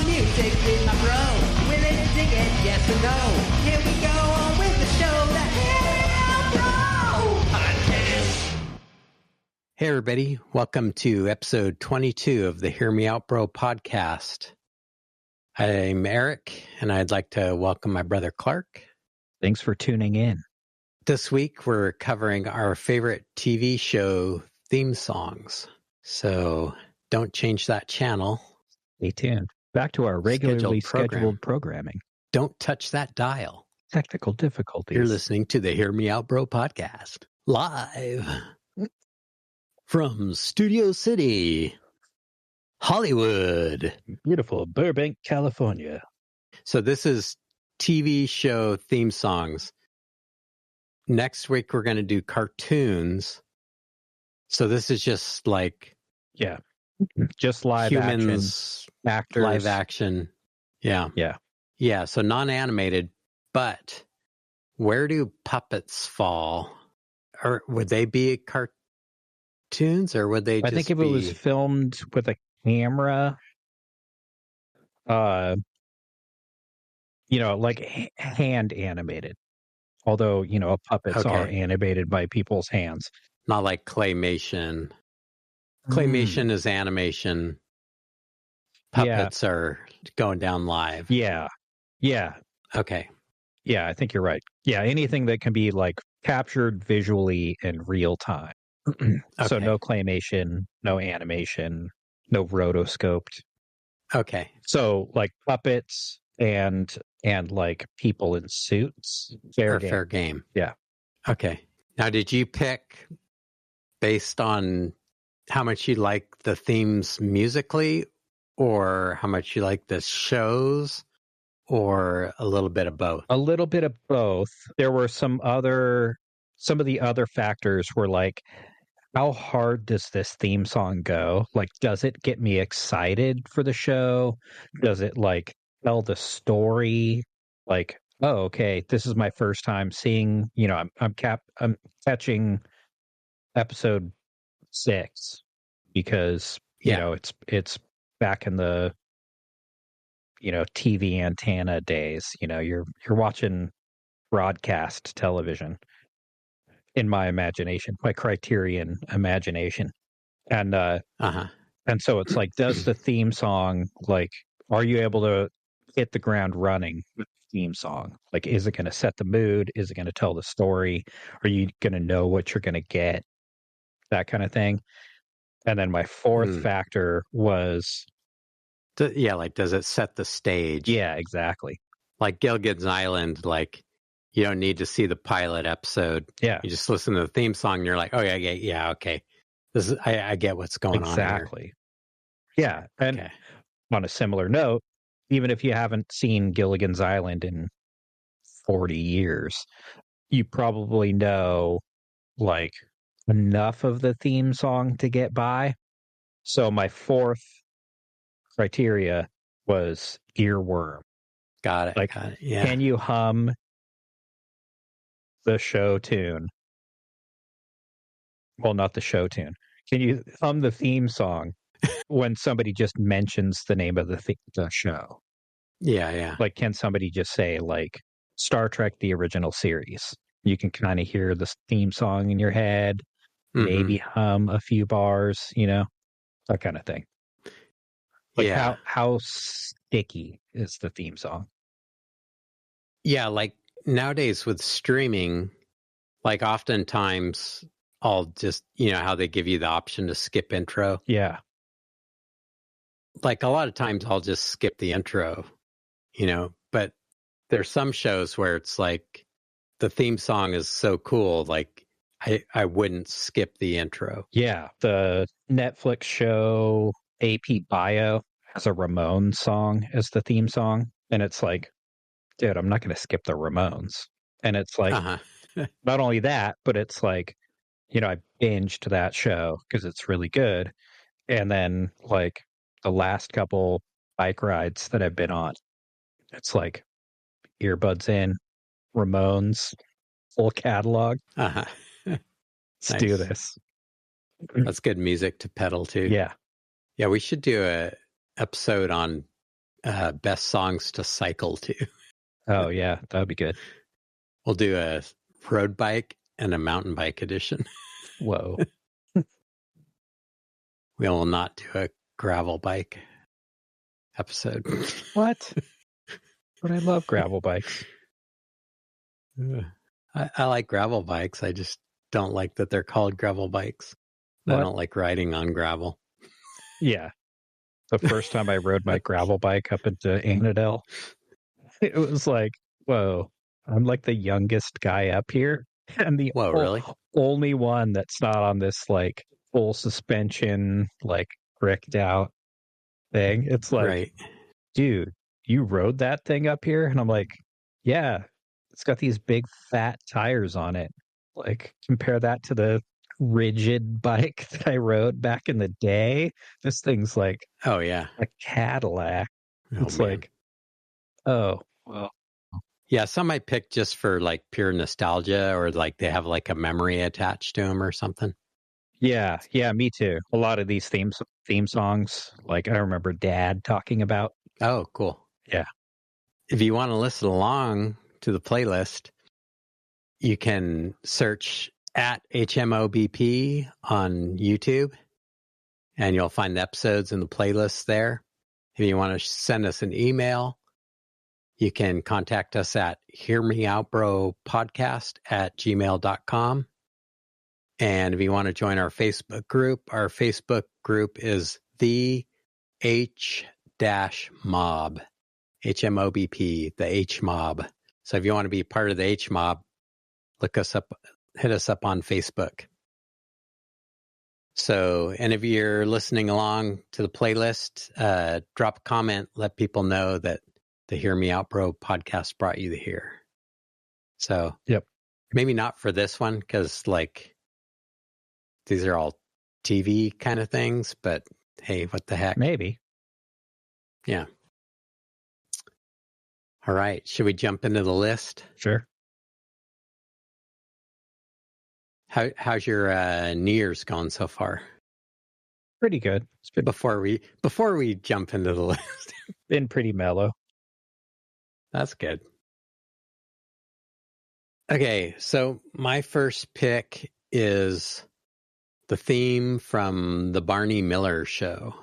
music with my bro. Will it dig it? Yes or no? Here we go on with the show, the Hell Bro Podcast. Hey everybody, welcome to episode 22 of the Hear Me Out Bro podcast. I'm Eric, and I'd like to welcome my brother Clark. Thanks for tuning in. This week we're covering our favorite TV show theme songs. So don't change that channel. Stay tuned. Back to our regularly scheduled programming. Don't touch that dial. Technical difficulties. You're listening to the Hear Me Out Bro podcast. Live from Studio City, Hollywood. Beautiful Burbank, California. So this is TV show theme songs. Next week we're going to do cartoons. So this is just like just live humans, action, actors, live action. Yeah. So non-animated, but where do puppets fall? Or would they be cartoons, or would they? I think if it was filmed with a camera, like hand animated. Although, puppets are animated by people's hands. Not like claymation. Claymation is animation. Puppets are going down live. Yeah. Okay. Yeah, I think you're right. Yeah, anything that can be like captured visually in real time. So no claymation, no animation, no rotoscoped. Okay. So like puppets and like people in suits. Fair game. Yeah. Okay. Now, did you pick based on how much you like the themes musically, or how much you like the shows, or a little bit of both? A little bit of both. There were some of the other factors were like, how hard does this theme song go? Like, does it get me excited for the show? Does it like tell the story? Like, oh, okay, this is my first time seeing, I'm catching episode 6 because, it's back in the, TV antenna days. You're watching broadcast television in my imagination, my Criterion imagination. And so it's like, does the theme song, like, are you able to hit the ground running with the theme song? Like, is it going to set the mood? Is it going to tell the story? Are you going to know what you're going to get? That kind of thing. And then my fourth factor was... like, does it set the stage? Yeah, exactly. Like Gilligan's Island, like, you don't need to see the pilot episode. Yeah. You just listen to the theme song and you're like, oh, yeah, okay. This is, I get what's going on here. Exactly. Yeah. And on a similar note, even if you haven't seen Gilligan's Island in 40 years, you probably know, like, enough of the theme song to get by. So my fourth criteria was earworm. Got it. Like, got it. Yeah. Can you hum the show tune? Well, not the show tune. Can you hum the theme song when somebody just mentions the name of the show? Yeah. Like, can somebody just say, like, Star Trek, the original series? You can kind of hear the theme song in your head, maybe hum a few bars, that kind of thing. Like, how sticky is the theme song? Yeah, like nowadays with streaming, like oftentimes I'll just, how they give you the option to skip intro. Yeah. Like a lot of times I'll just skip the intro, but there's some shows where it's like the theme song is so cool, like I wouldn't skip the intro. Yeah. The Netflix show AP Bio has a Ramones song as the theme song. And it's like, dude, I'm not going to skip the Ramones. And it's like, not only that, but it's like, I binged that show because it's really good. And then like the last couple bike rides that I've been on, it's like earbuds in, Ramones, full catalog. Let's do this. That's good music to pedal to. Yeah. Yeah, we should do a episode on best songs to cycle to. Oh yeah, that would be good. We'll do a road bike and a mountain bike edition. Whoa. We will not do a gravel bike episode. What? But I love gravel bikes. I like gravel bikes. I just don't like that they're called gravel bikes. What? I don't like riding on gravel. Yeah. The first time I rode my gravel bike up into Annandale, it was like, whoa, I'm like the youngest guy up here. And the really? only one that's not on this like full suspension, like bricked out thing. It's like, Right. dude, you rode that thing up here? And I'm like, yeah, it's got these big fat tires on it. Like, compare that to the rigid bike that I rode back in the day. This thing's like, oh yeah, a Cadillac. It's man. like, oh, well. Yeah, some I pick just for like pure nostalgia, or like they have like a memory attached to them or something. Yeah, me too. A lot of these theme songs, like I remember Dad talking about. Oh, cool. Yeah. If you want to listen along to the playlist, you can search at HMOBP on YouTube, and you'll find the episodes in the playlist there. If you want to send us an email, you can contact us at hearmeoutbropodcast@gmail.com. And if you want to join our Facebook group is the H-Mob, HMOBP, the H-Mob. So if you want to be part of the H-Mob, look us up, hit us up on Facebook. So, and if you're listening along to the playlist, drop a comment, let people know that the Hear Me Out Bro podcast brought you here. So, yep. Maybe not for this one, because like these are all TV kind of things, but hey, what the heck? Maybe. Yeah. All right. Should we jump into the list? Sure. How's your New Year's going so far? Pretty good. It's been Before we jump into the list. Been pretty mellow. That's good. Okay, so my first pick is the theme from the Barney Miller Show.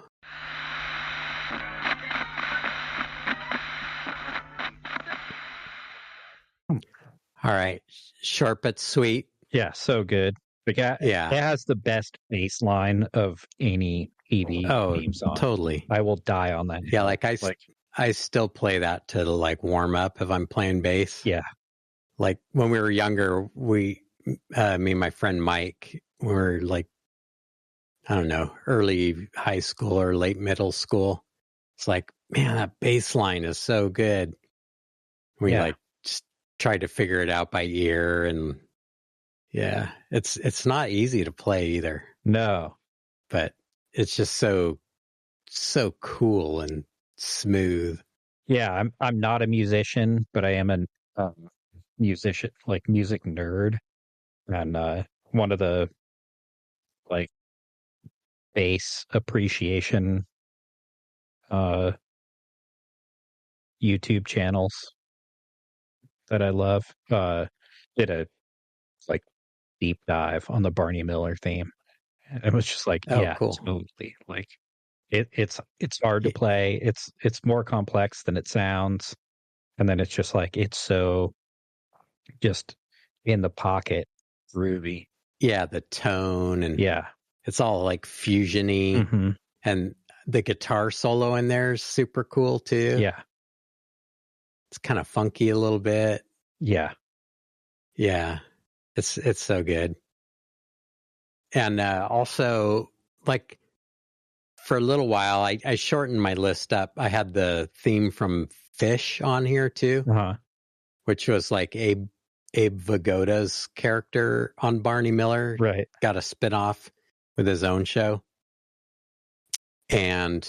All right, short but sweet. Yeah, so good. It has the best bass line of any TV theme song. Totally. I will die on that. Yeah, I still play that to like warm up if I'm playing bass. Yeah. Like when we were younger, me and my friend Mike, we were like, I don't know, early high school or late middle school. It's like, man, that bass line is so good. We like just tried to figure it out by ear, and yeah, it's not easy to play either. No. But it's just so cool and smooth. Yeah, I'm not a musician, but I am a musician, like music nerd, and one of the like bass appreciation YouTube channels that I love did a like deep dive on the Barney Miller theme. And it was just like, cool. Totally. Like it's hard to play. It's more complex than it sounds. And then it's just like, it's so just in the pocket, groovy. Yeah, the tone and it's all like fusiony, and the guitar solo in there is super cool too. Yeah, it's kind of funky a little bit. Yeah, it's so good. And also, like for a little while, I shortened my list up. I had the theme from Fish on here too, which was like Abe Vigoda's character on Barney Miller. Right. Got a spinoff with his own show. And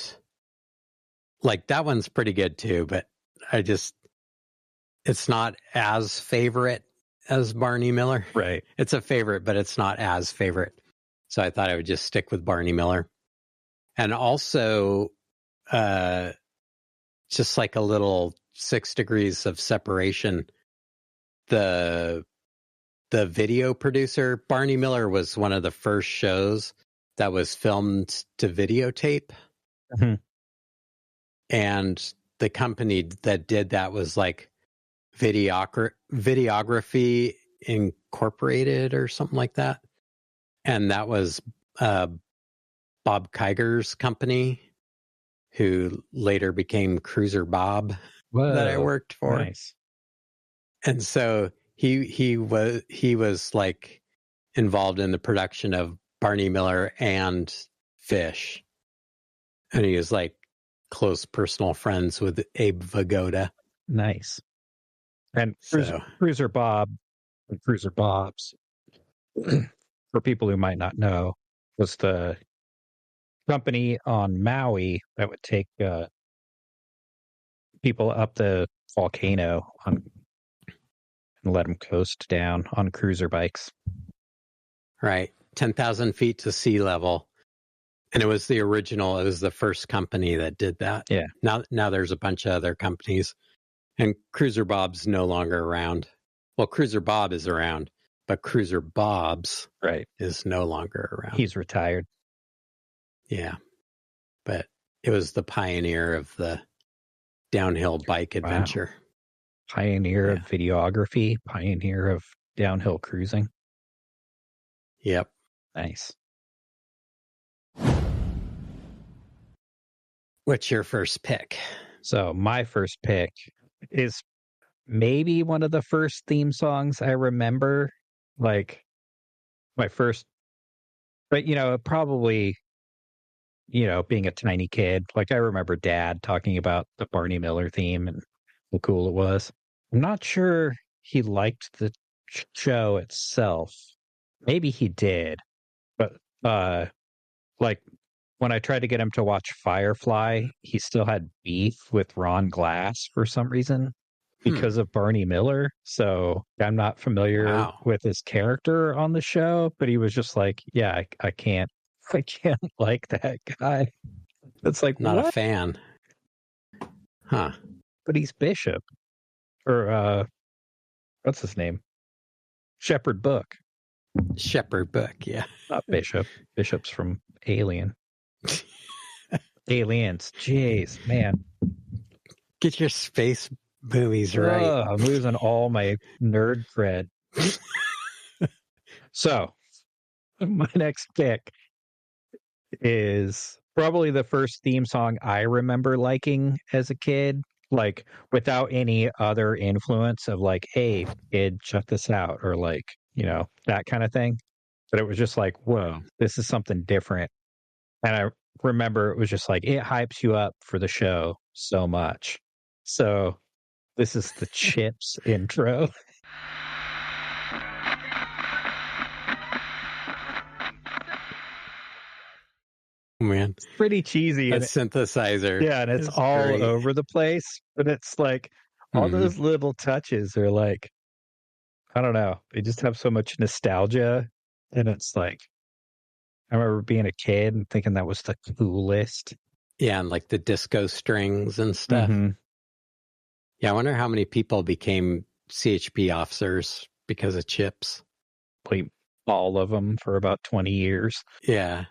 like that one's pretty good too, but it's not as favorite as Barney Miller. Right. It's a favorite, but it's not as favorite. So I thought I would just stick with Barney Miller. And also, just like a little 6 degrees of separation. The video producer, Barney Miller, was one of the first shows that was filmed to videotape. Mm-hmm. And the company that did that was like Videography Incorporated or something like that. And that was Bob Kiger's company, who later became Cruiser Bob. Whoa, that I worked for. Nice. And so he was like involved in the production of Barney Miller and Fish. And he was like close personal friends with Abe Vigoda. Nice. And So, Cruiser Bob, and Cruiser Bob's, for people who might not know, was the company on Maui that would take people up the volcano and let them coast down on cruiser bikes. right. 10,000 feet to sea level. And it was the first company that did that. Yeah. Now there's a bunch of other companies. And Cruiser Bob's no longer around. Well, Cruiser Bob is around, but Cruiser Bob's is no longer around. He's retired. Yeah. But it was the pioneer of the downhill bike adventure. Wow. Pioneer of videography, pioneer of downhill cruising. Yep. Nice. What's your first pick? So my first pick is maybe one of the first theme songs I remember. Like my first, but probably, being a tiny kid. Like I remember Dad talking about the Barney Miller theme and how cool it was. I'm not sure he liked the show itself. Maybe he did, but like when I tried to get him to watch Firefly, he still had beef with Ron Glass for some reason because of Barney Miller. So I'm not familiar with his character on the show, but he was just like, yeah, I can't like that guy. It's like, not what? a fan. Huh. But he's Bishop. Or what's his name? Shepherd Book. Shepherd Book, yeah. Not Bishop. Bishop's from Alien. Aliens. Jeez, man. Get your space movies right. I'm losing all my nerd cred. So, my next pick is probably the first theme song I remember liking as a kid, like without any other influence of like, hey, kid, check this out, or like, that kind of thing. But it was just like, whoa, this is something different. And I remember it was just like, it hypes you up for the show so much. So this is the Chips intro. Man, it's pretty cheesy. A synthesizer. Yeah, and it's all great. Over the place. But it's like all those little touches are like, I don't know. They just have so much nostalgia. And it's like, I remember being a kid and thinking that was the coolest. Yeah, and like the disco strings and stuff. Mm-hmm. Yeah, I wonder how many people became CHP officers because of Chips. Probably all of them for about 20 years. Yeah.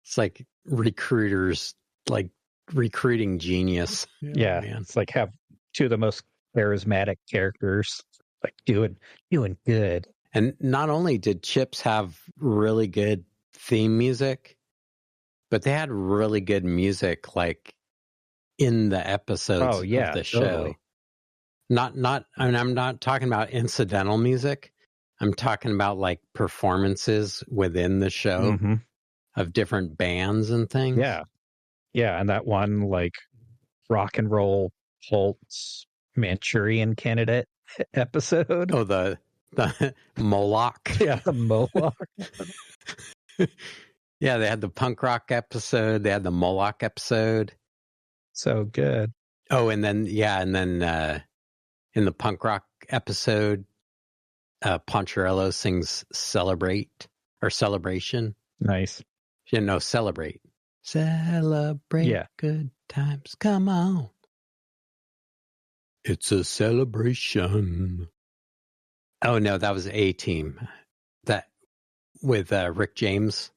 It's like recruiters, like recruiting genius. Yeah. Man. It's like have two of the most charismatic characters, like doing good. And not only did Chips have really good theme music, but they had really good music like in the episodes of the show. Totally. I'm not talking about incidental music. I'm talking about like performances within the show of different bands and things. Yeah. Yeah. And that one like rock and roll Holtz Manchurian Candidate episode. Oh, the Moloch. Yeah, the Moloch. Yeah, they had the punk rock episode. They had the Moloch episode. So good. Oh, and then in the punk rock episode, Poncherello sings "Celebrate" or "Celebration." Nice. Celebrate. Celebrate. Yeah. Good times. Come on. It's a celebration. Oh no, that was A-Team. That with Rick James.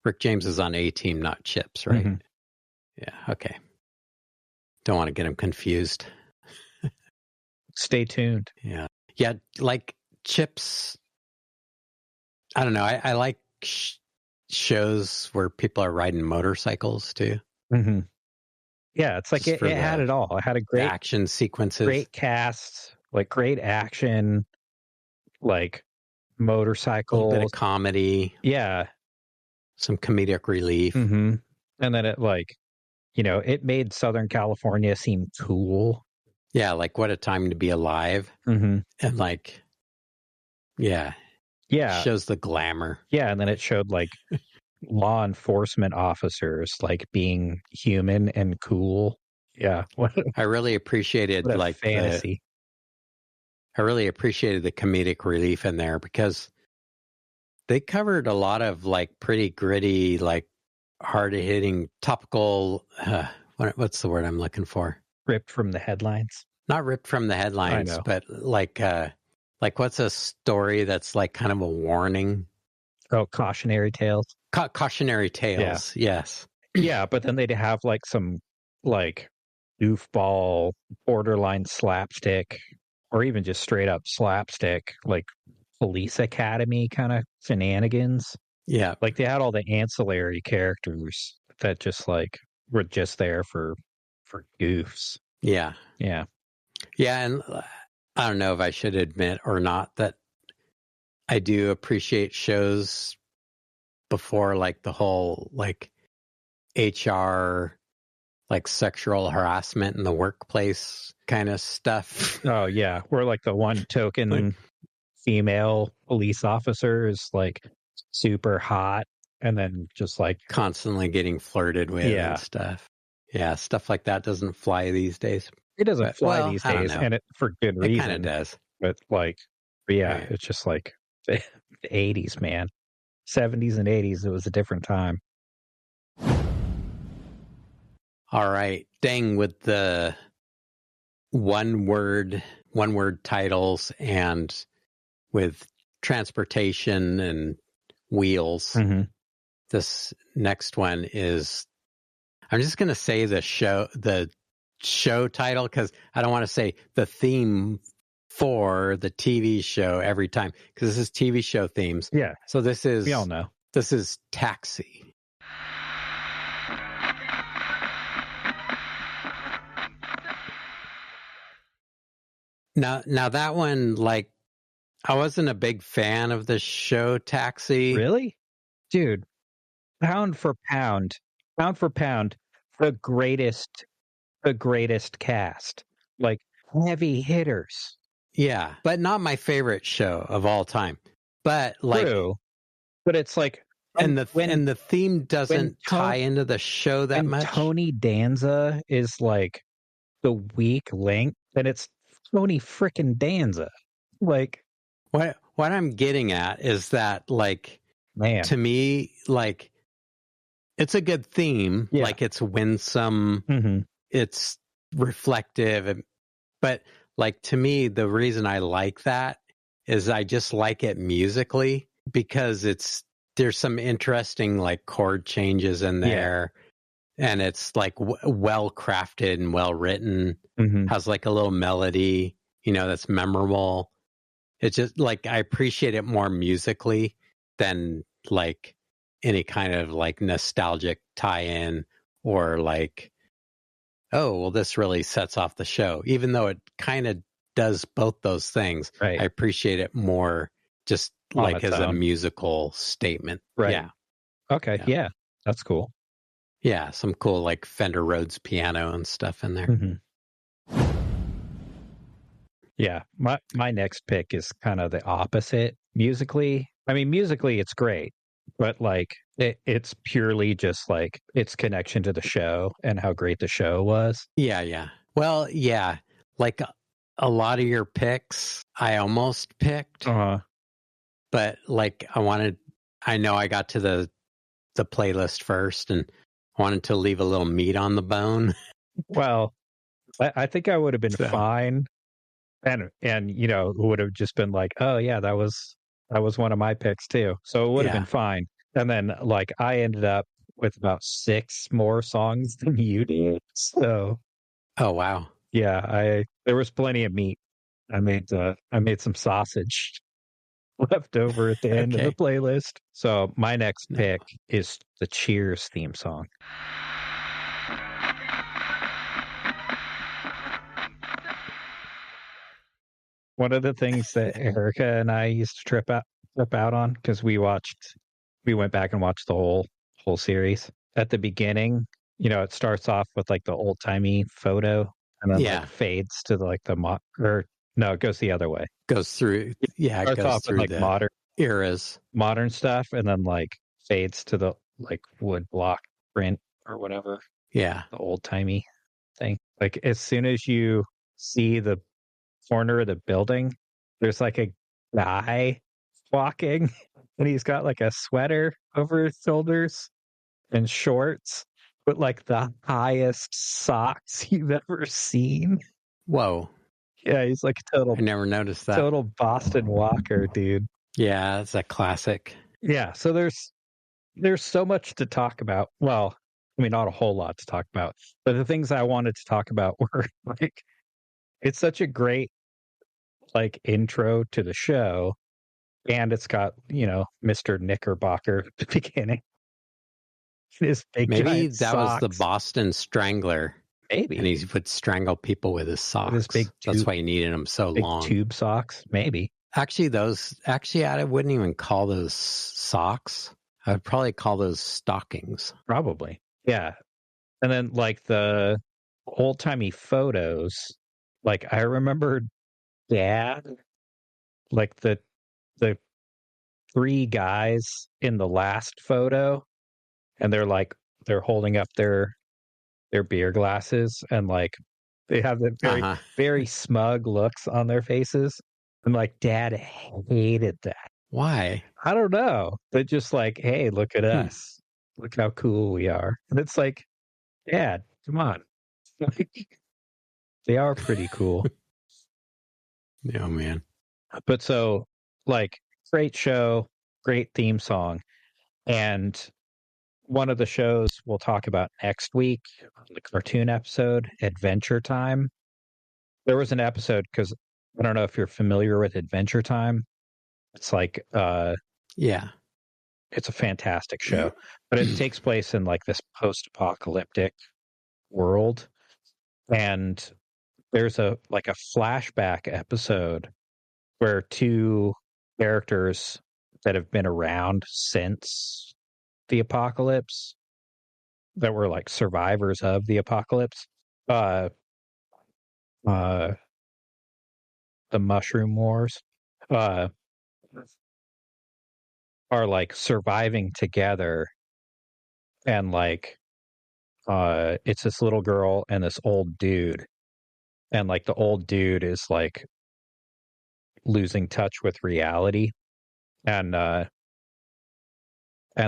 Rick James is on A-Team, not Chips, right? Mm-hmm. Yeah, okay. Don't want to get him confused. Stay tuned. Yeah. Yeah, like Chips, I don't know. I like shows where people are riding motorcycles too. Mm-hmm. Yeah, it's like it had it all. It had a great action sequences, great cast, like great action, like motorcycles, a little bit of comedy. Yeah, some comedic relief. Mm-hmm. And then it it made Southern California seem cool. Yeah, like what a time to be alive. Mm-hmm. And yeah, shows the glamour. Yeah, and then it showed law enforcement officers being human and cool. Yeah, I really appreciated fantasy. I really appreciated the comedic relief in there because they covered a lot of pretty gritty, hard-hitting, topical. What's the word I'm looking for? Ripped from the headlines. Not ripped from the headlines, but what's a story that's kind of a warning? Oh, cautionary tales. Cautionary tales. Yeah. Yes. Yeah, but then they'd have some goofball, borderline slapstick, or even just straight up slapstick, Police Academy kind of shenanigans. Yeah. They had all the ancillary characters that just were just there for goofs. Yeah. Yeah. Yeah. And I don't know if I should admit or not that I do appreciate shows before the whole HR, sexual harassment in the workplace kind of stuff. Oh, yeah. We're the one token female police officer is super hot and then just constantly getting flirted with and stuff. Yeah, stuff like that doesn't fly these days. It doesn't fly these days, and it for good reason. It kind of does. But it's just the 80s, man. 70s and 80s, it was a different time. All right. Dang with the one word titles and with transportation and wheels. Mm-hmm. This next one is, I'm just going to say the show title because I don't want to say the theme for the TV show every time because this is TV show themes. Yeah. So we all know. This is Taxi. Now that one, I wasn't a big fan of the show Taxi. Really? Dude, pound for pound, the greatest cast. Heavy hitters. Yeah, but not my favorite show of all time. But True. But it's and the theme doesn't tie into the show that much. Tony Danza is the weak link, and it's Tony frickin' Danza. What I'm getting at is that man, to me, it's a good theme. Yeah. It's winsome. Mm-hmm. It's reflective. But to me, the reason I like that is I just like it musically because there's some interesting chord changes in there. Yeah. And it's well crafted and well written. Mm-hmm. Has a little melody, that's memorable. It's just I appreciate it more musically than any kind of nostalgic tie-in or oh, well, this really sets off the show. Even though it kind of does both those things, right. I appreciate it more just as a musical statement. Right. Yeah. Okay. Yeah. That's cool. Yeah. Some cool Fender Rhodes piano and stuff in there. Mm-hmm. Yeah. My next pick is kind of the opposite musically. I mean, musically, it's great, but it's purely just its connection to the show and how great the show was. Yeah. Yeah. Well, yeah. A lot of your picks, I almost picked. Uh-huh. But I know I got to the playlist first and wanted to leave a little meat on the bone. Well, I think I would have been fine, and it would have just been like, oh yeah, that was one of my picks too, so it would have been fine. And then like I ended up with about 6 more songs than you did, so oh wow, yeah, there was plenty of meat. I made some sausage left over at the end of the playlist. So my next pick is the Cheers theme song. One of the things that Erica and I used to trip out on, because we went back and watched the whole series. At the beginning, it starts off with like the old timey photo, and then like fades to like no, it goes the other way. Goes through, it goes through like the modern stuff, and then like fades to the like wood block print or whatever. Yeah, the old timey thing. Like as soon as you see the corner of the building, there's like a guy walking, and he's got like a sweater over his shoulders and shorts, but like the highest socks you've ever seen. Whoa. Yeah, he's like a total. I never noticed that. Total Boston Walker, dude. Yeah, it's a classic. Yeah, so there's so much to talk about. Well, I mean, not a whole lot to talk about, but the things I wanted to talk about were like, it's such a great like intro to the show, and it's got Mr. Knickerbocker at the beginning. His big maybe that socks. Was the Boston Strangler. Maybe. And he would strangle people with his socks. With his big That's why he needed them so long. Tube socks, maybe. Actually, I wouldn't even call those socks. I would probably call those stockings. Probably. Yeah. And then like the old timey photos, like I remember Dad, like the 3 guys in the last photo, and they're holding up their beer glasses, and like they have the very very smug looks on their faces, and like Dad hated that. Why? I don't know. They're just like, hey, look at us, look how cool we are. And it's like, Dad, come on. Like, they are pretty cool. Oh man. But so like, great show, great theme song. And one of the shows we'll talk about next week, the cartoon episode, Adventure Time. There was an episode, because I don't know if you're familiar with Adventure Time. It's like, yeah, it's a fantastic show, but it takes place in like this post-apocalyptic world. And there's a flashback episode where 2 characters that have been around since the apocalypse, that were like survivors of the apocalypse, the Mushroom Wars, are like surviving together, and like it's this little girl and this old dude, and like the old dude is like losing touch with reality, and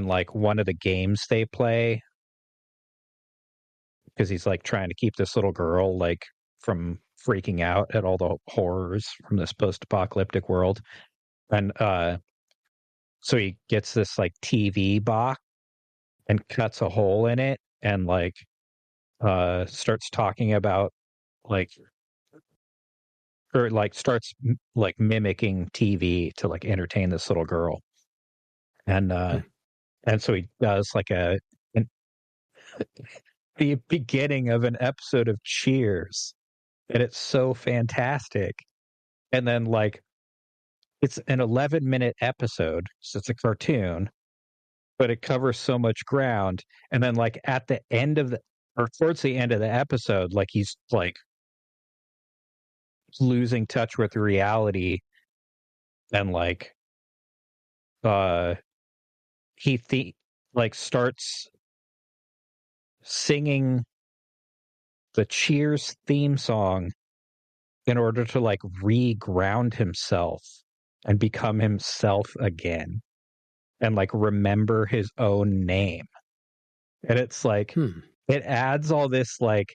like one of the games they play, because he's like trying to keep this little girl like from freaking out at all the horrors from this post-apocalyptic world, and so he gets this like TV box and cuts a hole in it, and like starts talking about like, or like starts like mimicking TV to like entertain this little girl, and so he does like the beginning of an episode of Cheers, and it's so fantastic. And then like, it's an 11-minute episode, so it's a cartoon, but it covers so much ground. And then like at the end of or towards the end of the episode, like he's like losing touch with reality, and like he like starts singing the Cheers theme song in order to like re-ground himself and become himself again, and like remember his own name. And it's like, it adds all this like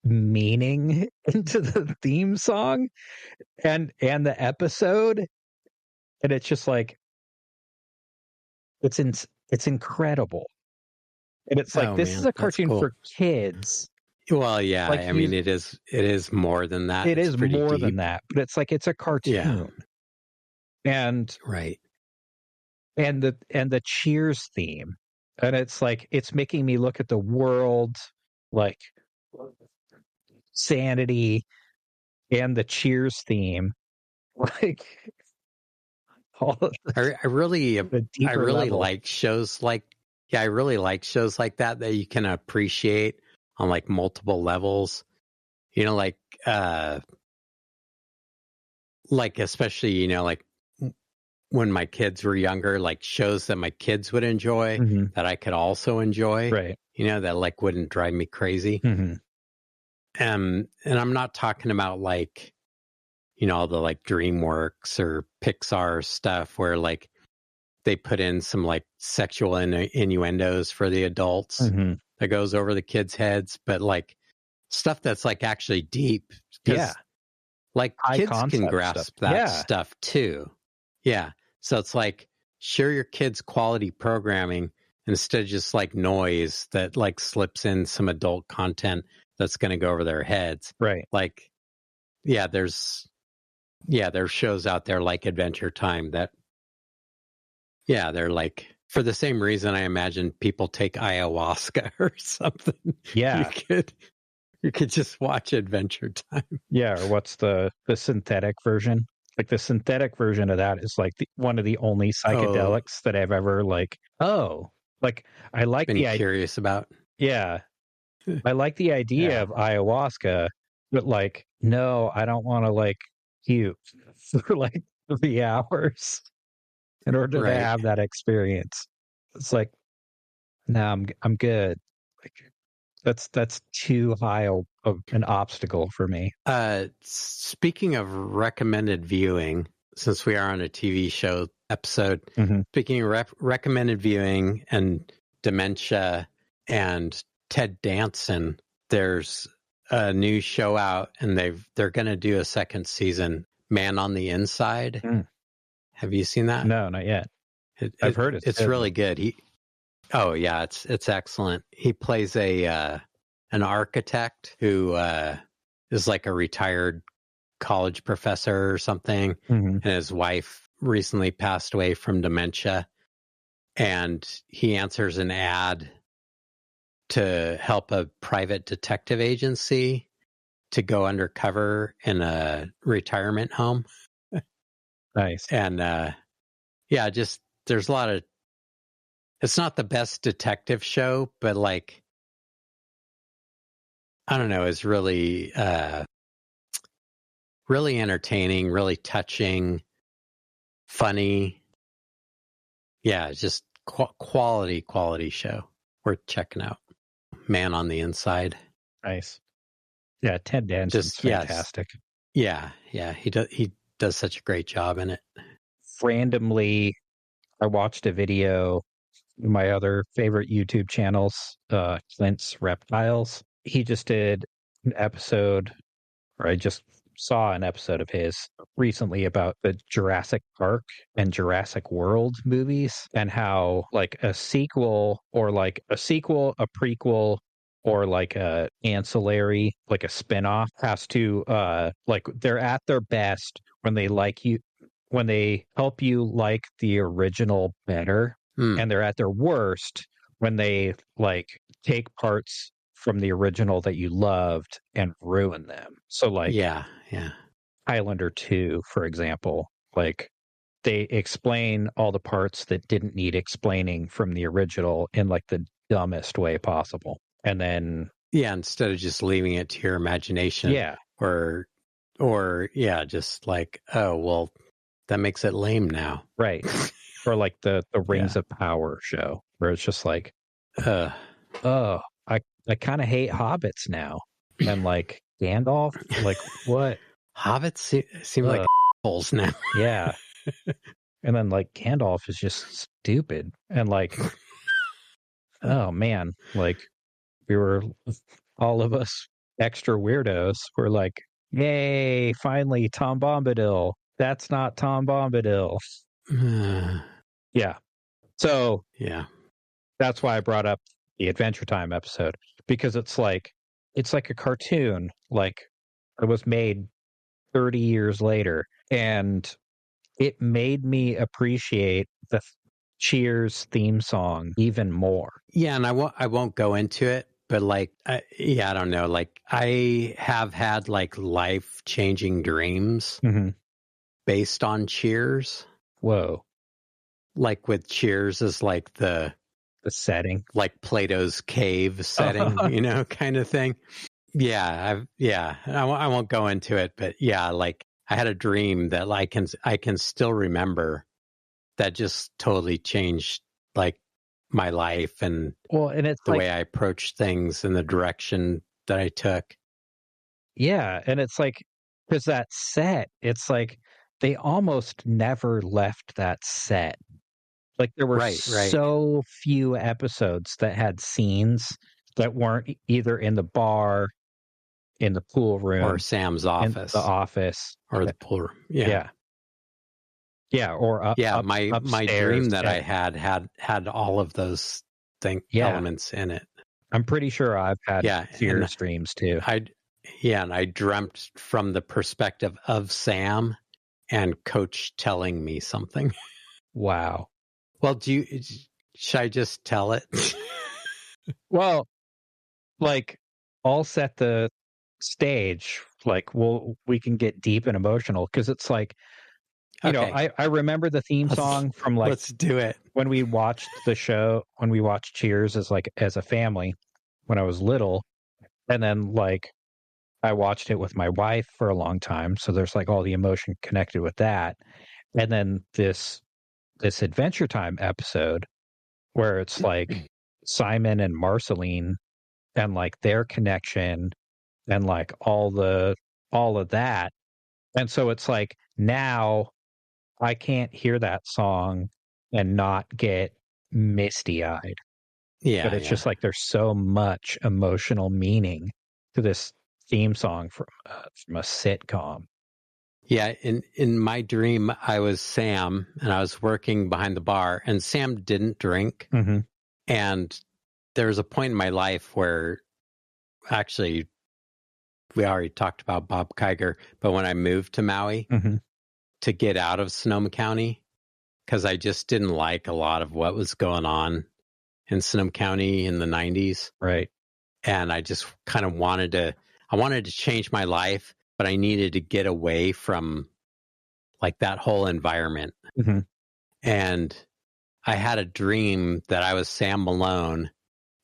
meaning into the theme song and the episode, and it's just like it's incredible. And it's like, Oh this is man, a that's cartoon cool. for kids. Well, yeah, Like, I mean, it is more than that. it It's is pretty more deep. than that, but it's like, it's a cartoon. And Right. and the Cheers theme. And it's like, it's making me look at the world, like Sanity and the Cheers theme. Like, all of I really the deeper level. like shows like I really like shows like that you can appreciate on like multiple levels. You know, like especially, you know, like when my kids were younger, like shows that my kids would enjoy that I could also enjoy. Right. You know, that like wouldn't drive me crazy. And I'm not talking about like, you know, the like DreamWorks or Pixar stuff where like they put in some like sexual innuendos for the adults that goes over the kids' heads, but like stuff that's like actually deep. Yeah. Like High kids can concept grasp stuff. that Yeah. stuff too. Yeah. So it's like, share your kids' quality programming instead of just like noise that like slips in some adult content that's going to go over their heads. Right. Like, there's shows out there like Adventure Time that, they're like, for the same reason I imagine people take ayahuasca or something. Yeah. You could just watch Adventure Time. Yeah. Or what's the synthetic version? Like the synthetic version of that is like one of the only psychedelics that I've ever like I like been curious about. Yeah. I like the idea of ayahuasca, but like, no, I don't want to like puke for like 3 hours in order to have that experience. It's like, no, I'm good. Like that's too high of an obstacle for me. Speaking of recommended viewing, since we are on a TV show episode, speaking of recommended viewing and dementia and Ted Danson, there's a new show out and they're going to do a second season, Man on the Inside. Have you seen that? No, not yet. I've heard it's really good. It's excellent. He plays an architect who is like a retired college professor or something, and his wife recently passed away from dementia, and he answers an ad to help a private detective agency to go undercover in a retirement home. Nice. And just there's a lot of, it's not the best detective show, but like, I don't know, it's really really entertaining, really touching, funny. Yeah, just quality show worth checking out. Man on the Inside. Nice. Yeah, Ted Danson's fantastic. Yeah, he does such a great job in it. Randomly, I watched a video, my other favorite YouTube channels, Clint's Reptiles. He just did an episode, or I just saw an episode of his recently about the Jurassic Park and Jurassic World movies and how like a sequel, a prequel, or like a ancillary, like a spinoff has to like they're at their best when they help you like the original better, and they're at their worst when they like take parts from the original that you loved and ruin them. So like Highlander 2, for example, like they explain all the parts that didn't need explaining from the original in like the dumbest way possible. And then instead of just leaving it to your imagination. Or just like, oh well, that makes it lame now. Right. Or like the Rings of Power show where it's just like I kind of hate hobbits now. And like Gandalf, like what? Hobbits seem like assholes now. Yeah. And then like Gandalf is just stupid. And like, oh man, like all of us extra weirdos were like, yay, finally Tom Bombadil. That's not Tom Bombadil. Yeah. So Yeah. that's why I brought up the Adventure Time episode, because it's like a cartoon, like it was made 30 years later, and it made me appreciate the Cheers theme song even more. Yeah, and I won't go into it, but like I don't know, like I have had like life-changing dreams based on Cheers. Whoa. Like with Cheers is like the setting, like Plato's cave setting, kind of thing. Yeah, I won't go into it, but yeah, like I had a dream that I can still remember that just totally changed like my life and it's the way I approached things and the direction that I took. Yeah, and it's like, because that set, it's like they almost never left that set. Like there were so few episodes that had scenes that weren't either in the bar, in the pool room, or Sam's office, in the office, or the pool room. Yeah, or my dream that I had all of those elements in it. I'm pretty sure I've had Cheers dreams too. And I dreamt from the perspective of Sam and Coach telling me something. Wow. Well, should I just tell it? Well, like, I'll set the stage. Like, we can get deep and emotional, because it's like, you know, I remember the theme song from like, let's do it. When we watched the show, when we watched Cheers as a family when I was little, and then like I watched it with my wife for a long time, so there's like all the emotion connected with that. And then this Adventure Time episode where it's like Simon and Marceline and like their connection and like all of that. And so it's like now I can't hear that song and not get misty-eyed. Yeah. But it's just like there's so much emotional meaning to this theme song from a sitcom. Yeah, in my dream, I was Sam, and I was working behind the bar, and Sam didn't drink. Mm-hmm. And there was a point in my life where, actually, we already talked about Bob Kiger, but when I moved to Maui to get out of Sonoma County, because I just didn't like a lot of what was going on in Sonoma County in the 90s. Right. And I just kind of wanted to change my life, but I needed to get away from like that whole environment. Mm-hmm. And I had a dream that I was Sam Malone,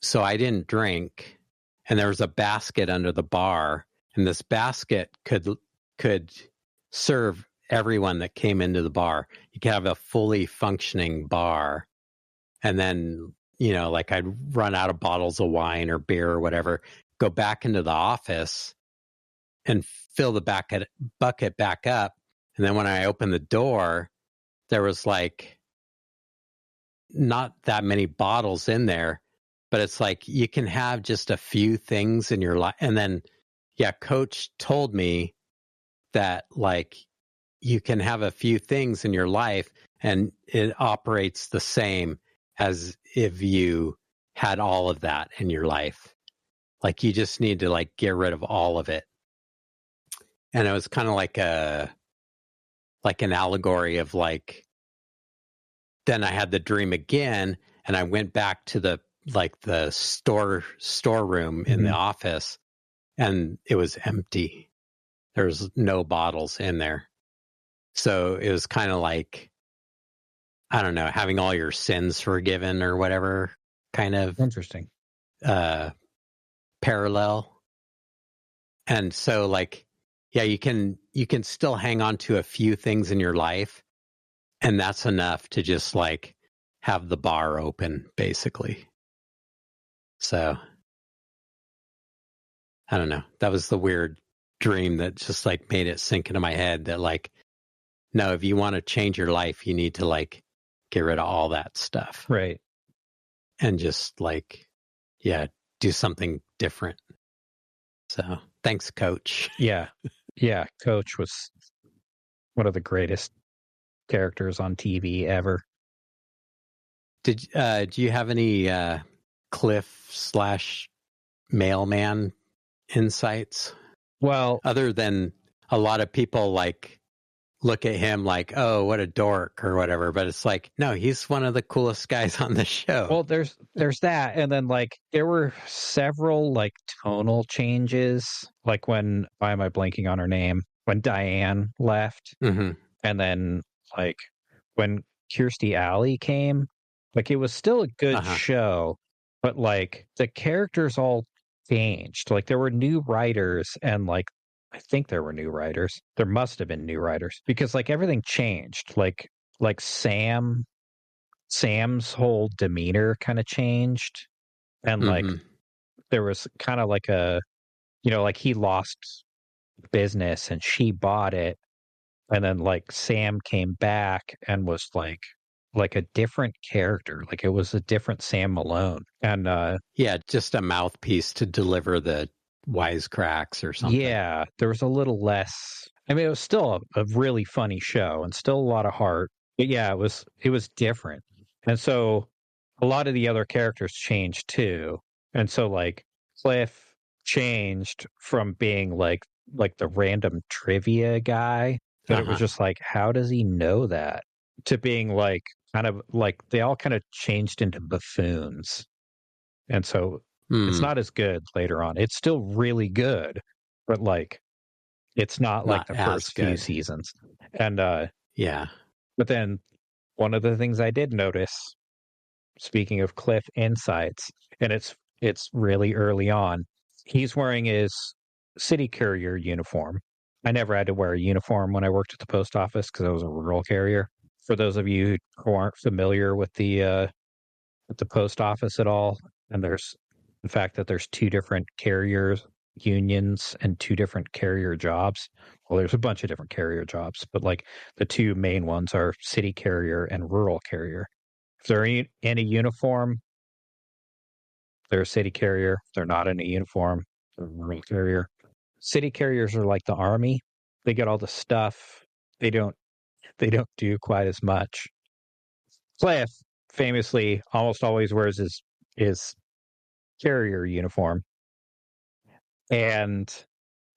so I didn't drink. And there was a basket under the bar, and this basket could serve everyone that came into the bar. You could have a fully functioning bar. And then, like I'd run out of bottles of wine or beer or whatever, go back into the office and fill the bucket back up. And then when I opened the door, there was like not that many bottles in there, but it's like you can have just a few things in your life. And then, Coach told me that like you can have a few things in your life and it operates the same as if you had all of that in your life. Like you just need to like get rid of all of it. And it was kind of like an allegory of like, then I had the dream again and I went back to the storeroom in the office and it was empty. There was no bottles in there. So it was kind of like, I don't know, having all your sins forgiven or whatever kind of interesting parallel. And so like, you can still hang on to a few things in your life, and that's enough to just like have the bar open, basically. So I don't know. That was the weird dream that just like made it sink into my head that like, no, if you want to change your life, you need to like get rid of all that stuff. Right. And just like, do something different. So thanks, Coach. Yeah. Yeah. Coach was one of the greatest characters on TV ever. Do you have any Cliff / mailman insights? Well, other than a lot of people like look at him like, oh, what a dork or whatever, but it's like, no, he's one of the coolest guys on the show. well, there's that, and then like there were several like tonal changes, like when why am I blanking on her name? When Diane left, and then like when Kirstie Alley came, like it was still a good show, but like the characters all changed. Like there were new writers, and like I think there were new writers. There must have been new writers because like everything changed. Like Sam's whole demeanor kind of changed, and like there was kind of like a, you know, like he lost business and she bought it, and then like Sam came back and was like a different character. Like it was a different Sam Malone. And yeah, just a mouthpiece to deliver the wisecracks or something. Yeah, there was a little less. I mean, it was still a really funny show and still a lot of heart. But yeah, it was different. And so a lot of the other characters changed too. And so like Cliff changed from being like the random trivia guy that it was just like, how does he know that? To being like kind of like they all kind of changed into buffoons. And so it's not as good later on. It's still really good, but like it's not like the first few seasons. And yeah. But then one of the things I did notice, speaking of Cliff insights, and it's really early on, he's wearing his city courier uniform. I never had to wear a uniform when I worked at the post office because I was a rural carrier. For those of you who aren't familiar with the post office at all, and there's the fact that there's two different carriers unions and two different carrier jobs. Well, there's a bunch of different carrier jobs, but like the two main ones are city carrier and rural carrier. If they're in a uniform, they're a city carrier. If they're not in a uniform, they're a rural carrier. City carriers are like the army. They get all the stuff. They don't do quite as much. Cliff famously almost always wears his carrier uniform. And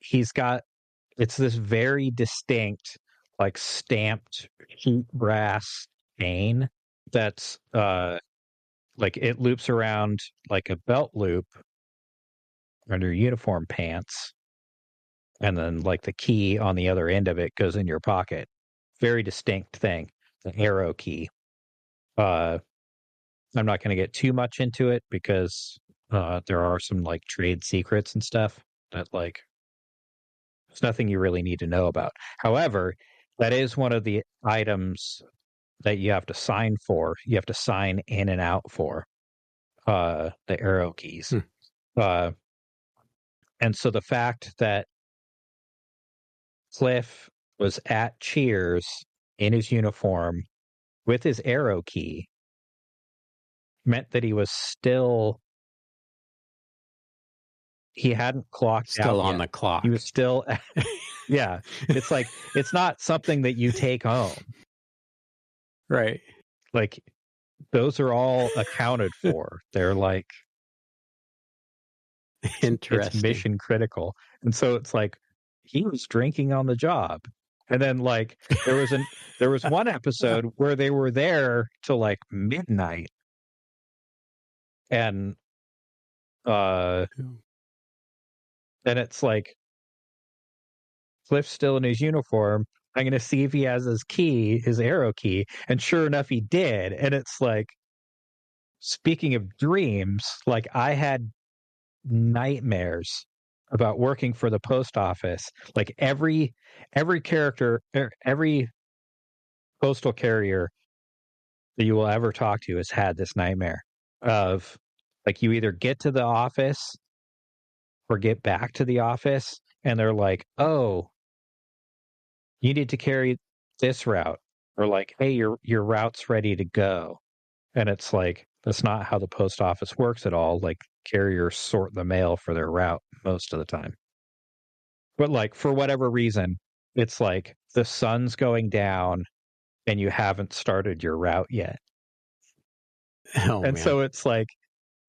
it's this very distinct, like stamped heat brass chain that's like it loops around like a belt loop under uniform pants. And then like the key on the other end of it goes in your pocket. Very distinct thing. The arrow key. I'm not going to get too much into it because there are some like trade secrets and stuff that like there's nothing you really need to know about. However, that is one of the items that you have to sign for. You have to sign in and out for the arrow keys. And so the fact that Cliff was at Cheers in his uniform with his arrow key meant that he was he hadn't clocked out still on yet. the clock. He was still, yeah. It's like, it's not something that you take home. Right. Like, those are all accounted for. They're like, interesting. It's mission critical. And so it's like, he was drinking on the job. And then like, there was one episode where they were there till like midnight. And it's like Cliff's still in his uniform. I'm going to see if he has his key, his arrow key. And sure enough, he did. And it's like, speaking of dreams, like I had nightmares about working for the post office. Like every character, every postal carrier that you will ever talk to has had this nightmare of like you either get to the office or get back to the office and they're like, oh, you need to carry this route, or like, hey, your route's ready to go. And it's like, that's not how the post office works at all. Like carriers sort the mail for their route most of the time. But like for whatever reason, it's like the sun's going down and you haven't started your route yet. Oh, And man. so it's like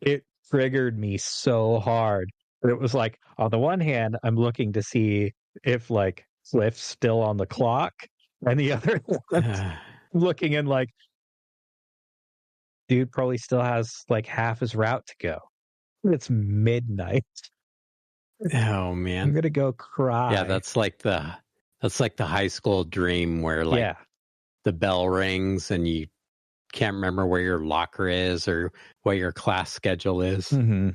it triggered me so hard. But it was like on the one hand, I'm looking to see if like Cliff's still on the clock, and the other one, looking and like, dude probably still has like half his route to go. It's midnight. Oh, I'm man. gonna go cry. Yeah, that's like the high school dream where like yeah, the bell rings and you can't remember where your locker is or what your class schedule is. mm-hmm.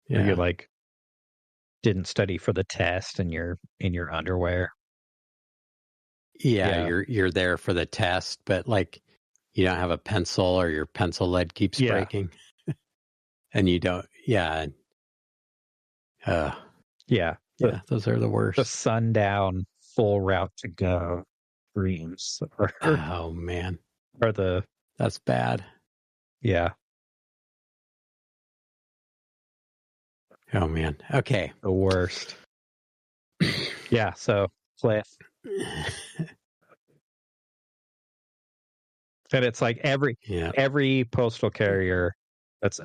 Yeah. Or you like didn't study for the test and you're in your underwear. Yeah, Yeah. you're there for the test, but like you don't have a pencil or your pencil lead keeps Yeah. breaking. And you don't, yeah. Yeah. Yeah, those are the worst. The sundown full route to go dreams Oh, man. are the, That's bad. yeah, Oh, man. Okay. the worst. Yeah, so Cliff. And it's like every postal carrier that's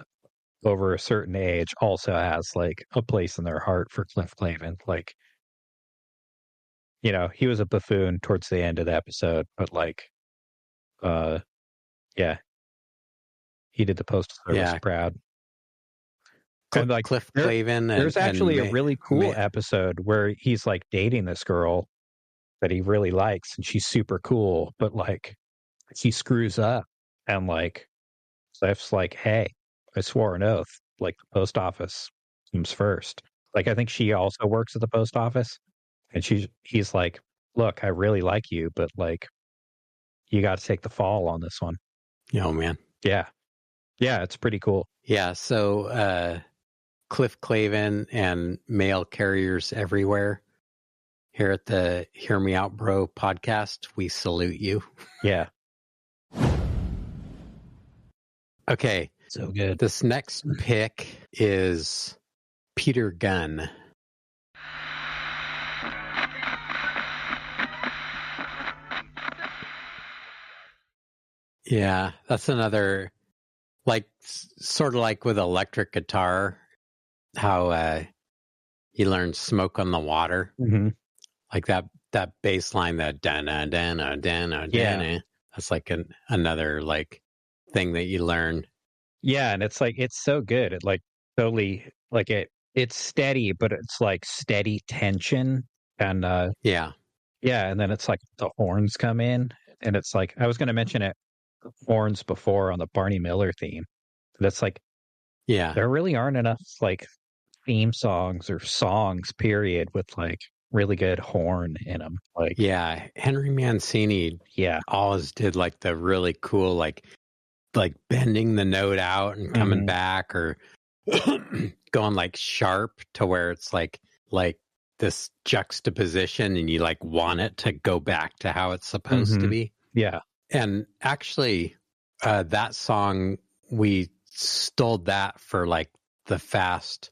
over a certain age also has like a place in their heart for Cliff Clavin. Like, you know, he was a buffoon towards the end of the episode, but like, yeah, he did the postal service proud. And like Cliff Clavin. There's actually a really cool episode where he's like dating this girl that he really likes, and she's super cool, but like he screws up, and like Cliff's like, "Hey, I swore an oath. Like the post office comes first." Like I think she also works at the post office, and he's like, "Look, I really like you, but like you got to take the fall on this one." Oh, man. Yeah, it's pretty cool. Yeah, so Cliff Clavin and mail carriers everywhere here at the Hear Me Out Bro podcast, we salute you. Yeah. Okay. So good. This next pick is Peter Gunn. Yeah, that's another, like, sort of like with electric guitar, how he learned Smoke on the Water. Mm-hmm. Like that bass line, that da-na. That's like another like thing that you learn. Yeah, and it's like it's so good. It like totally like it's steady, but it's like steady tension. And yeah, and then it's like the horns come in, and it's like I was going to mention it horns before on the Barney Miller theme. That's like there really aren't enough like theme songs or songs period with like really good horn in them. Like Henry Mancini always did like the really cool like bending the note out and coming back, or going like sharp to where it's like this juxtaposition and you like want it to go back to how it's supposed to be. Yeah. And actually that song, we stole that for like the fast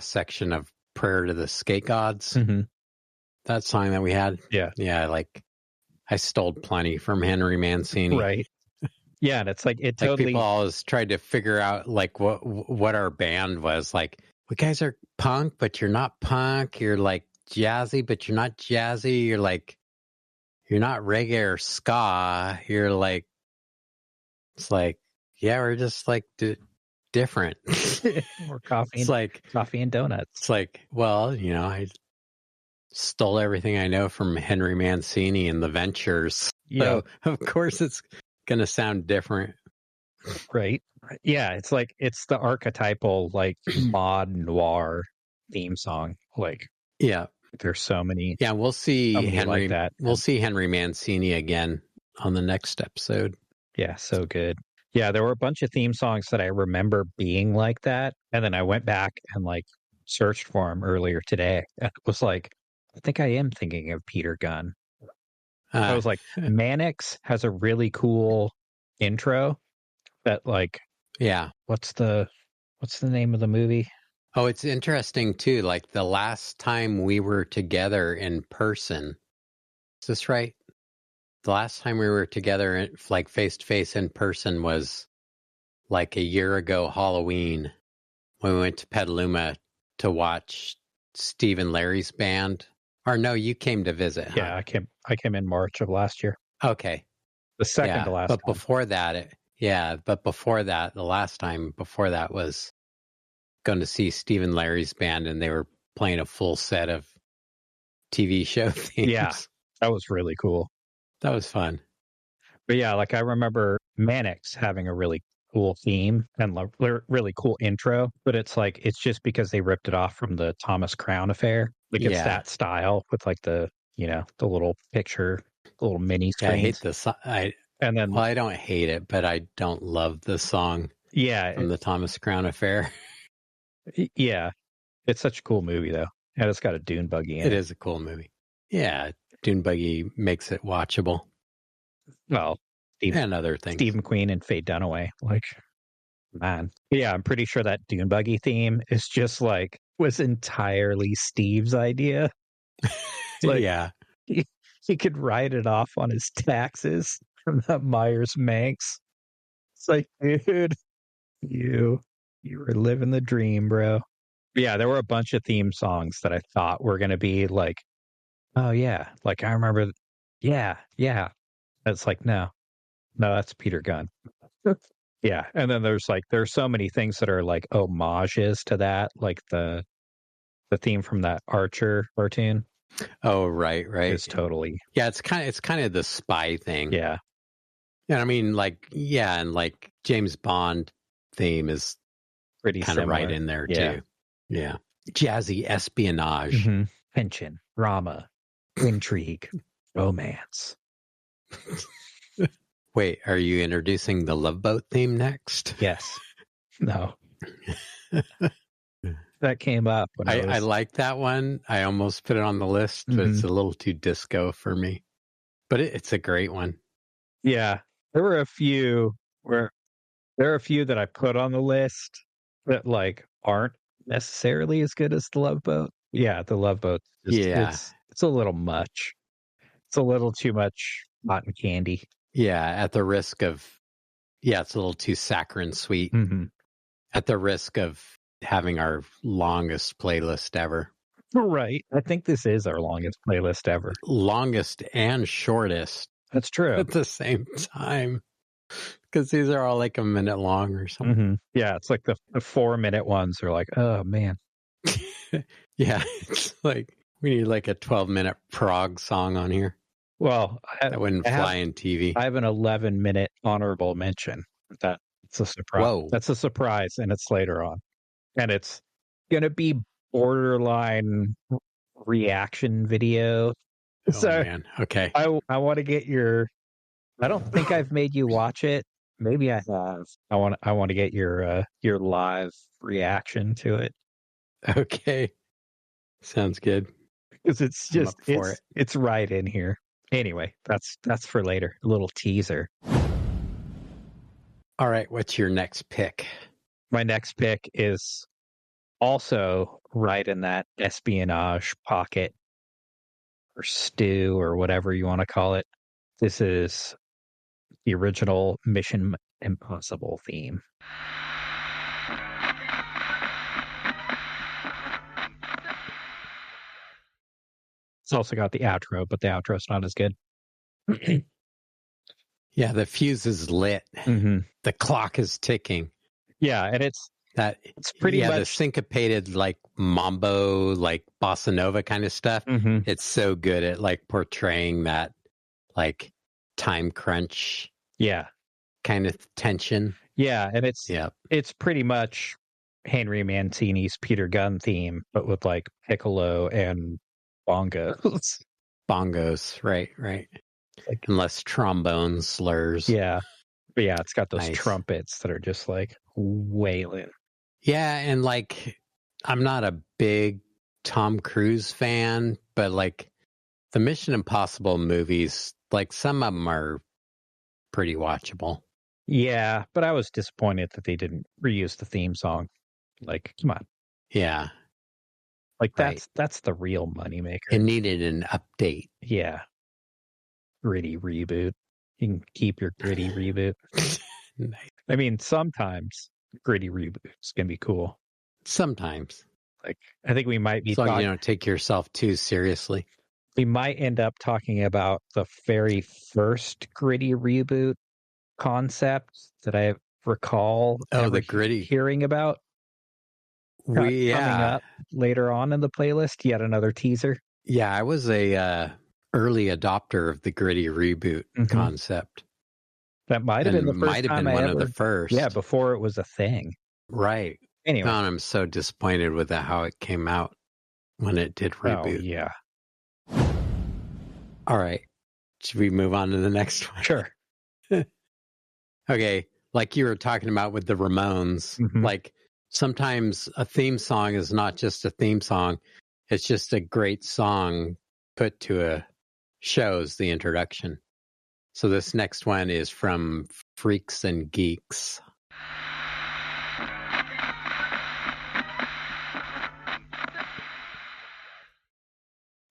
section of Prayer to the Skate Gods. That song that we had. Yeah, like I stole plenty from Henry Mancini. Right. Yeah, and it's like it totally. Like people always tried to figure out like what our band was. Like, you guys are punk, but you're not punk. You're like jazzy, but you're not jazzy. You're like, you're not reggae or ska. You're like, it's like, yeah, we're just like different. Or coffee. It's like coffee and donuts. It's like, well, you know, I stole everything I know from Henry Mancini and the Ventures. Yeah. So of course it's going to sound different. Right. Yeah. It's like, it's the archetypal, like mod noir theme song. Like, yeah, there's so many. Yeah. We'll see Henry, like that. We'll see Henry Mancini again on the next episode. Yeah. So good. Yeah. There were a bunch of theme songs that I remember being like that. And then I went back and like searched for them earlier today. And it was like, I think I am thinking of Peter Gunn. I was like, Mannix has a really cool intro that like, yeah. What's the name of the movie? Oh, it's interesting too. Like the last time we were together in person, is this right? The last time we were together, like face to face in person, was like a year ago Halloween when we went to Petaluma to watch Steve and Larry's band. Or no, you came to visit, huh? Yeah, I came in March of last year. Okay. The second to last but time. before that, the last time before that was going to see Steve and Larry's band, and they were playing a full set of TV show themes. Yeah, that was really cool. That was fun. But yeah, like I remember Mannix having a really cool theme and really cool intro, but it's like, it's just because they ripped it off from the Thomas Crown Affair. Like it's that style with like the, the little picture, the little mini screens. Yeah, I hate this. I don't hate it, but I don't love the song. Yeah. From the Thomas Crown Affair. Yeah. It's such a cool movie though. And it's got a dune buggy in it. It is a cool movie. Yeah. Dune buggy makes it watchable. Well, and other things. Steve McQueen and Faye Dunaway. Like, man. Yeah, I'm pretty sure that dune buggy theme is just like, was entirely Steve's idea. Like, yeah. He could write it off on his taxes from that Myers-Manx. It's like, dude, you were living the dream, bro. Yeah, there were a bunch of theme songs that I thought were going to be like, oh yeah, like I remember, yeah. It's like, no, that's Peter Gunn. Yeah, and then there's so many things that are like homages to that, like the theme from that Archer cartoon. Oh, right. It's totally. Yeah, it's kind of the spy thing. Yeah. And I mean, and like James Bond theme is pretty kind of right in there too. Yeah. Jazzy espionage. Mm-hmm. Tension, drama, intrigue, romance. Wait, are you introducing the Love Boat theme next? Yes. No. That came up when I like that one. I almost put it on the list, but it's a little too disco for me. But it's a great one. Yeah. There are a few that I put on the list that like aren't necessarily as good as the Love Boat. Yeah, the Love Boat. It's a little much. It's a little too much cotton candy. Yeah, at the risk of it's a little too saccharine sweet. Mm-hmm. At the risk of having our longest playlist ever. Right. I think this is our longest playlist ever. Longest and shortest. That's true. At the same time. Because these are all like a minute long or something. Mm-hmm. Yeah, it's like the 4-minute ones are like, oh, man. Yeah, it's like we need like a 12-minute prog song on here. Well, that wouldn't fly in TV. I have an 11-minute honorable mention. It's a surprise. Whoa. That's a surprise, and it's later on. And it's going to be borderline reaction video. Oh, so, man. Okay. I want to get your... I don't think I've made you watch it. Maybe I have. I want to get your live reaction to it. Okay. Sounds good. Because it's just it's right in here. Anyway, that's for later. A little teaser. All right, what's your next pick? My next pick is also right in that espionage pocket or stew or whatever you want to call it. This is the original Mission Impossible theme. It's also got the outro, but the outro's not as good. Yeah, the fuse is lit. Mm-hmm. The clock is ticking. Yeah, and it's pretty much the syncopated like mambo, like bossa nova kind of stuff. Mm-hmm. It's so good at like portraying that like time crunch. Yeah, kind of tension. Yeah, and it's pretty much Henry Mancini's Peter Gunn theme, but with like piccolo and bongos. Bongos, right. Like, and less trombone slurs. Yeah. But yeah, it's got those trumpets that are just like wailing. Yeah, and like I'm not a big Tom Cruise fan, but like the Mission Impossible movies, like some of them are pretty watchable. Yeah, but I was disappointed that they didn't reuse the theme song. Like, come on. Yeah. Like Right. that's the real moneymaker. It needed an update. Yeah. Gritty reboot. You can keep your gritty reboot. Nice. I mean, sometimes gritty reboots can be cool. Sometimes. Like, I think we might be So you don't take yourself too seriously. We might end up talking about the very first gritty reboot concept that I recall the gritty hearing about. Coming up later on in the playlist, yet another teaser. Yeah, I was a early adopter of the gritty reboot concept. That might have been the first time one of the first. Yeah, before it was a thing. Right. Anyway. And I'm so disappointed with how it came out when it did reboot. Oh, yeah. All right. Should we move on to the next one? Sure. Okay. Like you were talking about with the Ramones, like sometimes a theme song is not just a theme song. It's just a great song put to a show's the introduction. So this next one is from Freaks and Geeks.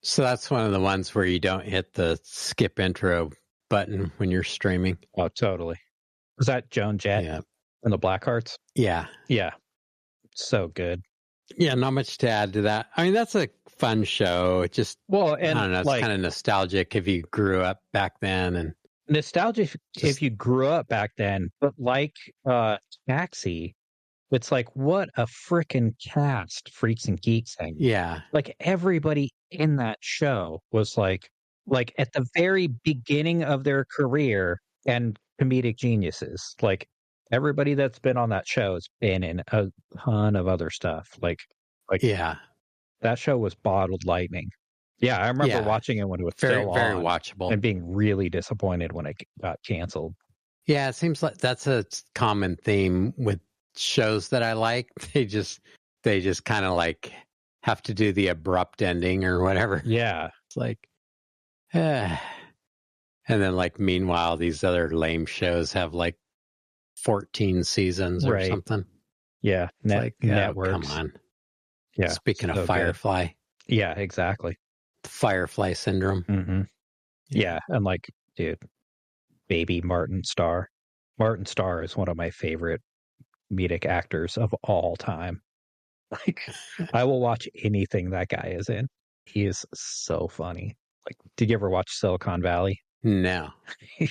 So that's one of the ones where you don't hit the skip intro button when you're streaming. Oh, totally. Was that Joan Jett and the Blackhearts? Yeah. Yeah. So good. Yeah, not much to add to that. I mean, that's a fun show. It just, I don't know, it's kind of nostalgic if you grew up back then. And nostalgic if you grew up back then, but like Taxi, it's like, what a freaking cast Freaks and Geeks thing. Yeah. Like everybody in that show was like at the very beginning of their career and comedic geniuses. Like everybody that's been on that show has been in a ton of other stuff. Like yeah, that show was bottled lightning. Yeah, I remember watching it when it was very, still very on watchable, and being really disappointed when it got canceled. Yeah, it seems like that's a common theme with shows that I like. They just kind of like have to do the abrupt ending or whatever. Yeah, it's like, and then like meanwhile, these other lame shows have like 14 seasons or something. Yeah, networks. Come on. Yeah. Speaking of Firefly. Good. Yeah, exactly. Firefly syndrome. Mm-hmm. Yeah, and like, dude, baby Martin Starr. Martin Starr is one of my favorite comedic actors of all time. Like, I will watch anything that guy is in. He is so funny. Like, did you ever watch Silicon Valley? No. You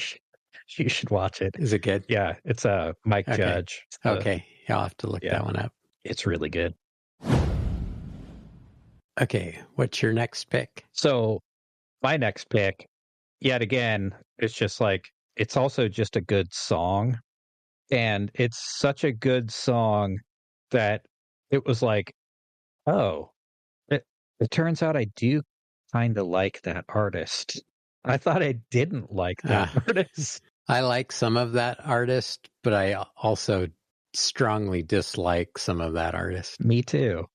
should watch it. Is it good? Yeah, it's Mike Judge. Okay, I'll have to look that one up. It's really good. Okay, what's your next pick? So, my next pick, yet again, it's just like, it's also just a good song. And it's such a good song that it was like, oh, it turns out I do kind of like that artist. I thought I didn't like that artist. I like some of that artist, but I also strongly dislike some of that artist. Me too.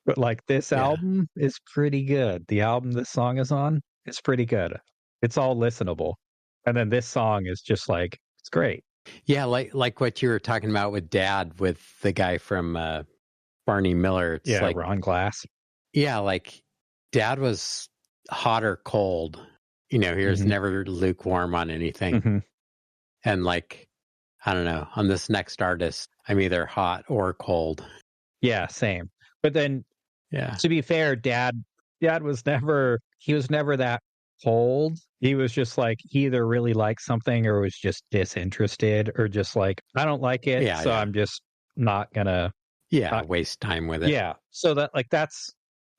But like this album is pretty good. The album this song is on is pretty good. It's all listenable. And then this song is just like, it's great. Yeah, like what you were talking about with Dad, with the guy from Barney Miller. It's like Ron Glass. Yeah, like Dad was hot or cold. You know, he was never lukewarm on anything. And like, I don't know, on this next artist, I'm either hot or cold. Yeah, same. But then, to be fair, Dad was never that cold. He was just like, he either really liked something or was just disinterested or just like, I don't like it, I'm just not gonna waste time with it. Yeah. So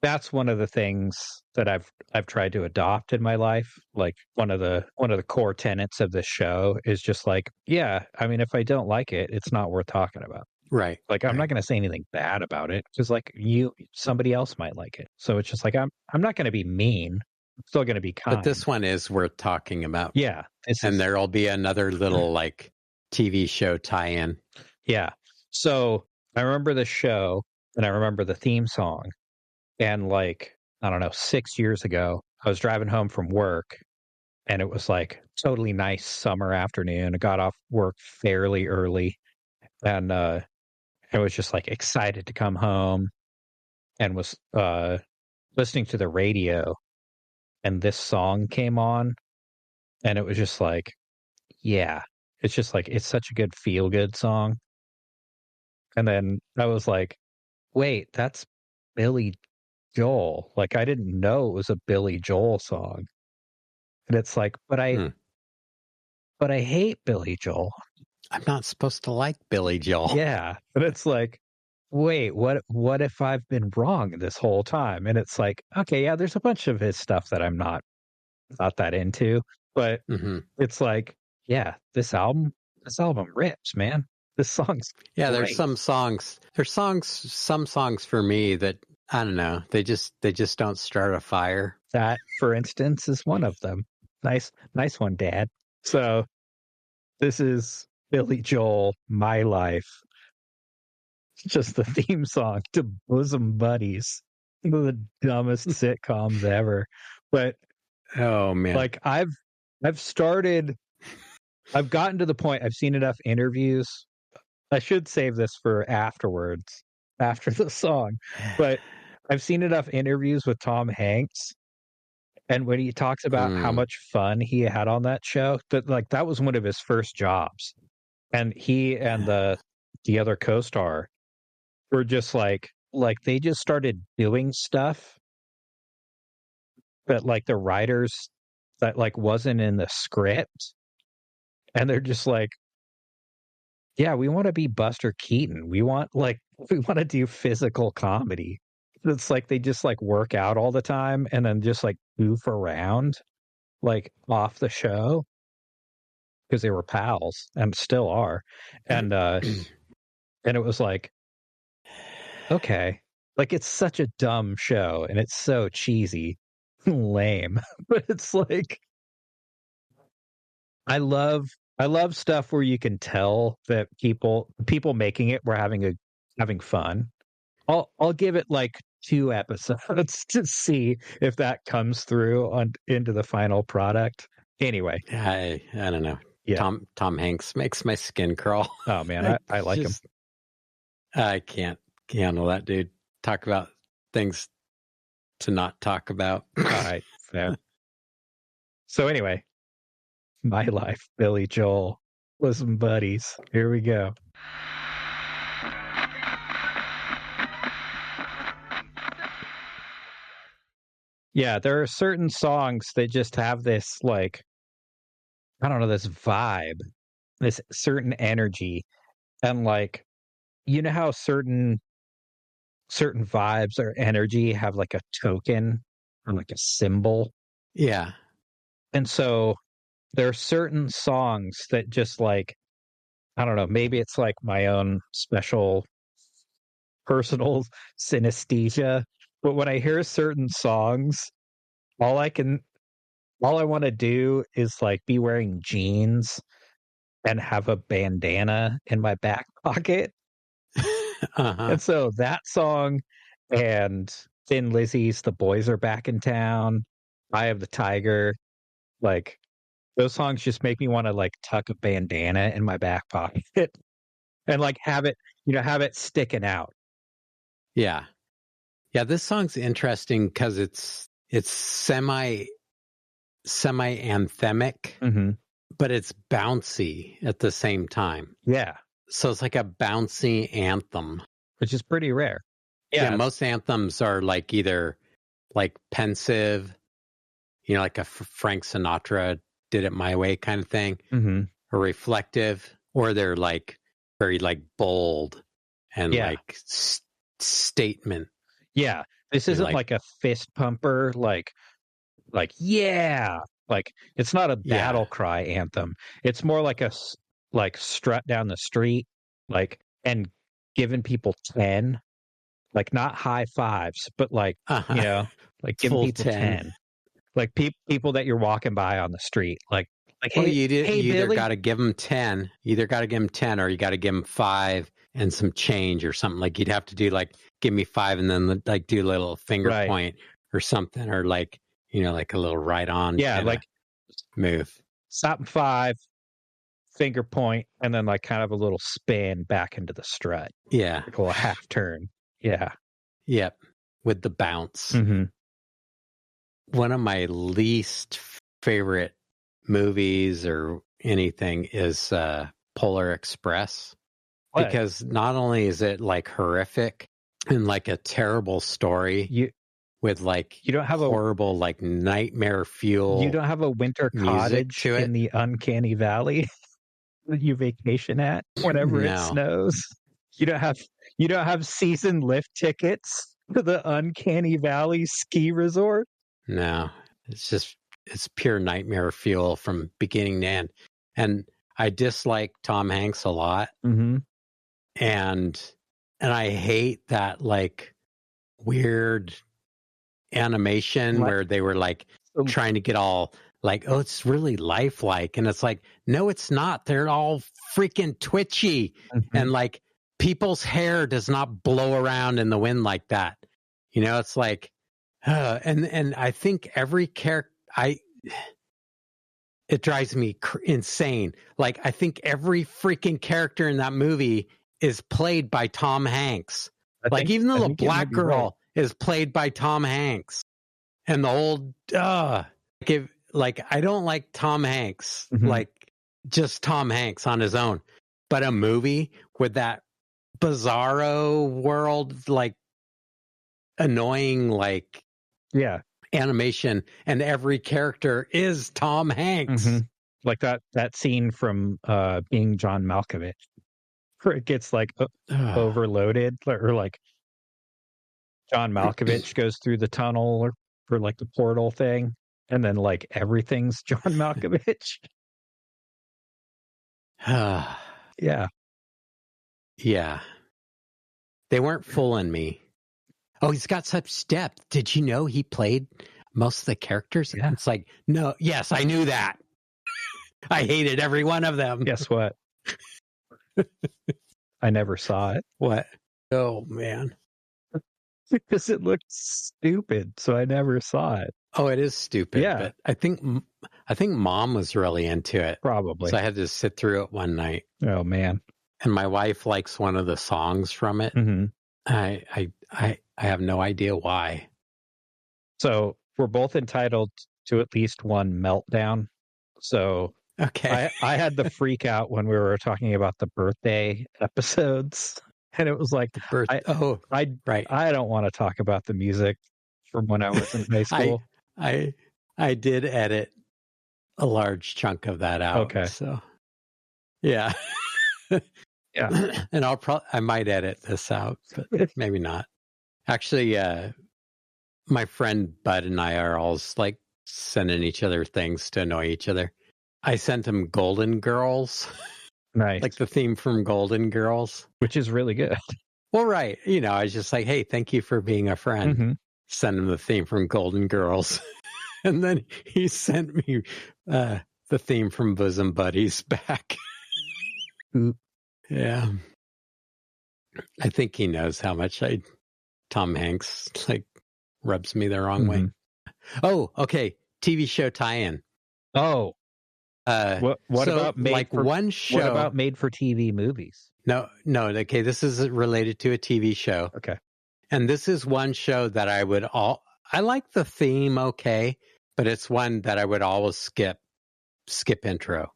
that's one of the things that I've tried to adopt in my life. Like one of the core tenets of this show is just like, I mean, if I don't like it, it's not worth talking about. Right. Like I'm not going to say anything bad about it because like somebody else might like it. So it's just like I'm not going to be mean. I'm still going to be kind. But this one is worth talking about. Yeah. There'll be another little like TV show tie-in. Yeah. So I remember the show and I remember the theme song. And like, I don't know, 6 years ago, I was driving home from work and it was like totally nice summer afternoon. I got off work fairly early and I was just like excited to come home. and was listening to the radio, and this song came on, and it was just like, yeah, it's just like, it's such a good feel good song. And then I was like, wait, that's Billy Joel. Like, I didn't know it was a Billy Joel song. And it's like, but I hate Billy Joel. I'm not supposed to like Billy Joel. Yeah. But it's like, wait, what if I've been wrong this whole time? And it's like, okay, yeah, there's a bunch of his stuff that I'm not that into, but it's like, yeah, this album rips, man. This song's yeah. great. Some songs for me that I don't know. They just don't start a fire. That, for instance, is one of them. Nice one, Dad. So this is Billy Joel, My Life. Just the theme song to Bosom Buddies. One of the dumbest sitcoms ever. But oh man. Like I've gotten to the point, I've seen enough interviews. I should save this for afterwards, after the song. But I've seen enough interviews with Tom Hanks, and when he talks about how much fun he had on that show, that was one of his first jobs. And he and the other co-star were just like they just started doing stuff that like the writers that like wasn't in the script. And they're just like, yeah, we want to be Buster Keaton. We want to do physical comedy. It's like they just like work out all the time and then just like goof around like off the show because they were pals and still are. And it was like, okay, like it's such a dumb show and it's so cheesy, lame, but it's like I love stuff where you can tell that people making it were having fun. I'll give it like 2 episodes to see if that comes through into the final product. Anyway, I don't know. Yeah. Tom Hanks makes my skin crawl. Oh man, I like him. I can't handle that dude. Talk about things to not talk about. All right. Yeah. So anyway, My Life, Billy Joel, Bosom Buddies. Here we go. Yeah, there are certain songs that just have this like, I don't know, this vibe, this certain energy. And like, you know how certain vibes or energy have like a token or like a symbol? Yeah. And so there are certain songs that just like, I don't know, maybe it's like my own special personal synesthesia, but when I hear certain songs, all I want to do is like be wearing jeans and have a bandana in my back pocket. And so that song and Thin Lizzy's The Boys Are Back in Town, Eye of the Tiger, like those songs just make me want to like tuck a bandana in my back pocket and like have it sticking out. Yeah. Yeah, this song's interesting because it's semi anthemic, but it's bouncy at the same time. Yeah. So it's like a bouncy anthem, which is pretty rare. Yeah, most anthems are like either like pensive, like a Frank Sinatra Did It My Way kind of thing, or reflective, or they're like very like bold and like statement. Yeah, this isn't like a fist pumper, like yeah, like it's not a battle cry anthem. It's more like a like strut down the street, like and giving people 10, like not high fives, but like like giving people 10. Like people that you're walking by on the street, like well, hey, you either Billy, got to give them 10, or you got to give them 5 and some change or something. Like you'd have to do like give me 5 and then like do a little finger point or something, or like like a little right on like move. Stop 5, finger point, and then like kind of a little spin back into the strut. Yeah, like a little half turn. Yeah. Yep. with the bounce. Mm-hmm. One of my least favorite movies or anything is Polar Express. What? Because not only is it like horrific and like a terrible story with like you don't have horrible like nightmare fuel. You don't have a winter cottage in the uncanny valley that you vacation at whenever it snows. You don't have season lift tickets to the uncanny valley ski resort. No, it's pure nightmare fuel from beginning to end. And I dislike Tom Hanks a lot. Mm-hmm. And I hate that like weird animation where they were like trying to get all like, oh, it's really lifelike. And it's like, no, it's not. They're all freaking twitchy. Mm-hmm. And like people's hair does not blow around in the wind like that. You know, it's like, and I think every character, it drives me insane. Like, I think every freaking character in that movie is played by Tom Hanks. Even the little black girl is played by Tom Hanks. And the old, I don't like Tom Hanks, like just Tom Hanks on his own. But a movie with that bizarro world, like annoying, like animation, and every character is Tom Hanks. Mm-hmm. Like that scene from Being John Malkovich, where it gets like overloaded, or like John Malkovich goes through the tunnel or like the portal thing, and then like everything's John Malkovich. Yeah. They weren't fooling me. Oh, he's got such depth. Did you know he played most of the characters? Yeah. It's like, no, yes, I knew that. I hated every one of them. Guess what? I never saw it. What? Oh, man. Because it looked stupid, so I never saw it. Oh, it is stupid. Yeah. But I think Mom was really into it. Probably. So I had to sit through it one night. Oh, man. And my wife likes one of the songs from it. Mm-hmm. I have no idea why. So we're both entitled to at least one meltdown. So okay, I had the freak out when we were talking about the birthday episodes, and it was like, I don't want to talk about the music from when I was in high school. I did edit a large chunk of that out. Okay, so yeah. Yeah, and I might edit this out, but maybe not. Actually, my friend Bud and I are always like sending each other things to annoy each other. I sent him Golden Girls, nice, like the theme from Golden Girls, which is really good. Well, right, I was just like, hey, thank you for being a friend. Mm-hmm. Send him the theme from Golden Girls, and then he sent me the theme from Bosom Buddies back. Yeah. I think he knows how much Tom Hanks like rubs me the wrong way. Oh, okay. TV show tie-in. Oh. What about one show? What about made for TV movies? No. Okay, this is related to a TV show. Okay. And this is one show that I like the theme, okay, but it's one that I would always skip intro.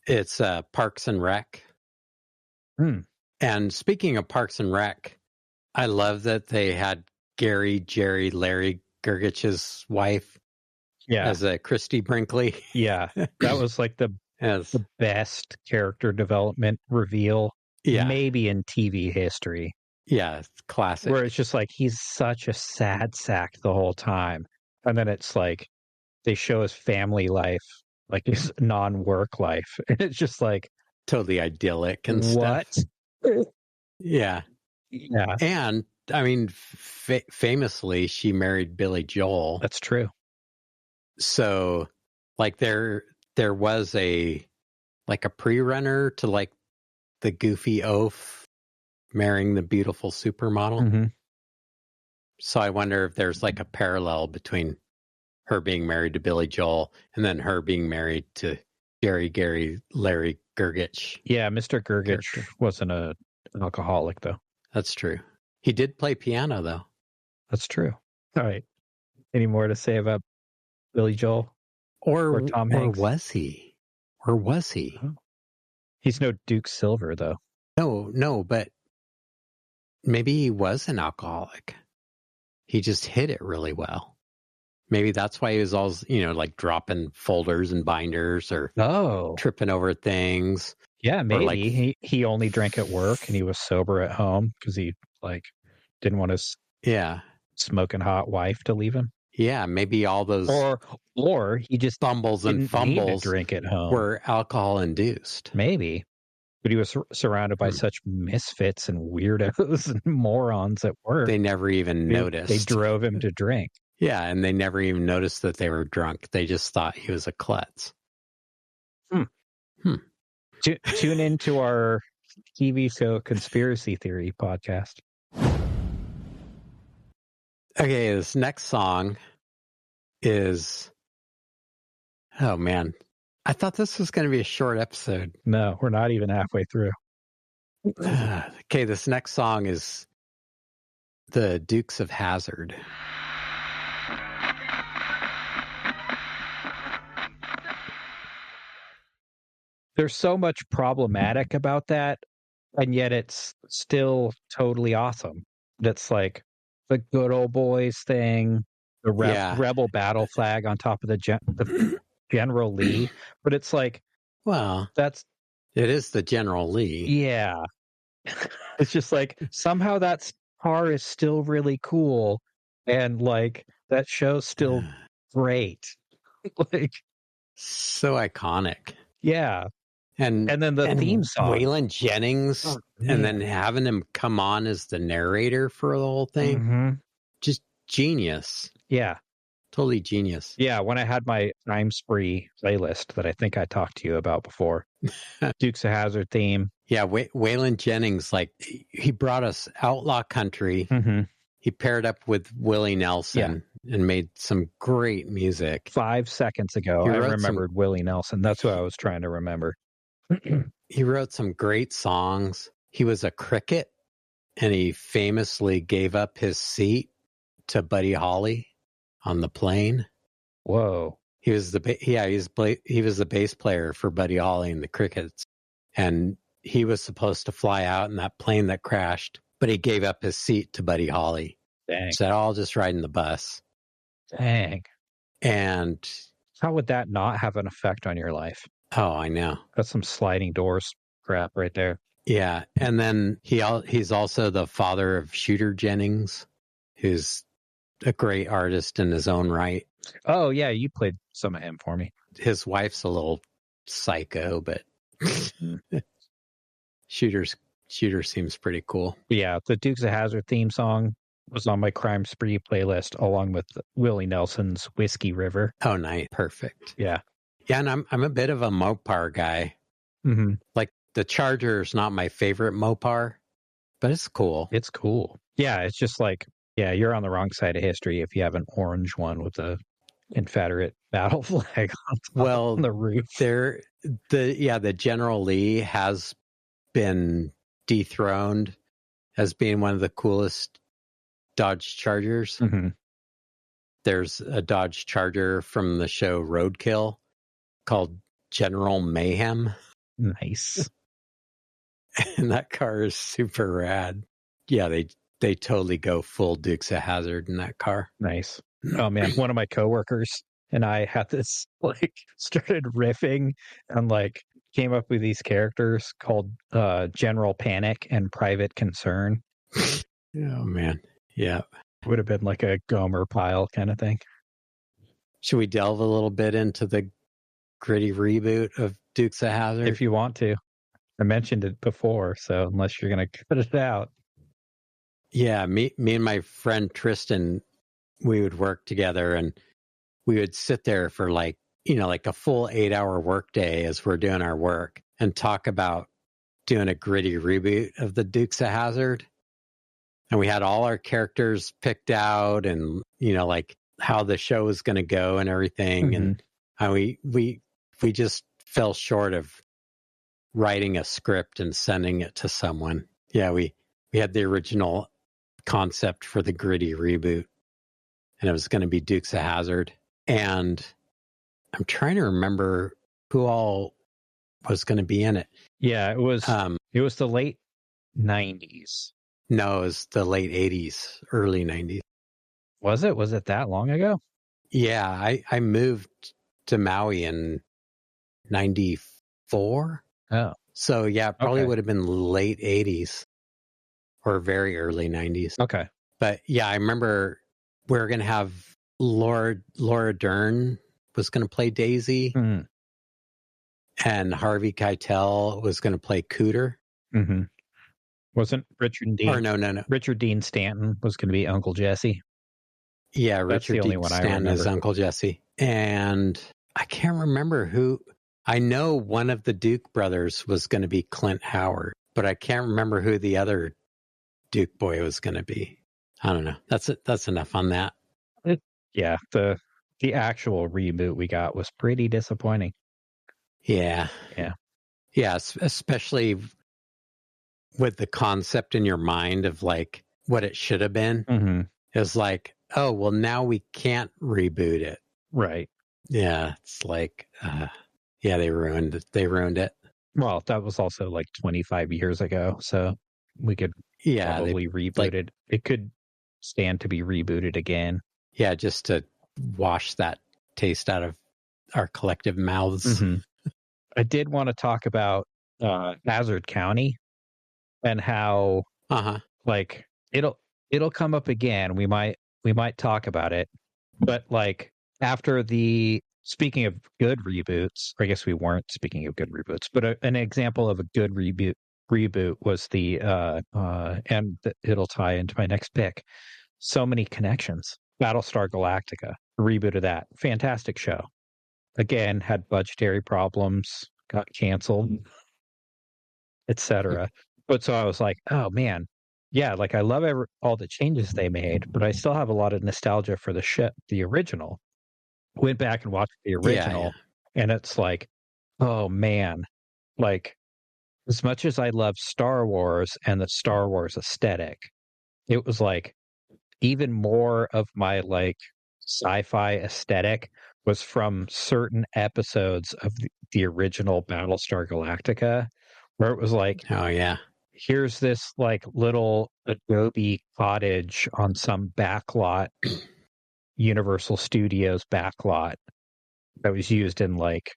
It's Parks and Rec. And speaking of Parks and Rec, I love that they had Larry Gergich's wife as a Christy Brinkley. Yeah, that was like the best character development reveal maybe in TV history. Yeah, it's classic. Where it's just like he's such a sad sack the whole time. And then it's like they show his family life, like his non-work life. And it's just like totally idyllic and what? Stuff. Yeah. And I mean, famously, she married Billy Joel. That's true. So, like, there was a pre-runner to like the goofy oaf marrying the beautiful supermodel. Mm-hmm. So I wonder if there's like a parallel between her being married to Billy Joel and then her being married to Larry Gergich. Yeah, Mr. Gergich wasn't an alcoholic, though. That's true. He did play piano, though. That's true. All right. Any more to say about Billy Joel or Tom Hanks? Was he? Or was he? Oh. He's no Duke Silver, though. No, but maybe he was an alcoholic. He just hid it really well. Maybe that's why he was always, like dropping folders and binders or tripping over things. Yeah, maybe he only drank at work and he was sober at home because he didn't want his smoking hot wife to leave him. Yeah, maybe all those or he just stumbles and fumbles to drink at home were alcohol induced. Maybe, but he was surrounded by such misfits and weirdos and morons at work. They never even noticed. They drove him to drink. Yeah, and they never even noticed that they were drunk. They just thought he was a klutz. Tune into our TV show Conspiracy Theory podcast. Okay, this next song is... Oh, man. I thought this was going to be a short episode. No, we're not even halfway through. Okay, this next song is the Dukes of Hazzard. There's so much problematic about that, and yet it's still totally awesome. It's like the good old boys thing, the rebel battle flag on top of the General Lee, but it's like, well, it is the General Lee. Yeah. It's just like somehow that car is still really cool, and like that show's still great. Like so iconic. Yeah. And then the theme song. Waylon Jennings, and then having him come on as the narrator for the whole thing. Mm-hmm. Just genius. Yeah. Totally genius. Yeah, when I had my Crime Spree playlist that I think I talked to you about before. Dukes of Hazzard theme. Yeah, Waylon Jennings, he brought us outlaw country. Mm-hmm. He paired up with Willie Nelson and made some great music. 5 seconds ago, I remembered Willie Nelson. That's who I was trying to remember. He wrote some great songs. He was a cricket, and he famously gave up his seat to Buddy Holly on the plane. Whoa. He was the bass player for Buddy Holly in the Crickets, and he was supposed to fly out in that plane that crashed, but he gave up his seat to Buddy Holly. Dang. Said, I'll just ride in the bus. Dang. And how would that not have an effect on your life? Oh, I know. That's some sliding doors crap right there. Yeah, and then he's also the father of Shooter Jennings, who's a great artist in his own right. Oh, yeah, you played some of him for me. His wife's a little psycho, but Shooter seems pretty cool. Yeah, the Dukes of Hazzard theme song was on my Crime Spree playlist, along with Willie Nelson's Whiskey River. Oh, nice. Perfect. Yeah. Yeah, and I'm a bit of a Mopar guy. Mm-hmm. Like, the Charger is not my favorite Mopar, but it's cool. It's cool. Yeah, it's just like, yeah, you're on the wrong side of history if you have an orange one with a Confederate battle flag on the roof. The General Lee has been dethroned as being one of the coolest Dodge Chargers. Mm-hmm. There's a Dodge Charger from the show Roadkill called General Mayhem. Nice. And that car is super rad. Yeah, they totally go full Dukes of Hazzard in that car. Nice. Oh man, one of my coworkers and I had this started riffing and came up with these characters called General Panic and Private Concern. Oh man. Yeah. Would have been like a Gomer Pyle kind of thing. Should we delve a little bit into the gritty reboot of Dukes of Hazzard? If you want to. I mentioned it before, so unless you're going to cut it out. Yeah, me and my friend Tristan, we would work together and we would sit there for a full 8-hour workday as we're doing our work and talk about doing a gritty reboot of the Dukes of Hazzard. And we had all our characters picked out and, how the show was going to go and everything. Mm-hmm. And how we just fell short of writing a script and sending it to someone. Yeah, we had the original concept for the gritty reboot, and it was going to be Dukes of Hazzard. And I'm trying to remember who all was going to be in it. Yeah, it was the late 90s. No, it was the late 80s, early 90s. Was it? Was it that long ago? Yeah, I moved to Maui in 94. Oh. So yeah, it probably Okay. would have been late 80s or very early 90s. Okay. But yeah, I remember we were going to have Laura Dern was going to play Daisy, Mm-hmm. and Harvey Keitel was going to play Cooter. Mm-hmm. Wasn't Richard Dean? Or no. Richard Dean Stanton was going to be Uncle Jesse. Yeah, That's Richard the only Dean one I Stanton is remember. Uncle Jesse. And I can't remember who. I know one of the Duke brothers was going to be Clint Howard, but I can't remember who the other Duke boy was going to be. I don't know. That's enough on that. Yeah, the actual reboot we got was pretty disappointing. Yeah. Especially with the concept in your mind of like what it should have been. Mm-hmm. It's like, oh, well, now we can't reboot it. Right. Yeah, it's like, yeah, they ruined it. Well, that was also like 25 years ago, so we could probably reboot it. It could stand to be rebooted again. Yeah, just to wash that taste out of our collective mouths. Mm-hmm. I did want to talk about Hazard County and how like it'll come up again. We might talk about it, but like after speaking of good reboots, I guess we weren't speaking of good reboots, but an example of a good reboot was and it'll tie into my next pick. So Many Connections, Battlestar Galactica, a reboot of that. Fantastic show. Again, had budgetary problems, got canceled, etc. But so I was like, oh man, yeah, like I love all the changes they made, but I still have a lot of nostalgia for the original. Went back and watched the original, and it's like, oh man, like as much as I love Star Wars and the Star Wars aesthetic, it was like even more of my like sci-fi aesthetic was from certain episodes of the original Battlestar Galactica, where it was like, oh yeah, here's this like little adobe cottage on some backlot, Universal Studios backlot that was used in like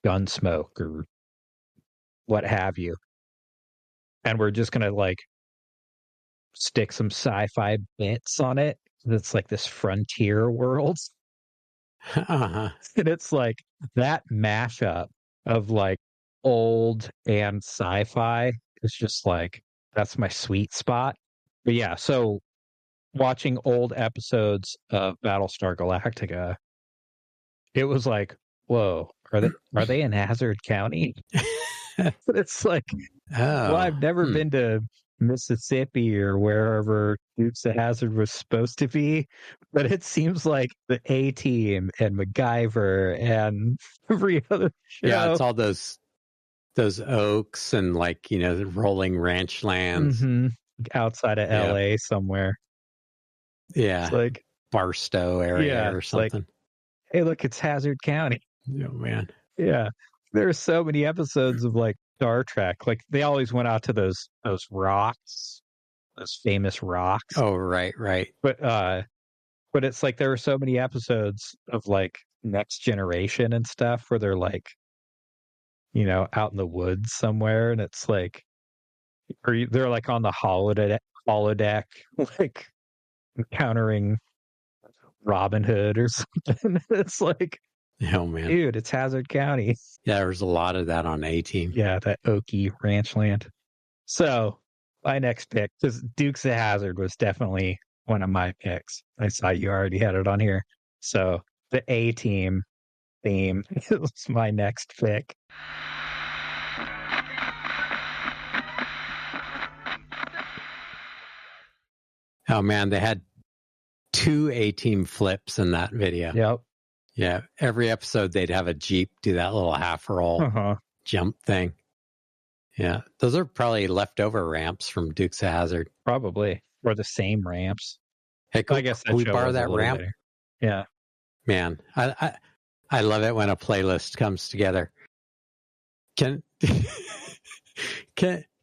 Gunsmoke or what have you. And we're just going to like stick some sci-fi bits on it. It's like this frontier world. And it's like that mashup of like old and sci-fi is just like, that's my sweet spot. But yeah, so watching old episodes of Battlestar Galactica, it was like, whoa, are they in Hazard County? It's like, well, I've never been to Mississippi or wherever Dukes of Hazzard was supposed to be, but it seems like the A-Team and MacGyver and every other show. Yeah, it's all those oaks and like, you know, the rolling ranch lands outside of LA somewhere. Yeah, it's like Barstow area or something. Like, hey, look, it's Hazard County. Oh man, yeah. There are so many episodes of like Star Trek. Like they always went out to those rocks, those famous rocks. Oh, right. But it's like there are so many episodes of like Next Generation and stuff where they're like, you know, out in the woods somewhere, and it's like, or they're like on the holodeck, like encountering Robin Hood or something. It's like, oh man, dude, it's Hazard County. Yeah, there was a lot of that on A-Team. Yeah, that Okie ranch land. So my next pick, because Dukes of Hazzard was definitely one of my picks. I saw you already had it on here. So the A-Team theme is my next pick. Oh man, they had 2 A-Team flips in that video. Yep. Yeah, every episode they'd have a Jeep do that little half roll jump thing. Yeah, those are probably leftover ramps from Dukes of Hazzard. Probably. or the same ramps. Hey, I guess can we borrow that ramp? Later. Yeah. Man, I love it when a playlist comes together. Can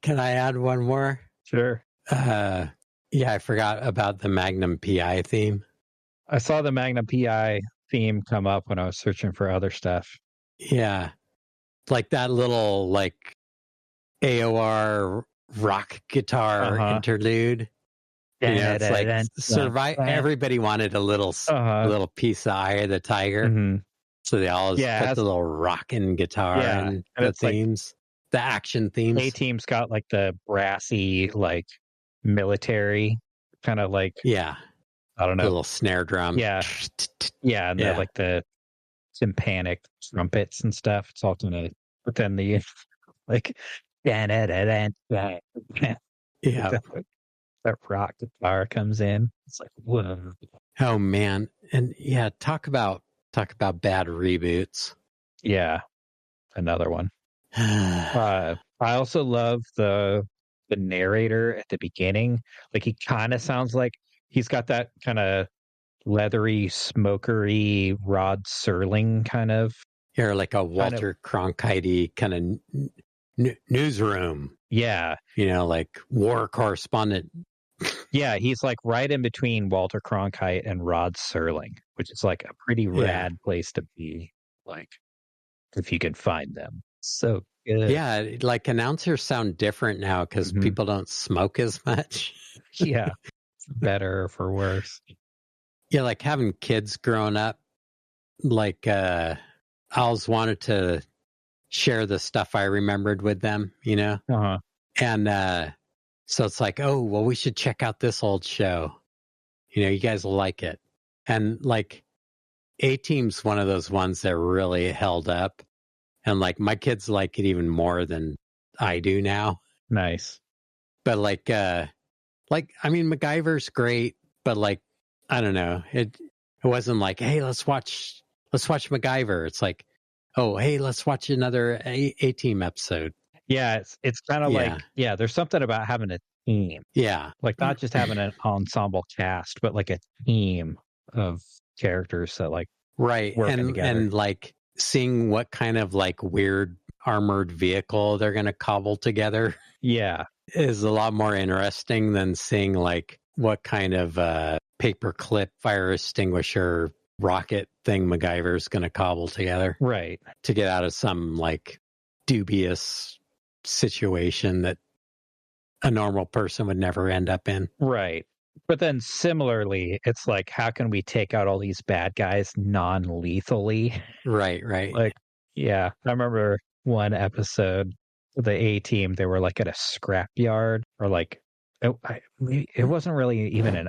I add one more? Sure. Yeah, I forgot about the Magnum PI theme. I saw the Magnum PI theme come up when I was searching for other stuff. Yeah. Like that little like AOR rock guitar interlude. You know, it's like everybody wanted a little piece of Eye of the Tiger. Mm-hmm. So they all put the little rocking guitar and the themes, the action themes. A-Team's got like the brassy, like military kind of like, I don't know, little snare drum. Yeah. And like the tympanic trumpets and stuff. It's all kind of, but then the like, that rock guitar comes in. It's like, whoa. Oh man. And talk about bad reboots. Yeah. Another one. I also love the narrator at the beginning. Like he kind of sounds like he's got that kind of leathery, smokery Rod Serling kind of. Yeah, like a Walter Cronkite kind of newsroom. Yeah. You know, like war correspondent. Yeah, he's like right in between Walter Cronkite and Rod Serling, which is like a pretty rad place to be, like, if you could find them. So good. Yeah, like announcers sound different now because people don't smoke as much. Yeah, better or for worse. Yeah, like having kids growing up, like I always wanted to share the stuff I remembered with them, you know? And so it's like, oh, well, we should check out this old show. You know, you guys will like it. And like A-Team's one of those ones that really held up. And like my kids like it even more than I do now. Nice. But like I mean, MacGyver's great, but like, I don't know. It wasn't like, hey, let's watch MacGyver. It's like, oh, hey, let's watch another A-Team episode. Yeah, it's kind of like, there's something about having a team. Yeah. Like not just having an ensemble cast, but like a team of characters that like working together. And like seeing what kind of like weird armored vehicle they're going to cobble together. Yeah. Is a lot more interesting than seeing like what kind of paperclip fire extinguisher rocket thing MacGyver's going to cobble together. Right. To get out of some like dubious situation that a normal person would never end up in. Right. But then similarly, it's like, how can we take out all these bad guys non-lethally? Right. Like, yeah. I remember one episode, the A-Team, they were like at a scrapyard or like, it wasn't really even a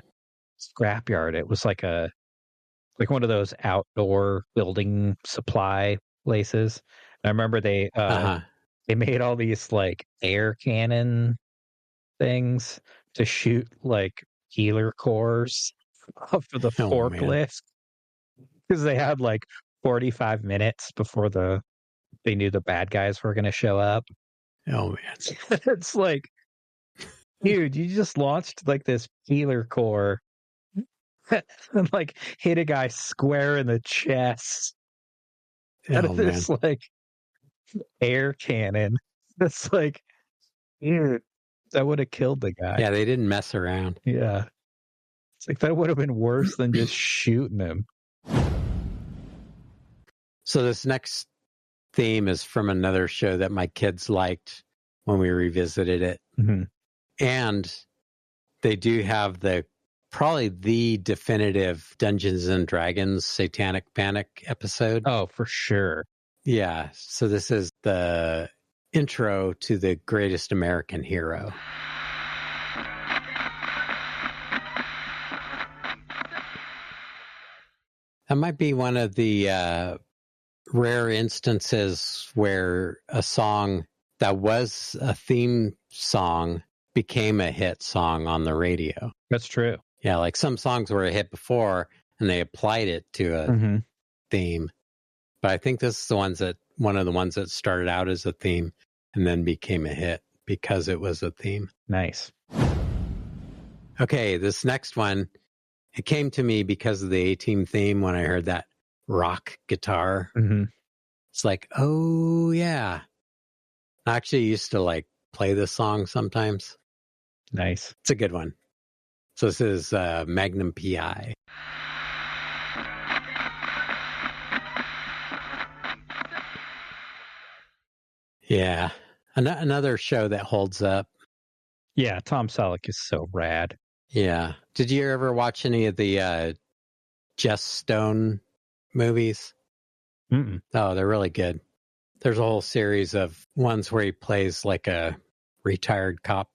scrapyard. It was like one of those outdoor building supply places. I remember they made all these like air cannon things to shoot like healer cores off of the forklift because they had like 45 minutes before they knew the bad guys were going to show up. Oh man. It's like, dude, you just launched like this healer core and like hit a guy square in the chest. Out of this like air cannon. That's like, dude, that would have killed the guy. Yeah, they didn't mess around. Yeah. It's like that would have been worse than just shooting him. So this next theme is from another show that my kids liked when we revisited it. Mm-hmm. And they do have probably the definitive Dungeons and Dragons Satanic Panic episode. Oh, for sure. Yeah. So this is the intro to the Greatest American Hero. That might be one of the rare instances where a song that was a theme song became a hit song on the radio. That's true. Yeah, like some songs were a hit before and they applied it to a theme. But I think this is one of the ones that started out as a theme and then became a hit because it was a theme. Nice. Okay, this next one, it came to me because of the A-Team theme when I heard that rock guitar. Mm-hmm. It's like, oh, yeah. I actually used to like play this song sometimes. Nice. It's a good one. So this is Magnum PI. Yeah. Another show that holds up. Yeah, Tom Selleck is so rad. Yeah. Did you ever watch any of the Jess Stone movies? Mm-mm. Oh, they're really good. There's a whole series of ones where he plays like a retired cop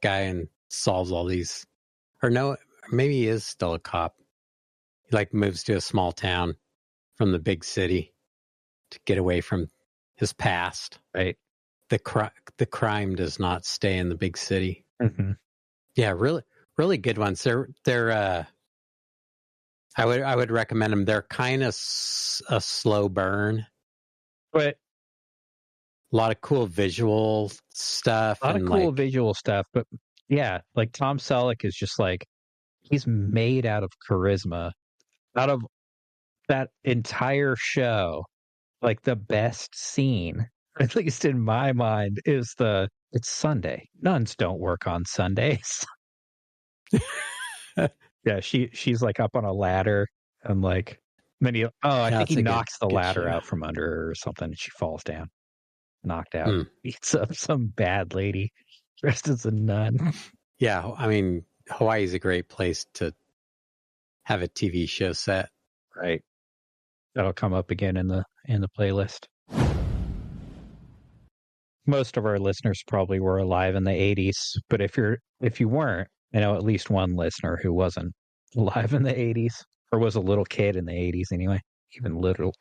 guy and solves all these. Or no, maybe he is still a cop. He like moves to a small town from the big city to get away from his past. Right. The crime does not stay in the big city. Mm-hmm. Yeah, really good ones. They're I would recommend them. They're kind of a slow burn. But A lot of cool visual stuff. a lot of cool visual stuff. But yeah, like Tom Selleck is just like, he's made out of charisma. Out of that entire show, like the best scene, at least in my mind, is it's Sunday. Nuns don't work on Sundays. Yeah, she's like up on a ladder and like I think he knocks the ladder out from under her or something and she falls down. Knocked out. Beats up some bad lady dressed as a nun. Yeah, I mean, Hawaii's a great place to have a TV show set. Right. That'll come up again in the playlist. Most of our listeners probably were alive in the 80s, but if you weren't, I know at least one listener who wasn't alive in the 80s or was a little kid in the 80s anyway. Even littler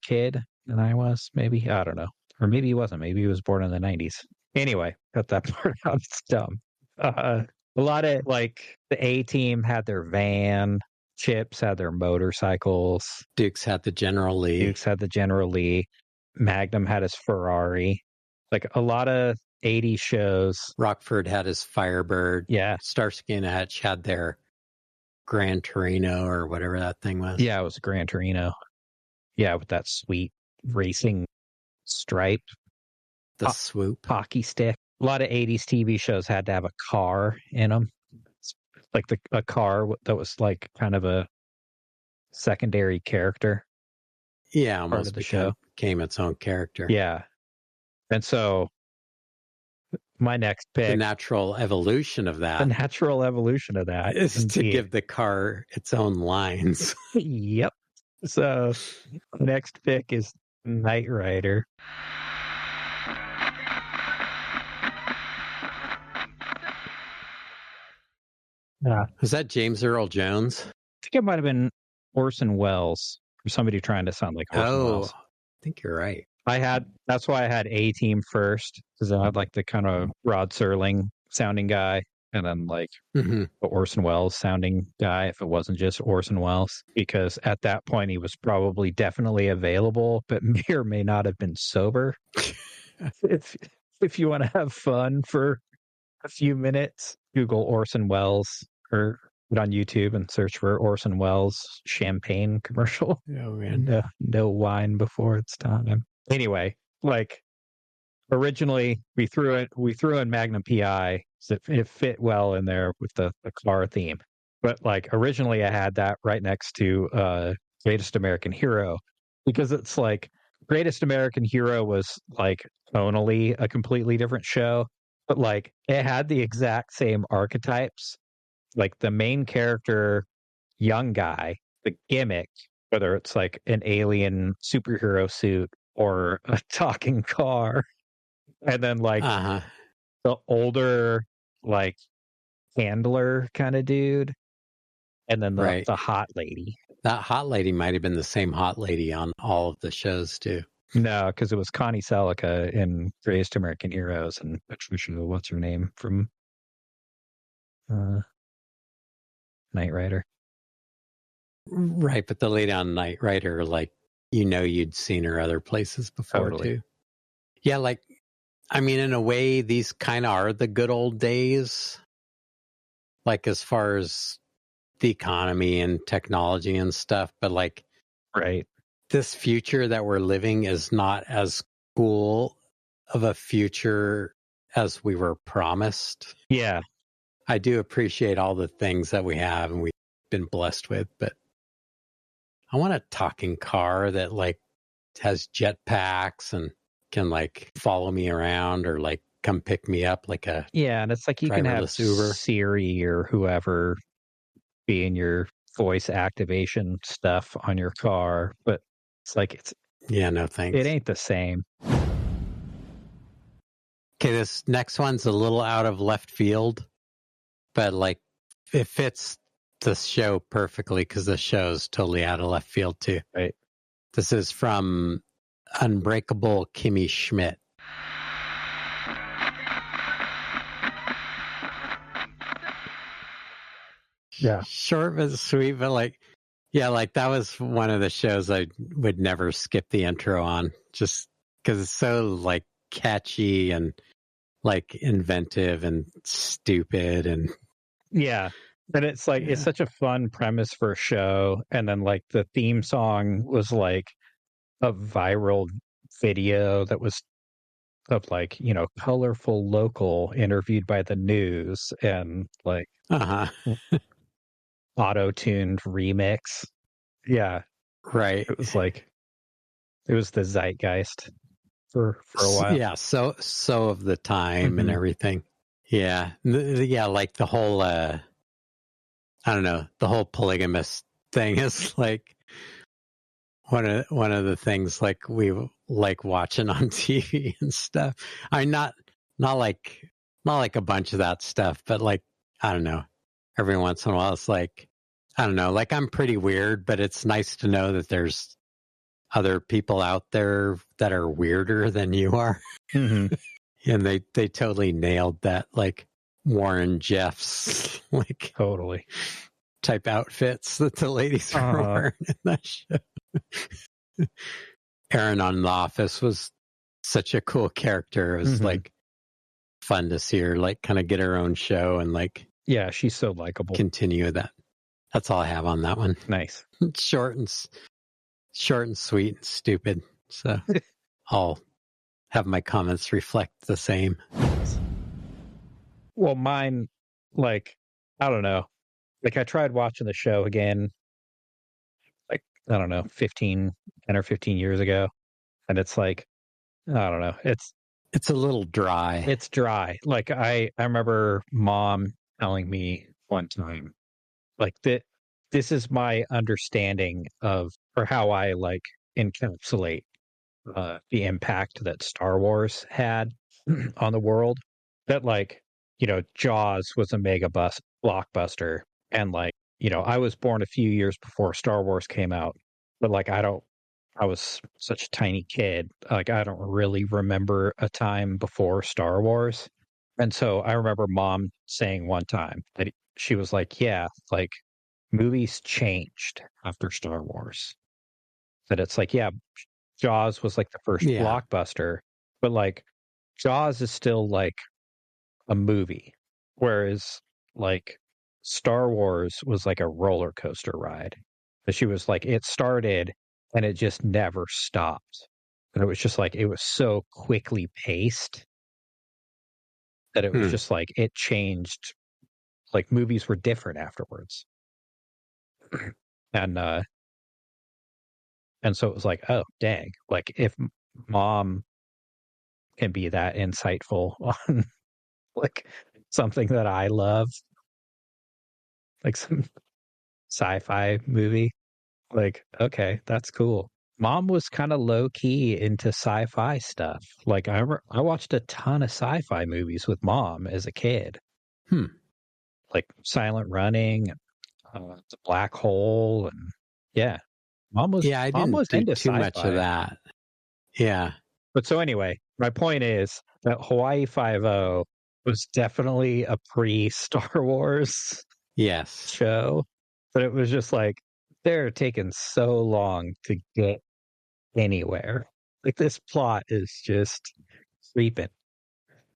kid than I was, maybe. I don't know. Or maybe he wasn't. Maybe he was born in the 90s. Anyway, cut that part out. It's dumb. A lot of like the A-Team had their van. Chips had their motorcycles. Dukes had the General Lee. Magnum had his Ferrari. Like a lot of 80s shows. Rockford had his Firebird. Yeah. Starsky and Hutch had their Gran Torino or whatever that thing was. Yeah, it was a Gran Torino. Yeah, with that sweet racing stripe. The swoop. Hockey stick. A lot of 80s TV shows had to have a car in them. Like a car that was like kind of a secondary character. Yeah, almost became its own character. Yeah. And so my next pick. The natural evolution of that. Is to give the car its own lines. Yep. So next pick is Knight Rider. Was that James Earl Jones? I think it might have been Orson Welles or somebody trying to sound like Orson Welles. I think you're right. That's why I had A-Team first, because I had like the kind of Rod Serling sounding guy, and then like the Orson Welles sounding guy, if it wasn't just Orson Welles, because at that point he was probably definitely available, but may or may not have been sober. If you want to have fun for a few minutes, Google Orson Welles or get on YouTube and search for Orson Welles champagne commercial. Oh man, no wine before it's time. Anyway, like originally we threw in Magnum PI, so it fit well in there with the car theme. But like originally I had that right next to Greatest American Hero, because it's like Greatest American Hero was like tonally a completely different show, but like it had the exact same archetypes. Like the main character, young guy, the gimmick, whether it's like an alien superhero suit or a talking car, and then like the older like handler kind of dude, and then the hot lady. That hot lady might have been the same hot lady on all of the shows too. No, because it was Connie Selica in Greatest American Heroes and Patricia, what's her name from Knight Rider. Right, but the lady on Knight Rider, like, you'd seen her other places before too. Yeah, like, I mean, in a way, these kind of are the good old days like as far as the economy and technology and stuff, but like Right. this future that we're living is not as cool of a future as we were promised. Yeah. I do appreciate all the things that we have and we've been blessed with, but I want a talking car that like has jetpacks and can like follow me around or like come pick me up like a Yeah, and it's like you can have driverless Uber. Siri or whoever be in your voice activation stuff on your car, but it's like Yeah, no it thanks. ain't the same. Okay, this next one's a little out of left field, but like it fits the show perfectly because the show's totally out of left field too. Right. This is from Unbreakable Kimmy Schmidt. Yeah. Short but sweet, but like, yeah, like that was one of the shows I would never skip the intro on just because it's so like catchy and like inventive and stupid and Yeah. And it's like it's such a fun premise for a show. And then like the theme song was like a viral video that was of like, colorful local interviewed by the news and like auto-tuned remix. Yeah. right. It was like it was the zeitgeist for a while. Yeah, so of the time and everything. Yeah. Yeah, like the whole I don't know, the whole polygamous thing is like one of the things like we like watching on TV and stuff. I not like a bunch of that stuff, but like I don't know. Every once in a while it's like I don't know, like I'm pretty weird, but it's nice to know that there's other people out there that are weirder than you are. Mm-hmm. And they totally nailed that, like Warren Jeffs, like Totally type outfits that the ladies were wearing in that show. Erin on The Office was such a cool character. It was like fun to see her like kind of get her own show and like yeah, she's so likable. Continue that. That's all I have on that one. Nice. Short and sweet and stupid. So I'll have my comments reflect the same. Well, mine, like, I don't know. Like, I tried watching the show again, like, I don't know, 10 or 15 years ago. And it's like, I don't know. It's a little dry. It's dry. Like, I remember mom telling me one time, like, that this is my understanding of, or how I, like, encapsulate the impact that Star Wars had on the world. That like, Jaws was a mega blockbuster, and like, I was born a few years before Star Wars came out, but like I was such a tiny kid, like I don't really remember a time before Star Wars. And so I remember mom saying one time that she was like, yeah, like movies changed after Star Wars. That it's like, yeah, Jaws was like the first blockbuster, but like Jaws is still like a movie, whereas like Star Wars was like a roller coaster ride. But she was like, it started and it just never stopped. And it was just like, it was so quickly paced that it was just like, it changed. Like movies were different afterwards. And so it was like, oh, dang. Like if mom can be that insightful on like something that I love, like some sci-fi movie, like, okay, that's cool. Mom was kind of low key into sci-fi stuff. Like I watched a ton of sci-fi movies with mom as a kid. Like Silent Running, The Black Hole, and yeah. Mom was I didn't do into too sci-fi. much of that. Yeah. But so anyway, my point is that Hawaii Five-0 was definitely a pre-Star Wars show, but it was just like they're taking so long to get anywhere. Like this plot is just creeping.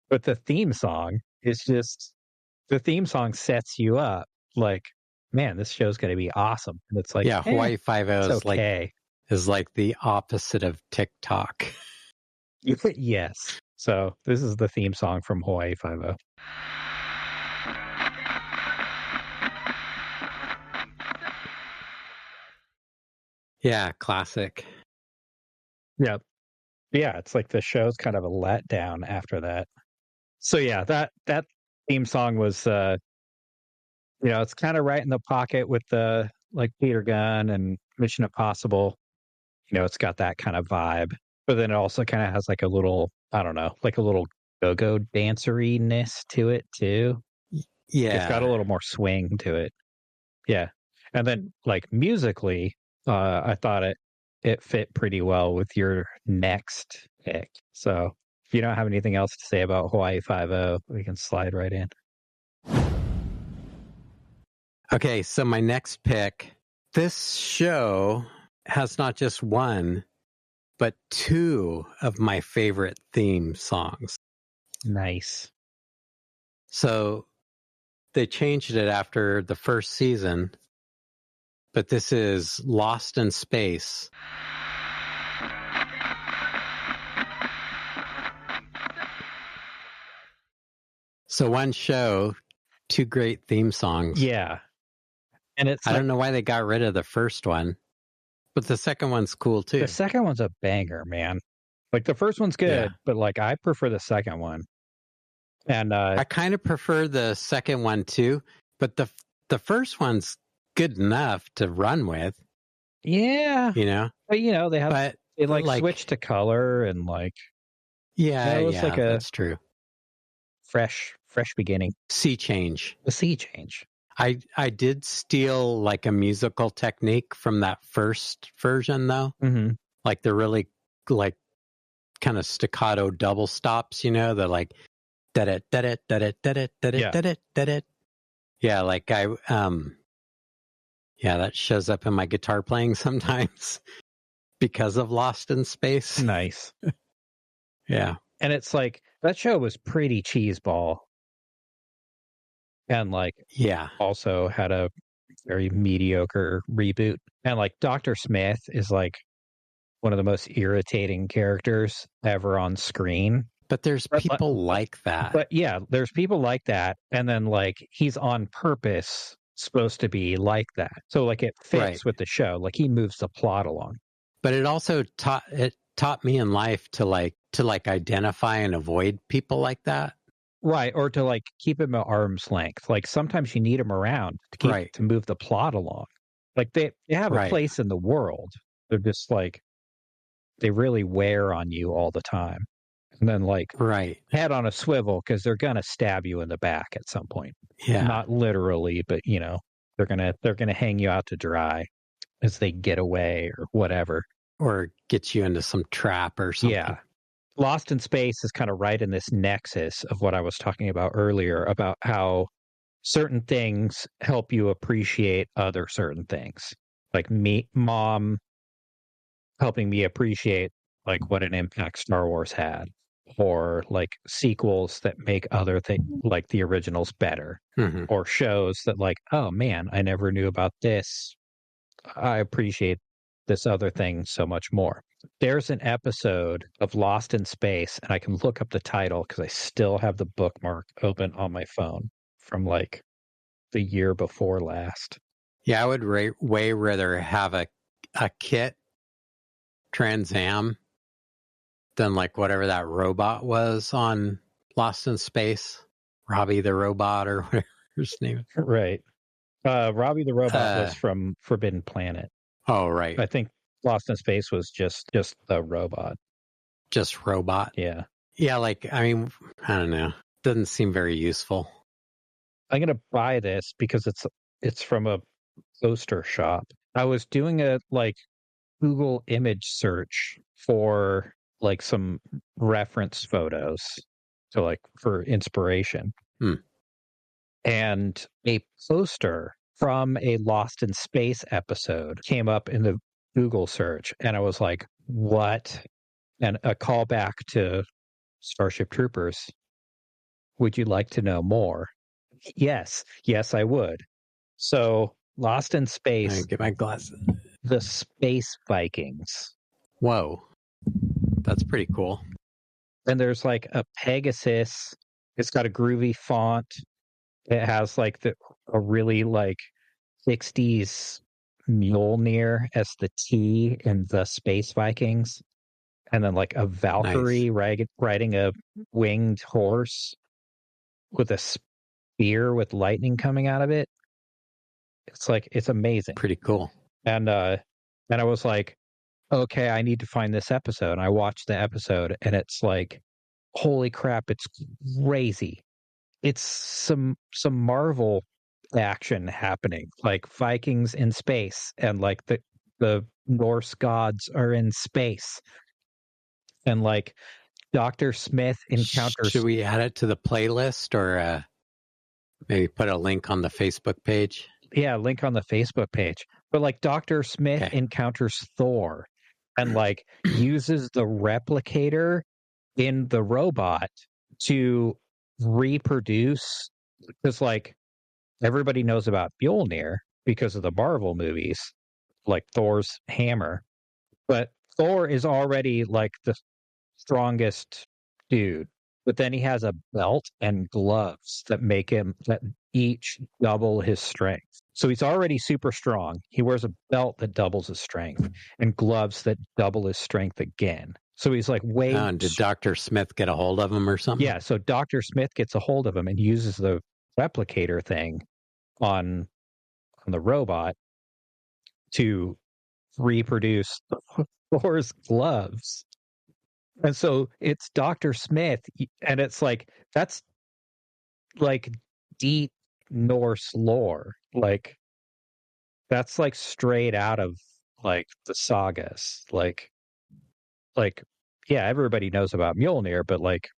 But the theme song is just the theme song sets you up like, man, this show's going to be awesome. And it's like, Hawaii Five-O it's okay. is like the opposite of TikTok. Yes. So this is the theme song from Hawaii Five-O. Yeah, classic. Yep. Yeah, it's like the show's kind of a letdown after that. So yeah, that theme song was it's kind of right in the pocket with the like Peter Gunn and Mission Impossible. It's got that kind of vibe. But then it also kind of has like a little, I don't know, like a little go-go dancery-ness to it too. Yeah. It's got a little more swing to it. Yeah. And then like musically, I thought it fit pretty well with your next pick. So if you don't have anything else to say about Hawaii Five-O, we can slide right in. Okay, so my next pick, this show has not just one, but two of my favorite theme songs. Nice. So they changed it after the first season, but this is Lost in Space. So one show, two great theme songs. Yeah. And it's I don't know why they got rid of the first one, but the second one's cool too. The second one's a banger, man. Like the first one's good, but like I prefer the second one. And I kind of prefer the second one too, but the first one's good enough to run with. Yeah. But they switched to color and like that's true. Fresh beginning. Sea change. The sea change. I did steal like a musical technique from that first version though. Mm-hmm. Like the really like kind of staccato double stops, they're like da-da, da-da, da-da, da-da, da-da, da-da, da-da. Yeah, like that shows up in my guitar playing sometimes because of Lost in Space. Nice. Yeah. And it's like that show was pretty cheeseball. And like also had a very mediocre reboot. And like Dr. Smith is like one of the most irritating characters ever on screen. But there's people like that. But yeah, there's people like that. And then like he's on purpose supposed to be like that. So like it fits with the show. Like he moves the plot along. But it also taught me in life to identify and avoid people like that. Right, or to like keep him at arm's length. Like sometimes you need him around to move the plot along. Like they have a place in the world. They're just like they really wear on you all the time. And then like head on a swivel because they're gonna stab you in the back at some point. Yeah. Not literally, but they're gonna hang you out to dry as they get away or whatever. Or get you into some trap or something. Yeah. Lost in Space is kind of right in this nexus of what I was talking about earlier about how certain things help you appreciate other certain things. Like Mom helping me appreciate like what an impact Star Wars had, or like sequels that make other things like the originals better, or shows that like, oh man, I never knew about this. I appreciate this other thing so much more. There's an episode of Lost in Space, and I can look up the title because I still have the bookmark open on my phone from like the year before last. Yeah, I would way rather have a Kit Trans Am than like whatever that robot was on Lost in Space. Robbie the Robot or whatever his name is. Right. Robbie the Robot was from Forbidden Planet. Oh, right. I think Lost in Space was just the robot. Just robot? Yeah. Yeah, like, I mean, I don't know. Doesn't seem very useful. I'm going to buy this because it's from a poster shop. I was doing a like Google image search for like some reference photos to like for inspiration. And a poster from a Lost in Space episode came up in the Google search, and I was like, what? And a callback to Starship Troopers. Would you like to know more? Yes, I would. So, Lost in I Space, get my glasses. the Space Vikings. Whoa, that's pretty cool. And there's like a Pegasus. It's got a groovy font. It has like a really like 60s Mjolnir as the T in the Space Vikings. And then like a Valkyrie riding a winged horse with a spear with lightning coming out of it. It's amazing. Pretty cool. And I was like, okay, I need to find this episode. And I watched the episode and it's like, holy crap, it's crazy. It's some Marvel action happening, like Vikings in space, and like the Norse gods are in space, and like Dr. Smith encounters. Should we add it to the playlist, or maybe put a link on the Facebook page? Yeah, link on the Facebook page. But like Dr. Smith encounters Thor and like uses the replicator in the robot to reproduce, because like everybody knows about Mjolnir because of the Marvel movies, like Thor's hammer. But Thor is already like the strongest dude. But then he has a belt and gloves that each double his strength. So he's already super strong. He wears a belt that doubles his strength and gloves that double his strength again. So he's like way. And did Dr. Smith get a hold of him or something? Yeah. So Dr. Smith gets a hold of him and uses the replicator thing on the robot to reproduce Thor's gloves. And so it's Dr. Smith, and it's like, that's like deep Norse lore. Like, that's like straight out of like the sagas. Like, yeah, everybody knows about Mjolnir, but like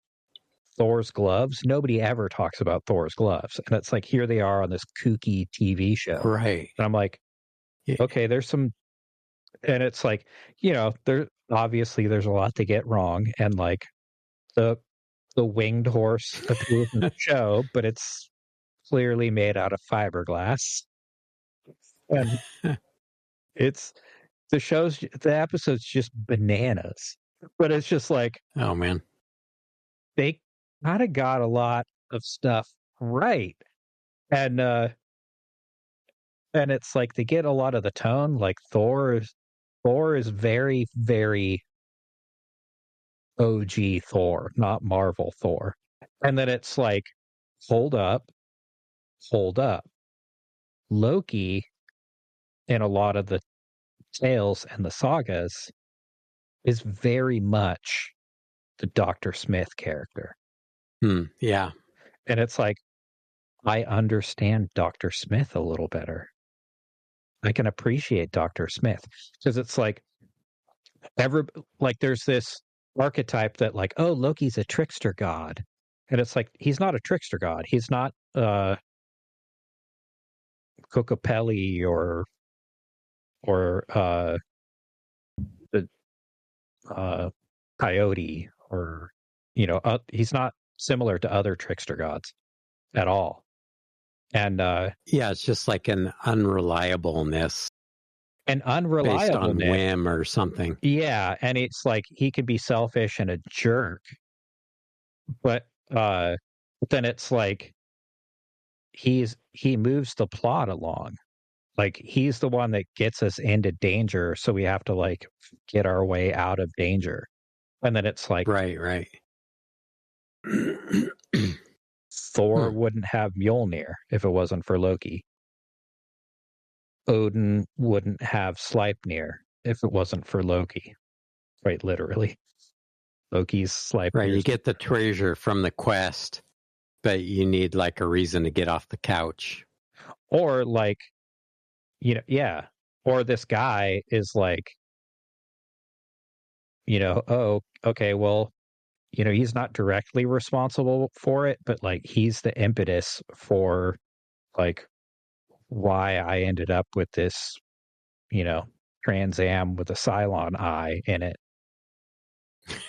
Thor's gloves, nobody ever talks about Thor's gloves. And it's like, here they are on this kooky TV show. Right. And I'm like, okay, there's some, and it's like, obviously there's a lot to get wrong. And like the winged horse appears in the show, but it's clearly made out of fiberglass. And the episode's just bananas. But it's just like, oh man, they kind of got a lot of stuff right. And it's like they get a lot of the tone. Like Thor is very, very OG Thor, not Marvel Thor. And then it's like, hold up. Loki, in a lot of the tales and the sagas, is very much the Dr. Smith character. Yeah. And it's like, I understand Dr. Smith a little better. I can appreciate Dr. Smith because it's like, there's this archetype that like, oh, Loki's a trickster god. And it's like, he's not a trickster god. He's not Kokopelli or the Coyote, or he's not similar to other trickster gods at all. And yeah, it's just like an unreliableness. Based on whim or something. Yeah, and it's like he can be selfish and a jerk, but then it's like he moves the plot along. Like he's the one that gets us into danger, so we have to like get our way out of danger. And then it's like, right. Thor wouldn't have Mjolnir if it wasn't for Loki. Odin wouldn't have Sleipnir if it wasn't for Loki. Right, literally. Loki's Sleipnir. Right, you get the treasure from the quest, but you need like a reason to get off the couch. Or like, or this guy is like, oh, okay, well, he's not directly responsible for it, but like he's the impetus for like why I ended up with this, Trans Am with a Cylon eye in it.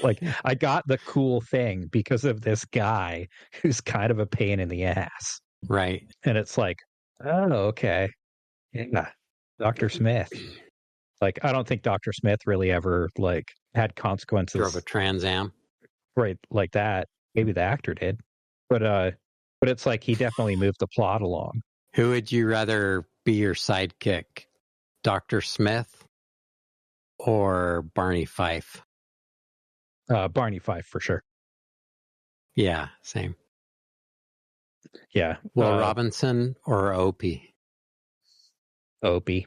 Like I got the cool thing because of this guy who's kind of a pain in the ass. Right. And it's like, oh, okay. Yeah. Dr. Smith. Like, I don't think Dr. Smith really ever like had consequences. Drove a Trans Am. Right, like that. Maybe the actor did. But it's like he definitely moved the plot along. Who would you rather be your sidekick? Dr. Smith or Barney Fife? Barney Fife for sure. Yeah, same. Yeah. Will Robinson or Opie? Opie.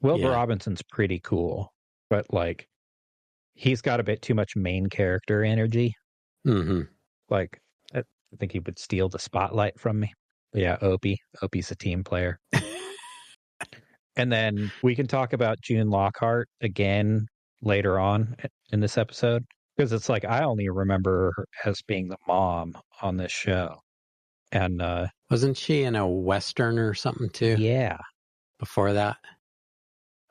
Will Yeah. Robinson's pretty cool, but like he's got a bit too much main character energy. Mm-hmm. Like I think he would steal the spotlight from me. But yeah, Opie. Opie's a team player. And then we can talk about June Lockhart again later on in this episode, because it's like I only remember her as being the mom on this show. And wasn't she in a Western or something too? Yeah. Before that?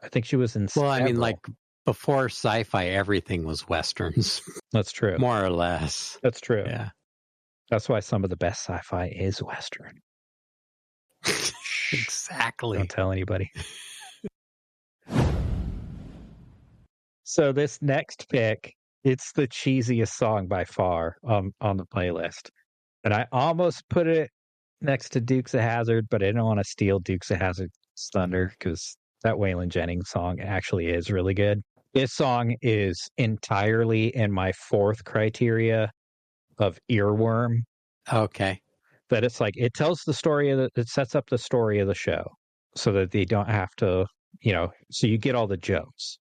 I think she was in several. Well, I mean, like before sci-fi, everything was Westerns. That's true. More or less. That's true. Yeah. That's why some of the best sci-fi is Western. Exactly. Don't tell anybody. So this next pick, it's the cheesiest song by far on the playlist. And I almost put it next to Dukes of Hazzard, but I didn't want to steal Dukes of Hazzard's thunder because that Waylon Jennings song actually is really good. This song is entirely in my fourth criteria of earworm. Okay. That it's like, it tells the story it sets up the story of the show so that they don't have to, so you get all the jokes.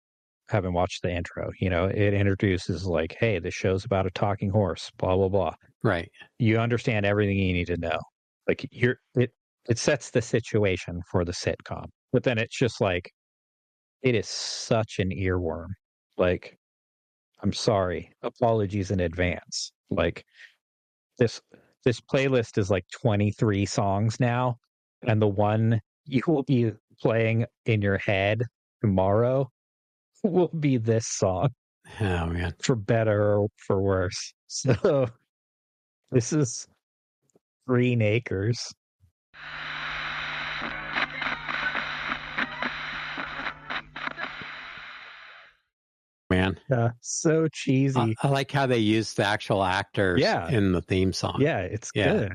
Haven't watched the intro, it introduces like, hey, the show's about a talking horse, blah, blah, blah. Right. You understand everything you need to know. Like it sets the situation for the sitcom, but then it's just like, it is such an earworm. Like, I'm sorry, apologies in advance. Like this playlist is like 23 songs now, and the one you will be playing in your head tomorrow will be this song. Oh man. For better or for worse. So this is Green Acres. Man. Yeah, so cheesy. I like how they use the actual actors in the theme song. Yeah, it's good.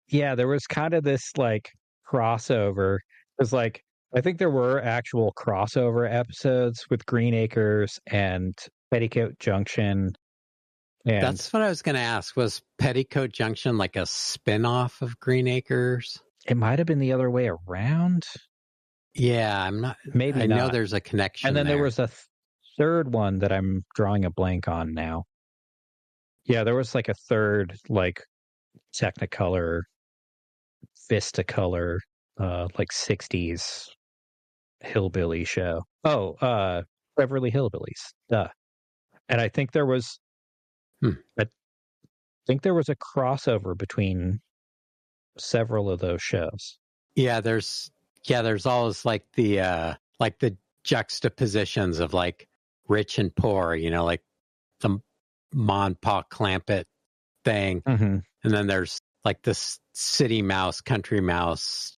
Yeah, there was kind of this like crossover. It was like, I think there were actual crossover episodes with Green Acres and Petticoat Junction. And that's what I was going to ask. Was Petticoat Junction like a spin-off of Green Acres? It might have been the other way around. Yeah, I'm not. Maybe I not. know there's a connection. And then there there was a third one that I'm drawing a blank on now. Yeah, there was like a third, like Technicolor, Vistacolor, like 60s hillbilly show. Oh, Beverly Hillbillies. Duh. And I think there was I think there was a crossover between several of those shows. Yeah, there's always like the juxtapositions of like rich and poor, like the Ma and Pa Clampett thing. Mm-hmm. And then there's like this city mouse, country mouse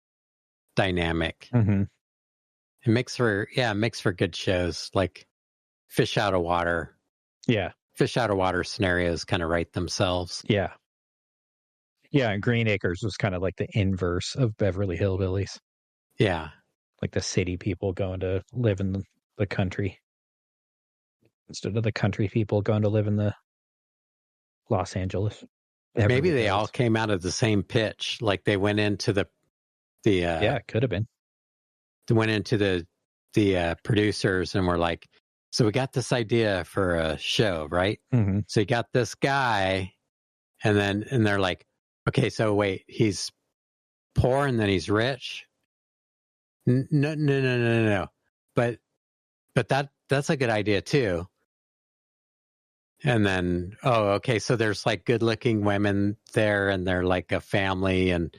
dynamic. Mm-hmm. It makes for good shows, like fish out of water. Yeah. Fish out of water scenarios kind of write themselves. Yeah. Yeah, and Green Acres was kind of like the inverse of Beverly Hillbillies. Yeah. Like the city people going to live in the country instead of the country people going to live in the Los Angeles. Maybe they all came out of the same pitch. Like they went into the yeah, it could have been. They went into the producers and were like, so we got this idea for a show, right? Mm-hmm. So you got this guy, and they're like, okay, so wait, he's poor and then he's rich? No. But that's a good idea too. And then, okay, so there's like good-looking women there, and they're like a family, and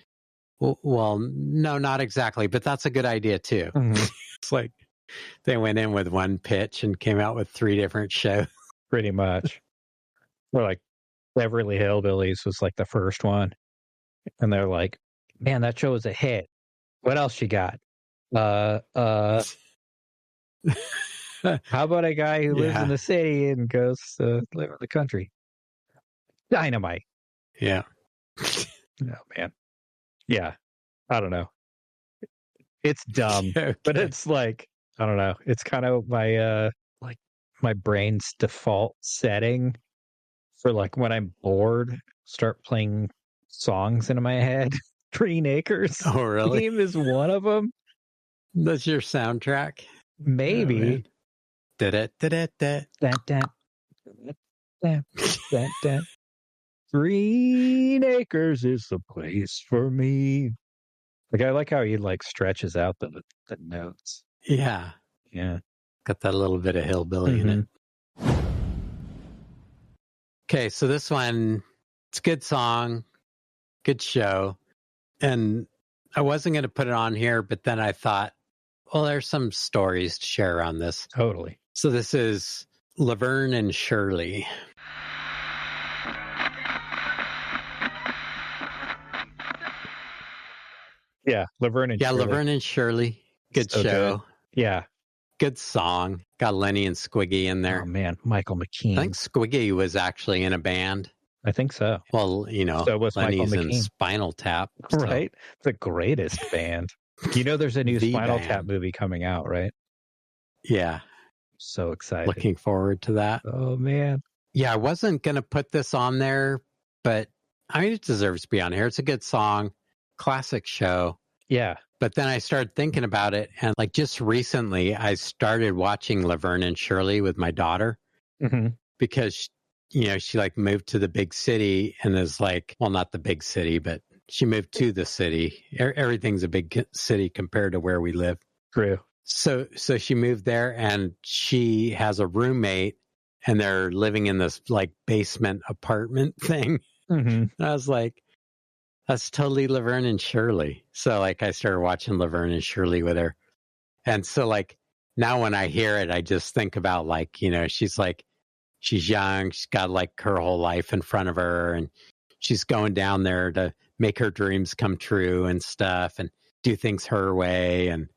well, no, not exactly, but that's a good idea too. Mm-hmm. It's like they went in with one pitch and came out with 3 different shows. Pretty much. Or like Beverly Hillbillies was like the first one. And they're like, man, that show was a hit. What else you got? How about a guy who lives in the city and goes to live in the country? Dynamite. Yeah. Oh, man. Yeah. I don't know. It's dumb, Okay. but it's like, I don't know. It's kind of my, my brain's default setting for like when I'm bored, start playing songs in my head. Green Acres Oh, really? theme is one of them. That's your soundtrack? Maybe. Green Acres is the place for me. Like, I like how he like stretches out the notes. Yeah. Yeah. Got that little bit of hillbilly in it. Okay, so this one, it's a good song, good show. And I wasn't going to put it on here, but then I thought, well, there's some stories to share around this. Totally. So this is Laverne and Shirley. Yeah, Laverne and Shirley. Laverne and Shirley. Good So show. good. Yeah. Good song. Got Lenny and Squiggy in there. Oh, man. Michael McKean. I think Squiggy was actually in a band. I think so. Well, So was Lenny's Michael in McKean. Spinal Tap. So. Right? The greatest band. You know there's a new Spinal band. Tap movie coming out, right? Yeah. So excited. Looking forward to that. Oh, man. Yeah, I wasn't going to put this on there, but I mean, it deserves to be on here. It's a good song, classic show. Yeah. But then I started thinking about it, and like just recently, I started watching Laverne and Shirley with my daughter because, she like moved to the big city and is like, well, not the big city, but she moved to the city. Everything's a big city compared to where we live. True. So she moved there, and she has a roommate, and they're living in this like basement apartment thing. And I was like, that's totally Laverne and Shirley. So like I started watching Laverne and Shirley with her. And so like now when I hear it, I just think about like, she's young, she's got like her whole life in front of her, and she's going down there to make her dreams come true and stuff and do things her way. And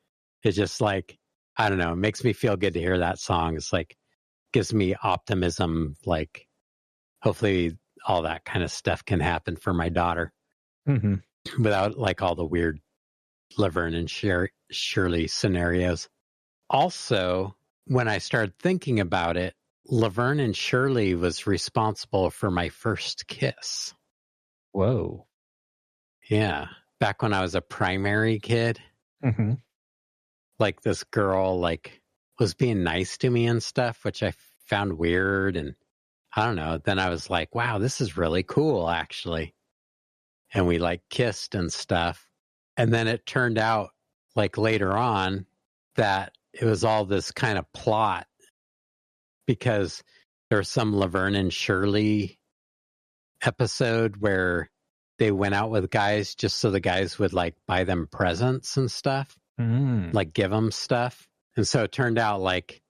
it's just like, I don't know, it makes me feel good to hear that song. It's like, gives me optimism. Like hopefully all that kind of stuff can happen for my daughter. Without like all the weird Laverne and Shirley scenarios. Also, when I started thinking about it, Laverne and Shirley was responsible for my first kiss. Whoa. Yeah. Back when I was a primary kid, like this girl like was being nice to me and stuff, which I found weird. And I don't know. Then I was like, wow, this is really cool, actually. And we like kissed and stuff. And then it turned out like later on that it was all this kind of plot because there's some Laverne and Shirley episode where they went out with guys just so the guys would like buy them presents and stuff, like give them stuff. And so it turned out like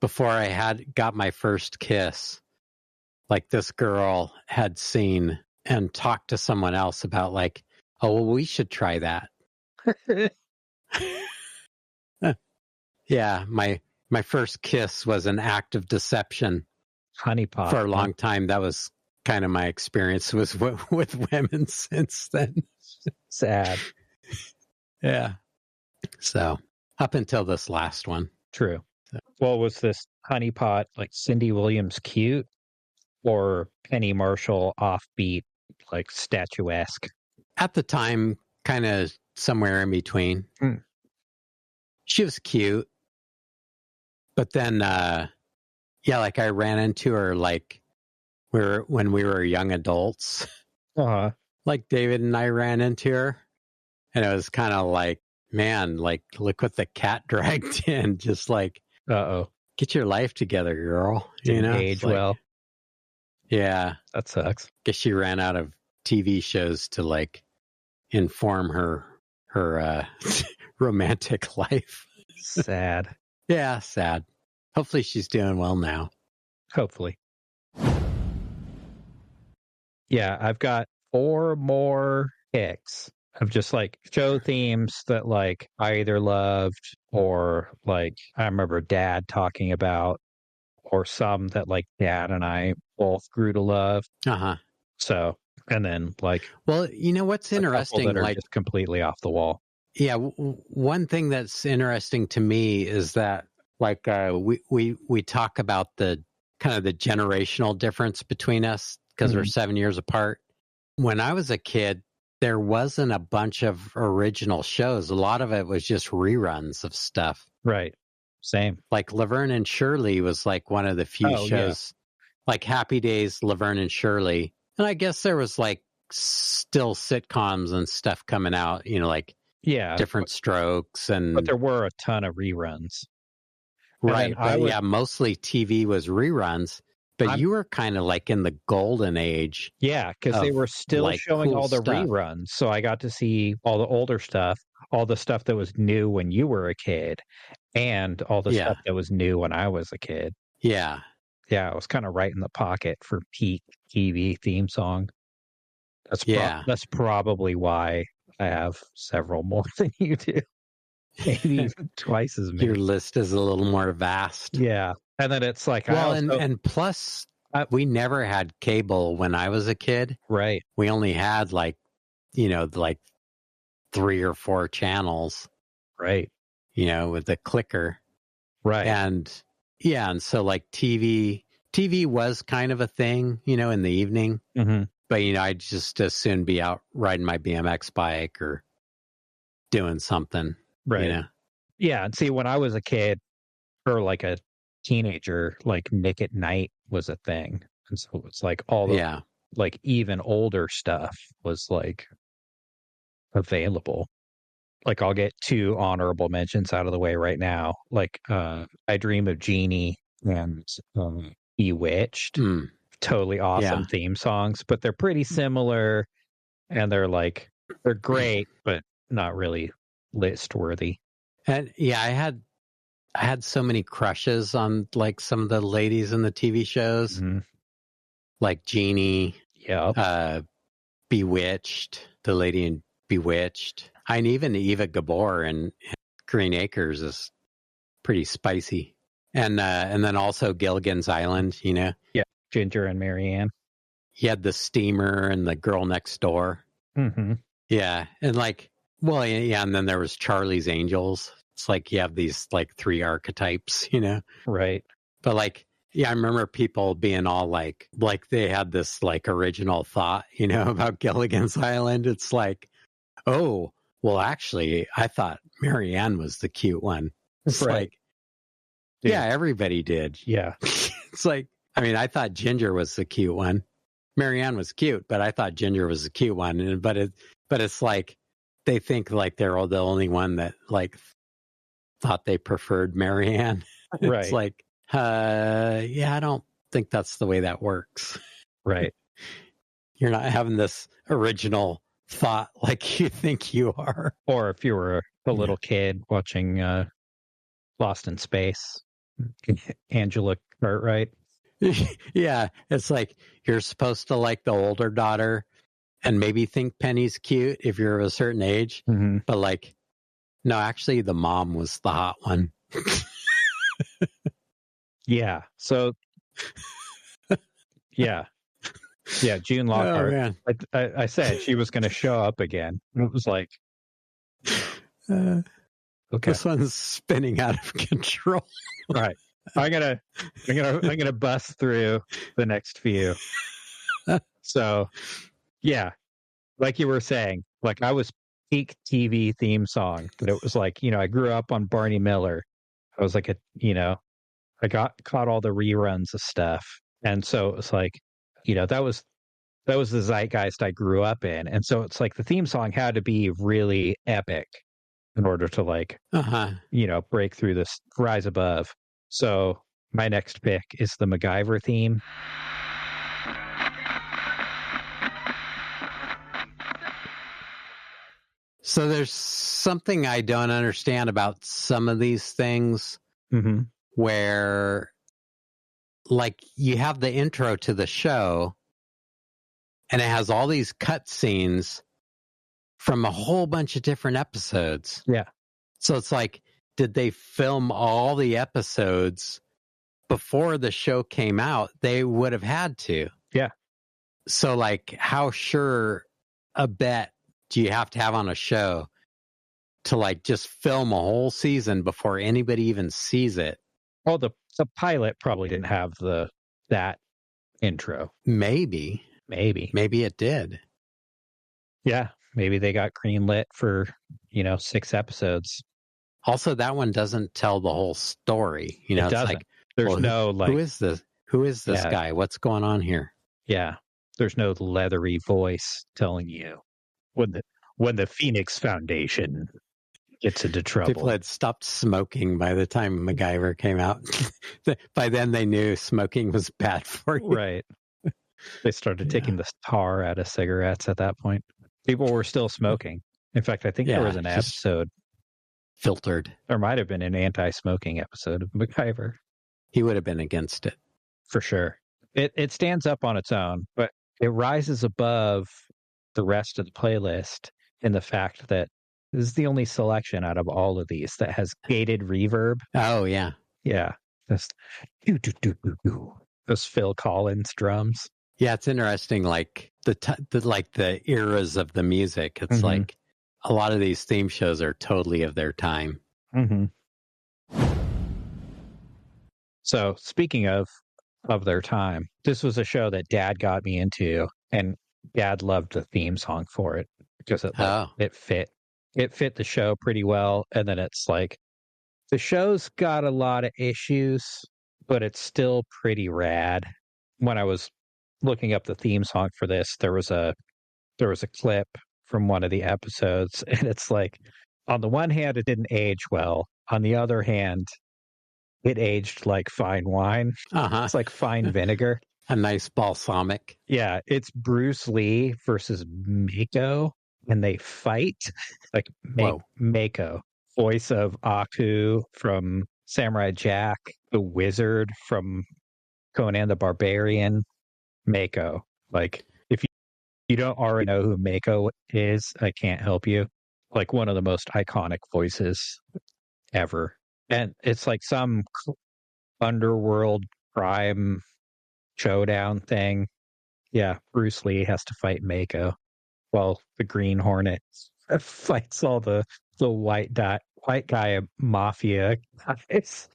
before I got my first kiss, like this girl had seen and talk to someone else about like, oh, well, we should try that. Yeah, my first kiss was an act of deception. Honeypot. For a long time, that was kind of my experience with women since then. Sad. Yeah. So up until this last one. True. So. Well, was this honeypot like Cindy Williams cute or Penny Marshall offbeat, like statuesque? At the time, kind of somewhere in between. She was cute. But then, like I ran into her like when we were young adults. Like David and I ran into her. And it was kind of like, man, like look what the cat dragged in. Just like, get your life together, girl. Didn't age like, well. Yeah. That sucks. Guess she ran out of TV shows to like inform her romantic life. Sad. Yeah, sad. Hopefully she's doing well now. Hopefully. Yeah, I've got 4 more picks of just like show themes that like I either loved or like I remember Dad talking about, or some that like Dad and I both grew to love. Uh-huh. So, and then like, well, you know what's interesting, that are like just completely off the wall. Yeah, one thing that's interesting to me is that, like, we talk about the kind of the generational difference between us because we're 7 years apart. When I was a kid, there wasn't a bunch of original shows. A lot of it was just reruns of stuff. Right. Same. Like Laverne and Shirley was like one of the few shows, like Happy Days, Laverne and Shirley. And I guess there was like still sitcoms and stuff coming out, you know, like Different Strokes, but there were a ton of reruns. Right. But mostly TV was reruns, but you were kind of like in the golden age. Yeah, because they were still like showing cool all the stuff. reruns. So I got to see all the older stuff, all the stuff that was new when you were a kid, and all the stuff that was new when I was a kid. Yeah. Yeah, I was kind of right in the pocket for peak TV theme song. That's probably why I have several more than you do. Maybe even twice as many. Your list is a little more vast. Yeah. And then it's like, well, and plus, we never had cable when I was a kid. Right. We only had like 3 or 4 channels. Right. You know, with the clicker. Right. And so like TV was kind of a thing, you know, in the evening. Mm-hmm. But, you know, I'd just as soon be out riding my BMX bike or doing something. Right. You know? Yeah. And see, when I was a kid or like a teenager, like Nick at Night was a thing. And so it's like all the like even older stuff was like available. Like I'll get 2 honorable mentions out of the way right now. Like I Dream of Jeannie and Bewitched. Totally awesome theme songs, but they're pretty similar and they're great, but not really list worthy. And I had so many crushes on like some of the ladies in the TV shows, like Jeannie, Bewitched, the lady in Bewitched, and even Eva Gabor in Green Acres is pretty spicy, and then also Gilligan's Island, you know, Ginger and Marianne. You had the Steamer and the Girl Next Door, and like. Well, and then there was Charlie's Angels. It's like you have these like 3 archetypes, you know? Right. But like, I remember people being all like they had this like original thought, you know, about Gilligan's Island. It's like, oh, well, actually, I thought Marianne was the cute one. It's like, everybody did. Yeah. It's like, I mean, I thought Ginger was the cute one. Marianne was cute, but I thought Ginger was the cute one. But it's like, they think like they're the only one that like thought they preferred Marianne. Right. It's like, I don't think that's the way that works. Right. You're not having this original thought like you think you are. Or if you were a little kid watching Lost in Space, Angela Cartwright. Yeah. It's like you're supposed to like the older daughter and maybe think Penny's cute if you're of a certain age. But like, no, actually the mom was the hot one. Yeah. So, yeah. June Lockhart. Oh, I said she was going to show up again. It was like, okay, this one's spinning out of control. Right. I'm gonna bust through the next few. So, yeah, like you were saying, like I was peak TV theme song, but it was like, you know, I grew up on Barney Miller. I was like I caught all the reruns of stuff. And so it was like, you know, that was the zeitgeist I grew up in. And so it's like the theme song had to be really epic in order to like, you know, break through this, rise above. So my next pick is the MacGyver theme. So there's something I don't understand about some of these things where like you have the intro to the show and it has all these cut scenes from a whole bunch of different episodes. Yeah. So it's like, did they film all the episodes before the show came out? They would have had to. Yeah. So, like, how sure a bet do you have to have on a show to, like, just film a whole season before anybody even sees it? Oh, the pilot probably didn't have that intro. Maybe it did. Yeah, maybe they got greenlit for 6 episodes. Also, that one doesn't tell the whole story. It's doesn't. like, there's no like, who is this? Who is this guy? What's going on here? Yeah, there's no leathery voice telling you when the Phoenix Foundation gets into trouble. People had stopped smoking by the time MacGyver came out. By then, they knew smoking was bad for you. Right. They started taking the tar out of cigarettes at that point. People were still smoking. In fact, I think there was an episode filtered. There might have been an anti-smoking episode of MacGyver. He would have been against it. For sure. It stands up on its own, but it rises above the rest of the playlist in the fact that this is the only selection out of all of these that has gated reverb. Oh, yeah. Yeah. Those Phil Collins drums. Yeah, it's interesting, like the eras of the music. It's like a lot of these theme shows are totally of their time. Mm-hmm. So speaking of their time, this was a show that Dad got me into, and Dad loved the theme song for it because it fit the show pretty well. And then it's like the show's got a lot of issues, but it's still pretty rad. When I was looking up the theme song for this, there was a clip from one of the episodes, and it's like, on the one hand, it didn't age well. On the other hand, it aged like fine wine. It's like fine vinegar. A nice balsamic. Yeah, it's Bruce Lee versus Mako, and they fight. Like Mako, voice of Aku from Samurai Jack, the wizard from Conan the Barbarian. Mako. Like, if you don't already know who Mako is, I can't help you. Like, one of the most iconic voices ever. And it's like some underworld crime showdown thing. Yeah, Bruce Lee has to fight Mako while the Green Hornet fights all the white guy mafia guys.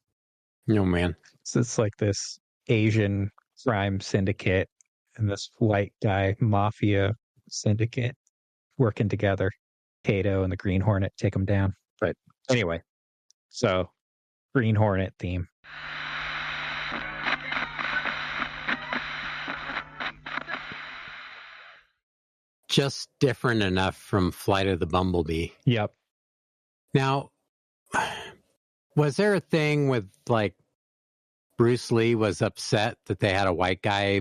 No, man. So it's like this Asian crime syndicate and this white guy mafia syndicate working together. Kato and the Green Hornet take them down. But anyway, so Green Hornet theme. Just different enough from Flight of the Bumblebee. Yep. Now, was there a thing with, like, Bruce Lee was upset that they had a white guy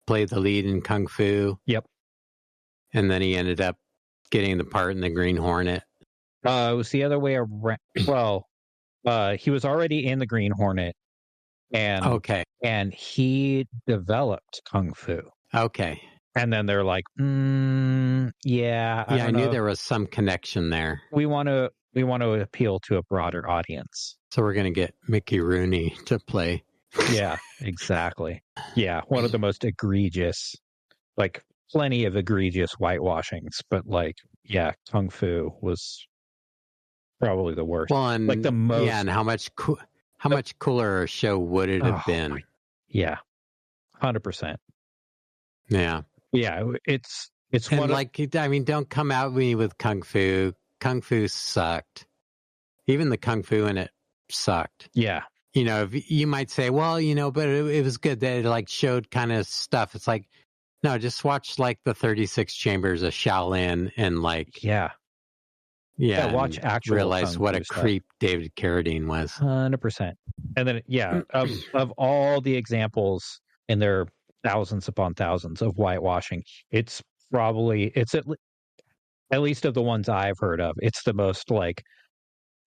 play the lead in Kung Fu? Yep. And then he ended up getting the part in the Green Hornet? It was the other way around. Well, he was already in the Green Hornet. And he developed Kung Fu. Okay. And then they're like, yeah. I knew there was some connection there. We want to appeal to a broader audience. So we're going to get Mickey Rooney to play. Yeah, exactly. Yeah, one of the most egregious, like plenty of egregious whitewashings, but like, yeah, Kung Fu was probably the worst. Well, and like the most. Yeah, and how much cooler a show would it have been? Yeah, 100%. Yeah. Yeah, it's and one like, I mean, don't come at me with Kung Fu. Kung Fu sucked. Even the Kung Fu in it sucked. Yeah. You know, you might say, well, but it was good that it like showed kind of stuff. It's like, no, just watch like the 36 Chambers of Shaolin and like, yeah, watch actual realize what a creep David Carradine was. 100%. And then, yeah, of all the examples, and there are thousands upon thousands of whitewashing, it's at least of the ones I've heard of, it's the most like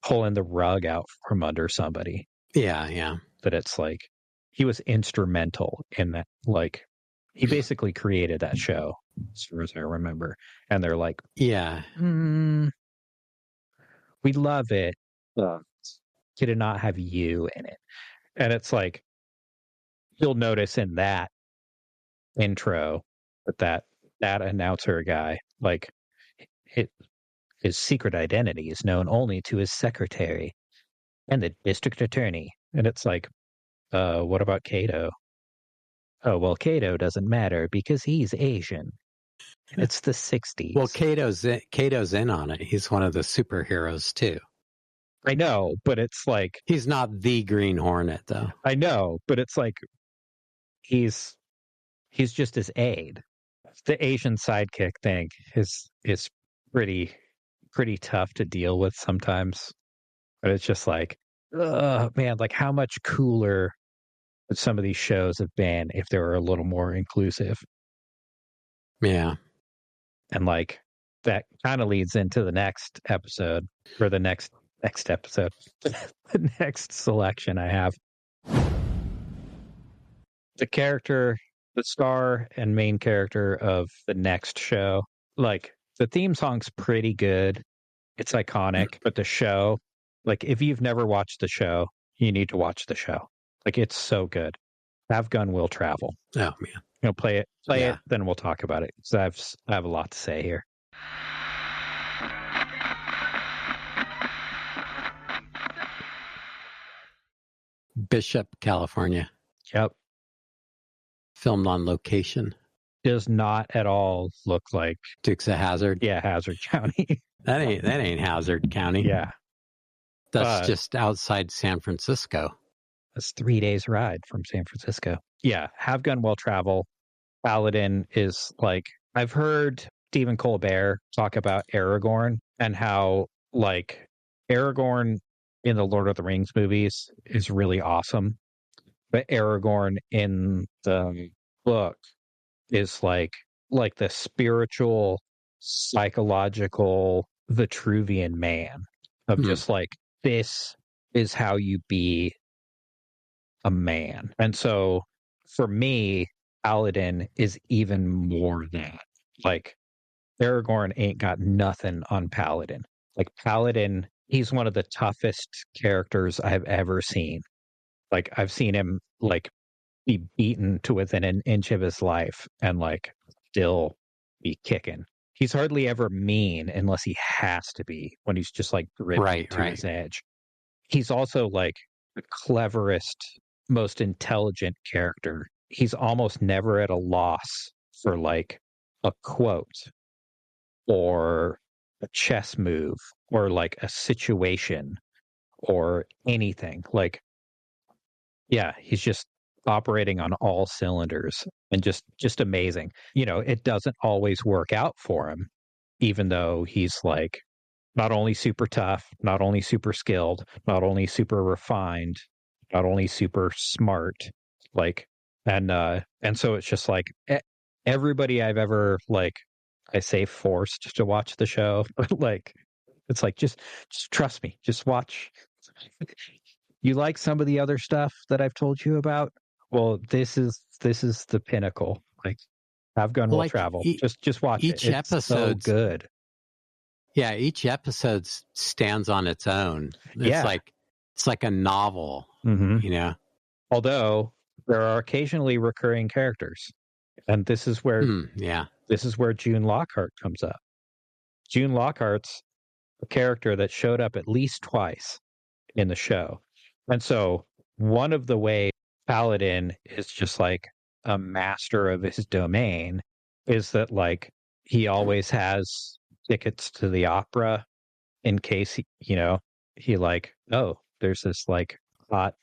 pulling the rug out from under somebody. Yeah. That it's like he was instrumental in that. Like, he basically created that show. as far as I remember. And they're like, Yeah. we love it, but could it not have you in it? And it's like, you'll notice in that intro that announcer guy, like, his secret identity is known only to his secretary and the district attorney. And it's like, what about Kato? Oh, well, Kato doesn't matter because he's Asian. And it's the 60s. Well, Kato's in on it. He's one of the superheroes too. I know, but it's like, he's not the Green Hornet though. I know, but it's like he's just his aide. The Asian sidekick thing is pretty tough to deal with sometimes. But it's just like, man, like how much cooler would some of these shows have been if they were a little more inclusive? Yeah. And like that kind of leads into the next episode, or the next episode, the next selection I have. The character, the star and main character of the next show, like the theme song's pretty good. It's iconic, but the show, like if you've never watched the show, you need to watch the show. Like it's so good. Have Gun Will Travel. Oh man. You know, play it, then we'll talk about it. Because I have a lot to say here. Bishop, California. Yep. Filmed on location. Does not at all look like Dukes of Hazzard. Yeah, Hazard County. that ain't Hazard County. Yeah. That's just outside San Francisco. That's 3 days ride from San Francisco. Yeah, Have Gun Will Travel. Paladin is like, I've heard Stephen Colbert talk about Aragorn and how like Aragorn in the Lord of the Rings movies is really awesome. But Aragorn in the book is like the spiritual, psychological Vitruvian man of just like, this is how you be a man. And so for me, Paladin is even more that. Like Aragorn ain't got nothing on Paladin. Like Paladin, he's one of the toughest characters I've ever seen. Like I've seen him like be beaten to within an inch of his life and like still be kicking. He's hardly ever mean unless he has to be, when he's just like driven to his edge. He's also like the cleverest, most intelligent character. He's almost never at a loss for like a quote or a chess move or like a situation or anything. Like, yeah, he's just operating on all cylinders and just amazing. You know, it doesn't always work out for him, even though he's like not only super tough, not only super skilled, not only super refined, not only super smart, like, and so it's just like everybody I've ever, like, I say forced to watch the show, like, it's like, just trust me, just watch. You like some of the other stuff that I've told you about? Well, this is the pinnacle. Like, Have Gun Will Travel. Just watch it. Each episode's so good. Yeah, each episode stands on its own. It's like a novel, you know. Although there are occasionally recurring characters, and this is where June Lockhart comes up. June Lockhart's a character that showed up at least twice in the show, and so one of the ways Paladin is just like a master of his domain is that like he always has tickets to the opera in case he like, oh, there's this like hot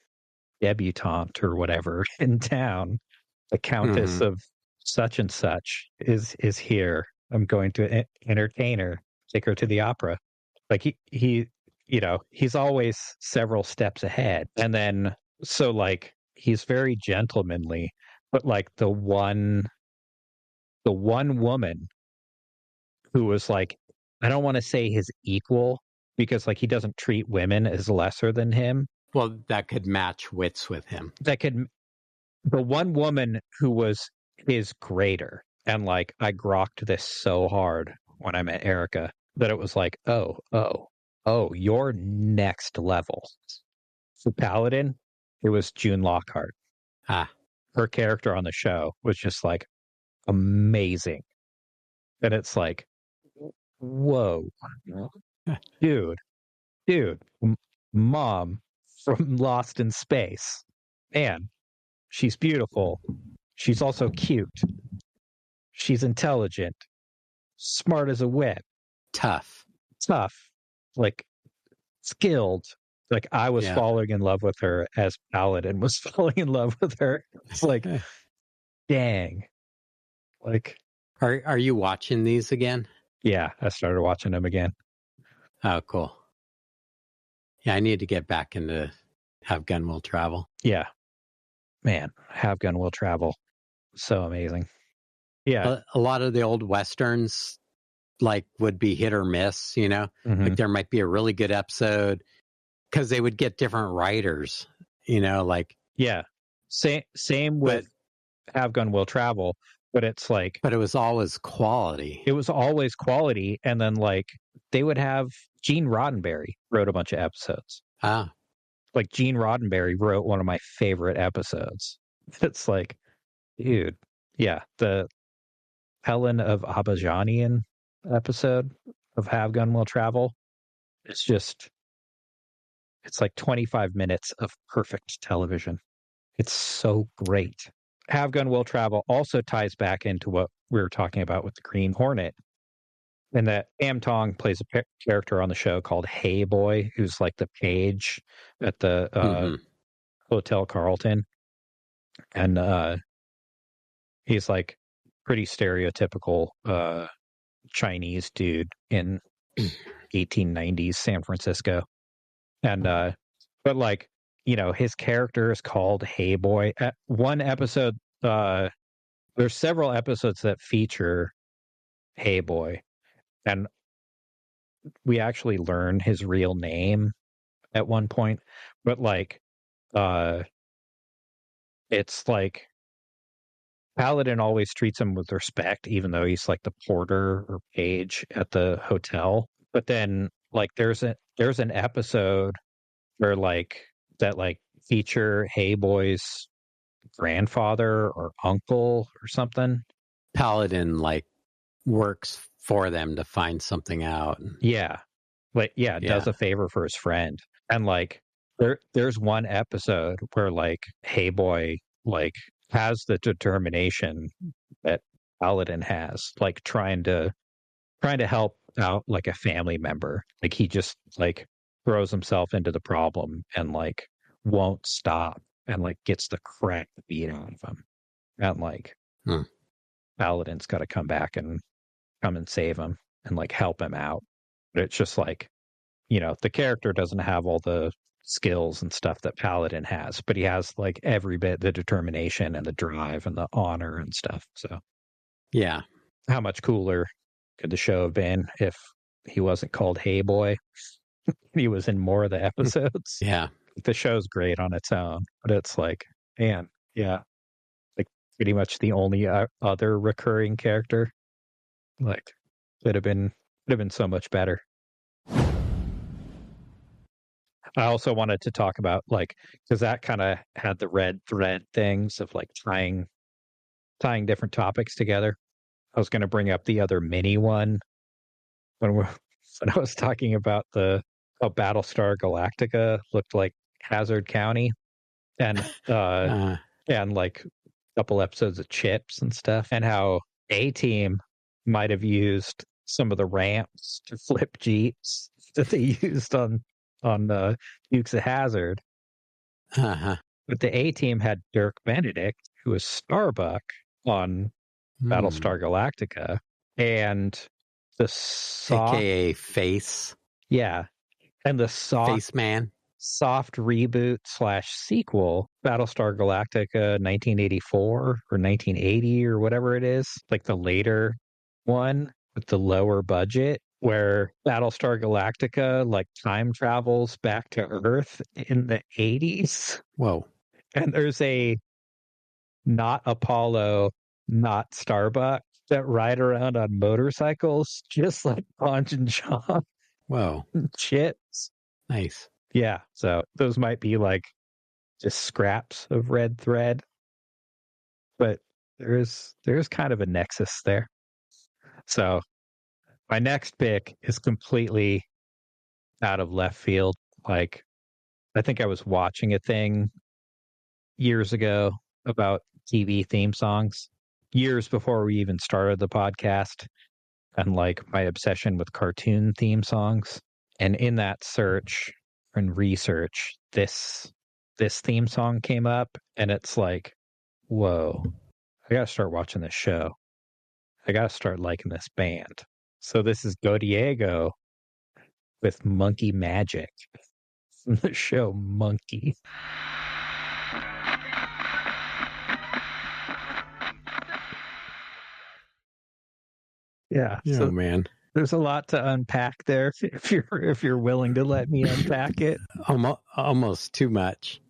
debutante or whatever in town, the Countess of such and such is here. I'm going to entertain her, take her to the opera. Like he he's always several steps ahead. And then so like he's very gentlemanly, but like the one woman who was like, I don't want to say his equal because like he doesn't treat women as lesser than him. Well, that could match wits with him. The one woman who was his greater, And like, I grokked this so hard when I met Erica that it was like, oh, you're next level. For Paladin, it was June Lockhart. Her character on the show was just like amazing. And it's like, whoa, dude, mom from Lost in Space. Man, she's beautiful. She's also cute. She's intelligent, smart as a whip. Tough, like skilled. Like I was falling in love with her as Paladin was falling in love with her. It's like, dang. Like, are you watching these again? Yeah, I started watching them again. Oh, cool. Yeah, I need to get back into Have Gun Will Travel. Yeah. Man, Have Gun Will Travel. So amazing. Yeah. A lot of the old Westerns like would be hit or miss, you know? Mm-hmm. Like there might be a really good episode because they would get different writers, you know, like. Yeah. Same with Have Gun Will Travel, but it's like. But it was always quality. It was always quality. And then like they would have Gene Roddenberry wrote a bunch of episodes. Like Gene Roddenberry wrote one of my favorite episodes. It's like, dude, yeah, the Helen of Abajanian episode of Have Gun Will Travel. It's like 25 minutes of perfect television. It's so great. Have Gun Will Travel also ties back into what we were talking about with the Green Hornet. And that Am Tong plays a character on the show called Hey Boy, who's like the page at the Hotel Carlton. And he's like pretty stereotypical Chinese dude in 1890s San Francisco. And but like, you know, his character is called Hey Boy. At one episode, there's several episodes that feature Hey Boy. And we actually learn his real name at one point, but like it's like Paladin always treats him with respect, even though he's like the porter or page at the hotel. But then like there's an episode where like that like feature Hey Boy's grandfather or uncle or something. Paladin like works for them to find something out. Yeah. Like, does a favor for his friend. And like, there's one episode where like, Hey Boy, like has the determination that Paladin has, like trying to help out like a family member. Like he just like throws himself into the problem and like won't stop and like gets the crap beat out of him. And like, Paladin's got to come back and come and save him and like help him out. But it's just like, you know, the character doesn't have all the skills and stuff that Paladin has, but he has like every bit the determination and the drive and the honor and stuff. So yeah, how much cooler could the show have been if he wasn't called Hey Boy? He was in more of the episodes. Yeah, the show's great on its own, but it's like, man, yeah, like pretty much the only other recurring character. Like, could have been so much better. I also wanted to talk about like, because that kind of had the red thread things of like tying different topics together. I was going to bring up the other mini one when I was talking about how Battlestar Galactica looked like Hazard County, and and like a couple episodes of Chips and stuff, and how A-Team might have used some of the ramps to flip Jeeps that they used on Dukes of Hazzard. But the A-Team had Dirk Benedict, who was Starbuck on Battlestar Galactica, and the AKA Face. Yeah. And the Face Man. Soft reboot / sequel, Battlestar Galactica 1984 or 1980 or whatever it is, like the later one with the lower budget, where Battlestar Galactica like time travels back to Earth in the 80s. Whoa. And there's a not Apollo, not Starbuck that ride around on motorcycles, just like Ponch and John Whoa. and Chips. Nice. Yeah. So those might be like just scraps of red thread, but there's kind of a nexus there. So my next pick is completely out of left field. Like, I think I was watching a thing years ago about TV theme songs, years before we even started the podcast, and like my obsession with cartoon theme songs. And in that search and research, this theme song came up, and it's like, whoa, I gotta start watching this show. I gotta start liking this band. So this is Go Diego with Monkey Magic from the show Monkey. Yeah. Oh, So man. there's a lot to unpack there if you're willing to let me unpack it. Almost too much.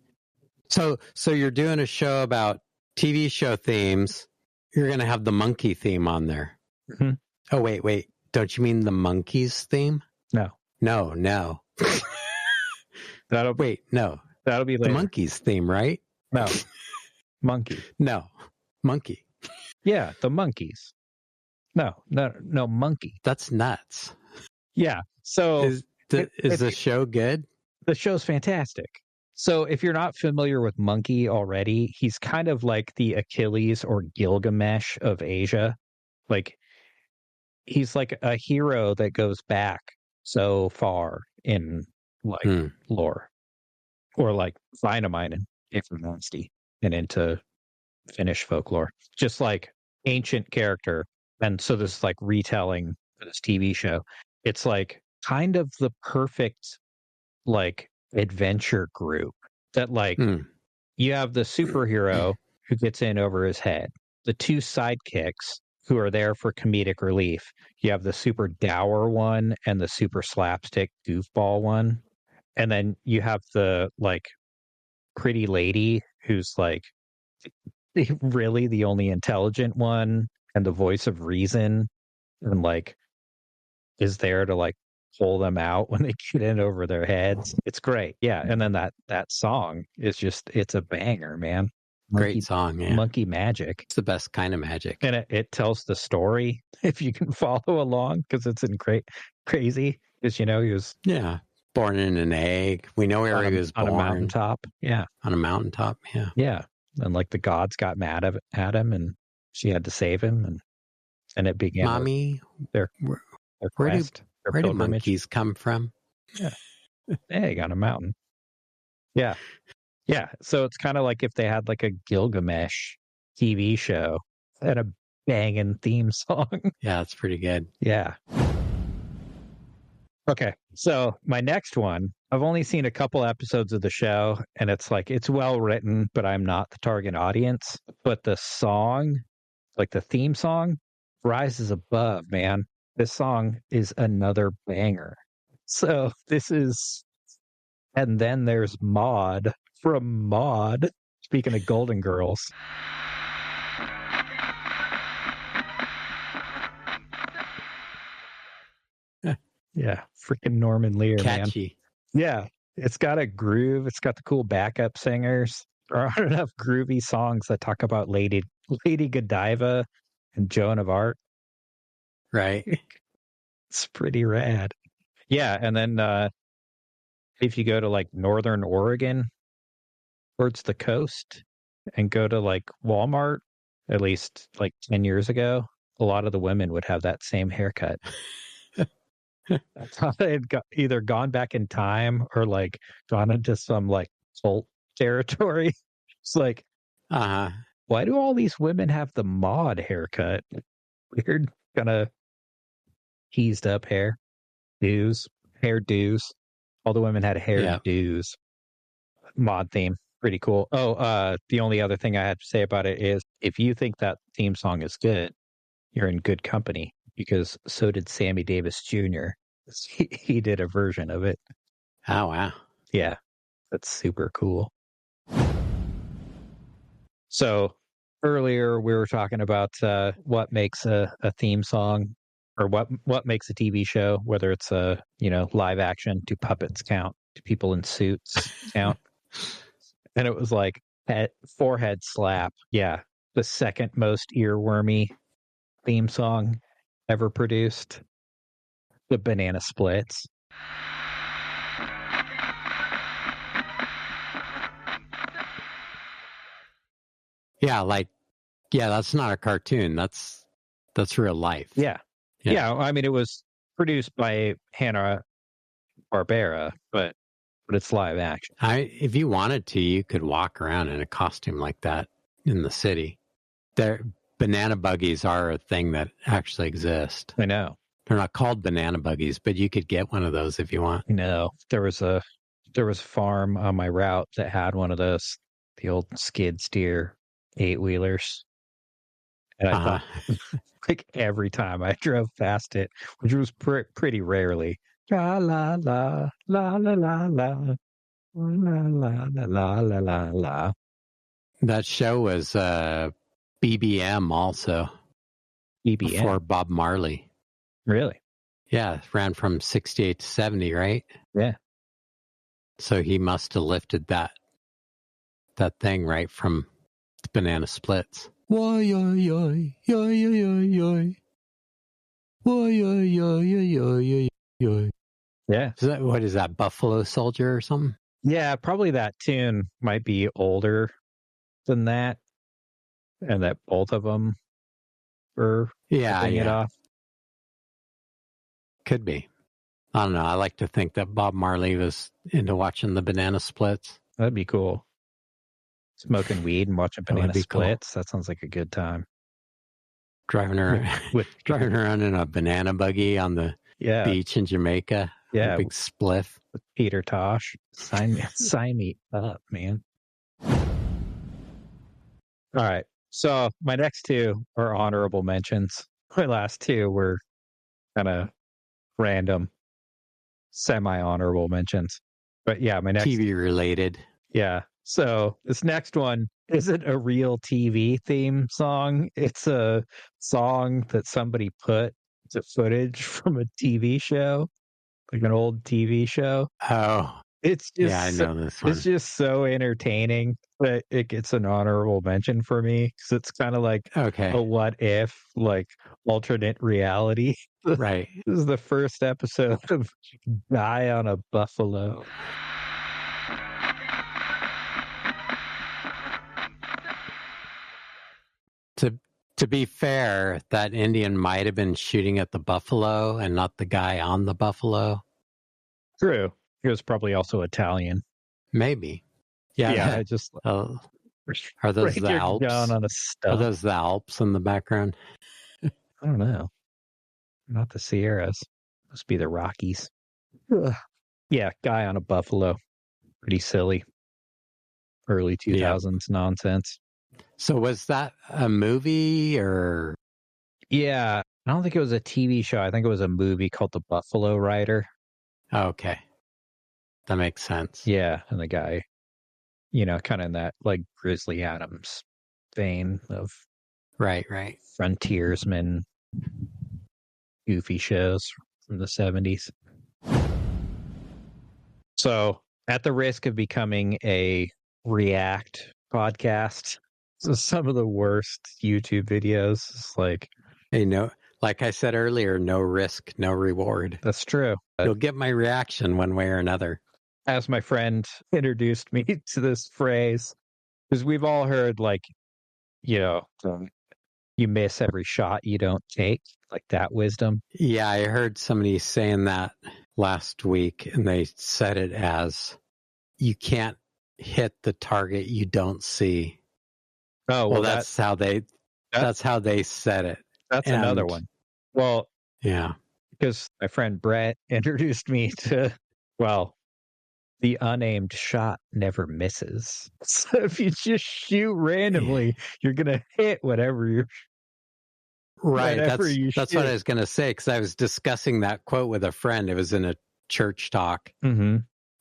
So you're doing a show about TV show themes. You're going to have the monkey theme on there. Mm-hmm. Oh, wait. Don't you mean the monkeys theme? No. No. No. That'll be later. The monkeys theme, right? No. Monkey. No. Monkey. Yeah, the monkeys. No, monkey. That's nuts. Yeah. So is the show good? The show's fantastic. So if you're not familiar with Monkey already, he's kind of like the Achilles or Gilgamesh of Asia. Like, he's like a hero that goes back so far in like lore, or like Vainamoinen if you're nasty and into Finnish folklore, just like ancient character. And so this is like retelling for this TV show. It's like kind of the perfect like adventure group that like you have the superhero who gets in over his head, the two sidekicks who are there for comedic relief. You have the super dour one and the super slapstick goofball one. And then you have the like pretty lady who's like really the only intelligent one and the voice of reason, and like is there to like pull them out when they get in over their heads. It's great. Yeah. And then that song is just, it's a banger, man. Great song, yeah. Monkey Magic. It's the best kind of magic. And it tells the story, if you can follow along, because it's crazy. Because, he was... Yeah. Born in an egg. We know where he was born. On a mountaintop. Yeah. On a mountaintop, yeah. Yeah. And like the gods got mad at him, and she had to save him, and it began Mommy, their quest. Where do monkeys come from? Yeah. Egg on a mountain. Yeah. Yeah. So it's kind of like if they had like a Gilgamesh TV show and a banging theme song. Yeah, it's pretty good. Yeah. Okay. So my next one, I've only seen a couple episodes of the show, and it's like, it's well written, but I'm not the target audience. But the song, like the theme song, rises above, man. This song is another banger. So this is, and then there's Maud from Maud. Speaking of Golden Girls. Yeah, freaking Norman Lear, Catchy. Man. Yeah, it's got a groove. It's got the cool backup singers. There aren't enough groovy songs that talk about Lady Godiva and Joan of Arc. Right. It's pretty rad. Yeah, and then if you go to like Northern Oregon towards the coast and go to like Walmart, at least like 10 years ago, a lot of the women would have that same haircut. I thought they had either gone back in time or like gone into some like cult territory. It's like, why do all these women have the Maud haircut? Weird, kind of teased up hair do's. All the women had hair do's. Maud theme, pretty cool. Oh, the only other thing I had to say about it is, if you think that theme song is good, you're in good company, because so did Sammy Davis Jr. He did a version of it. Oh, wow. Yeah, that's super cool. So earlier we were talking about what makes a theme song, or what makes a TV show, whether it's a live action. Do puppets count? Do people in suits count? And it was like forehead slap. Yeah, the second most earwormy theme song ever produced, the Banana Splits. Yeah, that's not a cartoon. That's real life. Yeah. I mean, it was produced by Hanna-Barbera, but it's live action. If you wanted to, you could walk around in a costume like that in the city. Banana buggies are a thing that actually exist. I know. They're not called banana buggies, but you could get one of those if you want. No, there was a farm on my route that had one of those, the old skid steer 8-wheelers. And I thought, like, every time I drove past it, which was pretty rarely, la la la la la la la la la la la la la. That show was BBM also. BBM before Bob Marley. Really? Yeah, ran from 68 to 70, right? Yeah. So he must have lifted that thing right from the Banana Splits. Why, yoy, yoy, yoy, yoy, yoy. Why, yoy, yoy, yoy, yoy. Yeah. What is that, Buffalo Soldier or something? Yeah, probably that tune might be older than that, and that both of them were ripping it off. Could be. I don't know. I like to think that Bob Marley was into watching the Banana Splits. That'd be cool. Smoking weed and watching Banana Splits. Cool. That sounds like a good time. Driving around in a banana buggy on the beach in Jamaica. Yeah. A big spliff. With Peter Tosh. Sign me up, man. All right. So my next two are honorable mentions. My last two were kind of random, semi-honorable mentions. But yeah, my next... TV related. Yeah. So this next one isn't a real TV theme song. It's a song that somebody put to footage from a TV show, like an old TV show. Oh. It's just I know this one. It's just so entertaining that it gets an honorable mention for me, because it's kind of like a what if, like alternate reality. Right. This is the first episode of Guy on a Buffalo. To be fair, that Indian might have been shooting at the buffalo and not the guy on the buffalo. True. He was probably also Italian. Maybe. Yeah. I just are those the Alps? Are those the Alps in the background? I don't know. Not the Sierras. Must be the Rockies. Ugh. Yeah, Guy on a Buffalo. Pretty silly. Early 2000s nonsense. So was that a movie or? Yeah, I don't think it was a TV show. I think it was a movie called The Buffalo Rider. Okay. That makes sense. Yeah, and the guy, kind of in that like Grizzly Adams vein of right frontiersman goofy shows from the 70s. So, at the risk of becoming a React podcast, so some of the worst YouTube videos, it's like, hey, like I said earlier, no risk, no reward. That's true. You'll get my reaction one way or another. As my friend introduced me to this phrase, because we've all heard, like, you miss every shot you don't take, like that wisdom. Yeah, I heard somebody saying that last week, and they said it as, you can't hit the target you don't see. Oh, well, that's how they said it. That's another one. Well, yeah, because my friend Brett introduced me to, the unaimed shot never misses. So if you just shoot randomly, you're going to hit whatever you're... Right, that's what I was going to say, because I was discussing that quote with a friend. It was in a church talk. Mm-hmm.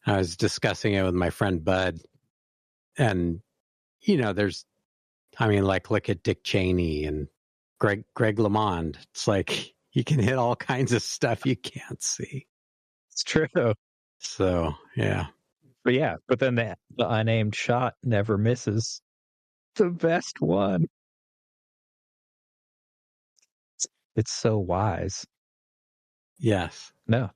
I was discussing it with my friend Bud. And, there's I mean, like, look at Dick Cheney and Greg LeMond. It's like you can hit all kinds of stuff you can't see. It's true. So, yeah. But then the unaimed shot never misses. The best one. It's so wise. Yes. No,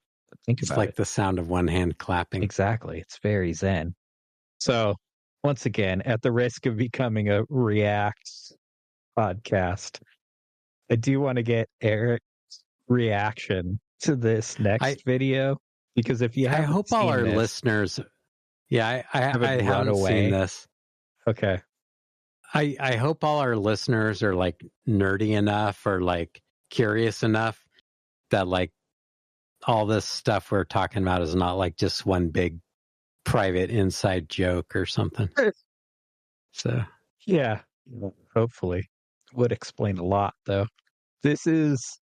think It's about like it. the sound of one hand clapping. Exactly. It's very zen. So, once again, at the risk of becoming a React podcast, I do want to get Eric's reaction to this next video, because if you haven't I hope all our this, listeners, I haven't away. seen this. Okay. I hope all our listeners are like nerdy enough or like curious enough that like all this stuff we're talking about is not like just one big private inside joke or something. So yeah, hopefully would explain a lot though. This is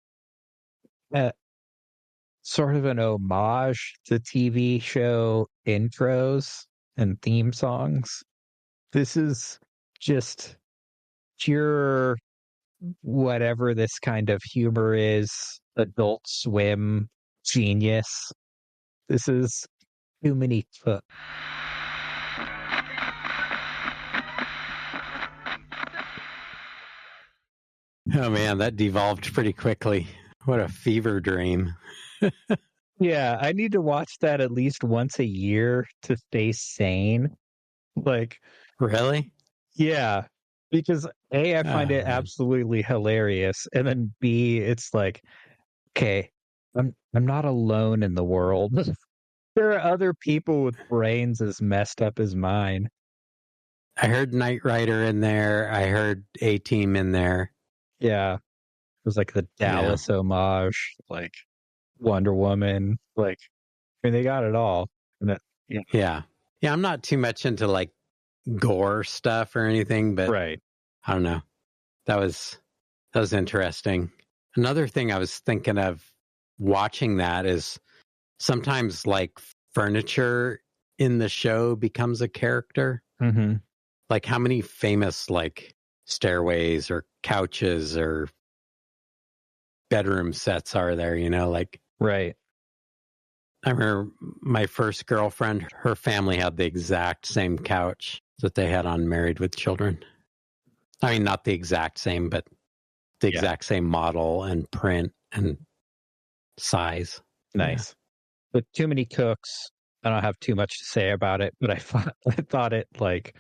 sort of an homage to TV show intros and theme songs. This is just pure whatever this kind of humor is, Adult Swim genius. This is too many cooks. oh man, that devolved pretty quickly. What a fever dream. Yeah, I need to watch that at least once a year to stay sane. Like, really? Yeah, because A, I find it absolutely hilarious, and then B, it's like, okay, I'm not alone in the world. There are other people with brains as messed up as mine. I heard Knight Rider in there. I heard A-Team in there. Yeah, it was like the Dallas homage, like Wonder Woman, like I mean, they got it all. Yeah, I'm not too much into like gore stuff or anything, but right. I don't know. That was interesting. Another thing I was thinking of watching that is sometimes like furniture in the show becomes a character. Mm-hmm. Like how many famous like stairways or couches or bedroom sets are there, you know, like right. I remember my first girlfriend, her family had the exact same couch that they had on Married with Children. I mean, not the exact same, but the exact same model and print and size. Nice. But Too Many Cooks, I don't have too much to say about it, but I thought it like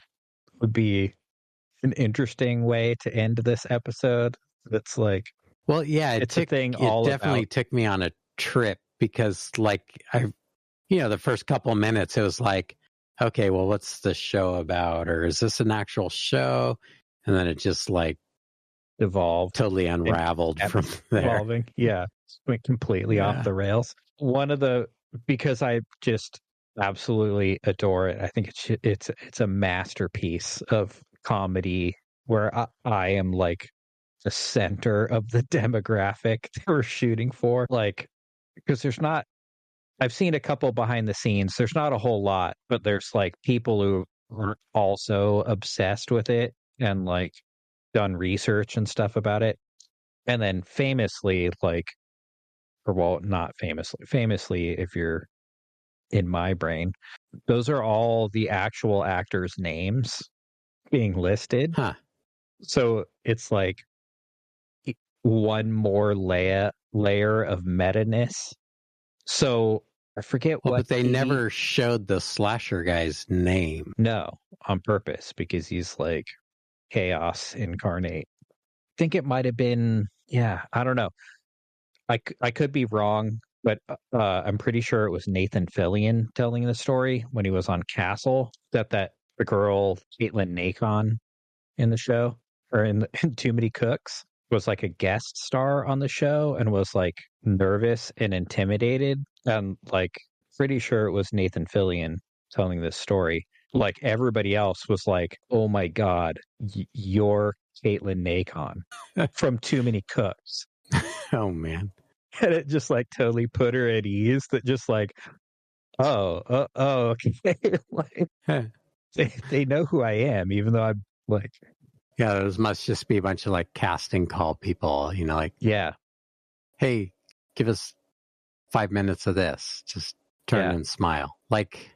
would be an interesting way to end this episode. That's like, well, yeah, it's a thing. It definitely took me on a trip because, like, the first couple of minutes, it was like, okay, well, what's the show about, or is this an actual show? And then it just like evolved, totally unraveled from there. Evolving, yeah, went completely off the rails. Because I just absolutely adore it. I think it's a masterpiece of comedy where I am like the center of the demographic that we're shooting for. Like, because I've seen a couple behind the scenes. There's not a whole lot, but there's like people who are also obsessed with it and like done research and stuff about it. And then famously, not famously, if you're in my brain, those are all the actual actors' names being listed. Huh. So it's like one more layer of meta-ness. So I forget what. But they never showed the slasher guy's name. No, on purpose, because he's like chaos incarnate. I think it might have been, I don't know. I could be wrong, but I'm pretty sure it was Nathan Fillion telling the story when he was on Castle that the girl Caitlin Nacon in the show or in Too Many Cooks was like a guest star on the show and was like nervous and intimidated, and like pretty sure it was Nathan Fillion telling this story. Like everybody else was like, "Oh my god, you're Caitlin Nacon from Too Many Cooks." Oh man. And it just like totally put her at ease that just like, okay. Like they know who I am, even though I'm like Yeah, those must just be a bunch of like casting call people, like, Yeah. hey, give us 5 minutes of this. Just turn and smile. Like,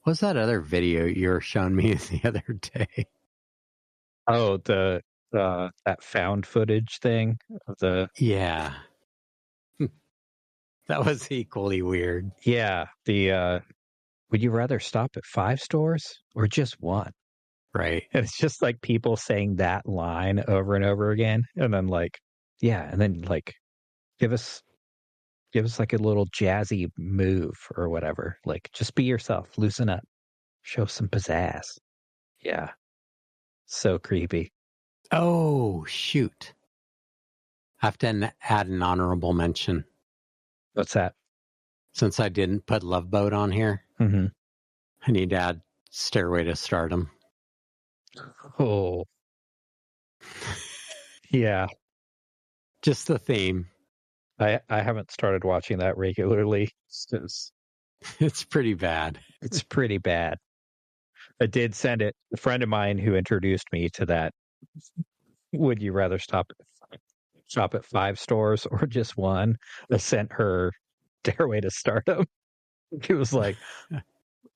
what's that other video you were showing me the other day? Oh, that found footage thing of the. Yeah. That was equally weird. Yeah. Would you rather stop at 5 stores or just one? Right. And it's just like people saying that line over and over again. And then like, and then like give us like a little jazzy move or whatever. Like just be yourself, loosen up, show some pizzazz. Yeah. So creepy. Oh, shoot. I have to add an honorable mention. What's that? Since I didn't put Love Boat on here, Mm-hmm. I need to add Stairway to Stardom. Oh. Yeah. Just the theme. I haven't started watching that regularly since It's pretty bad. it's pretty bad. I did send it. A friend of mine who introduced me to that. Would you rather shop at 5 stores or just one? I sent her Stairway to Stardom. It was like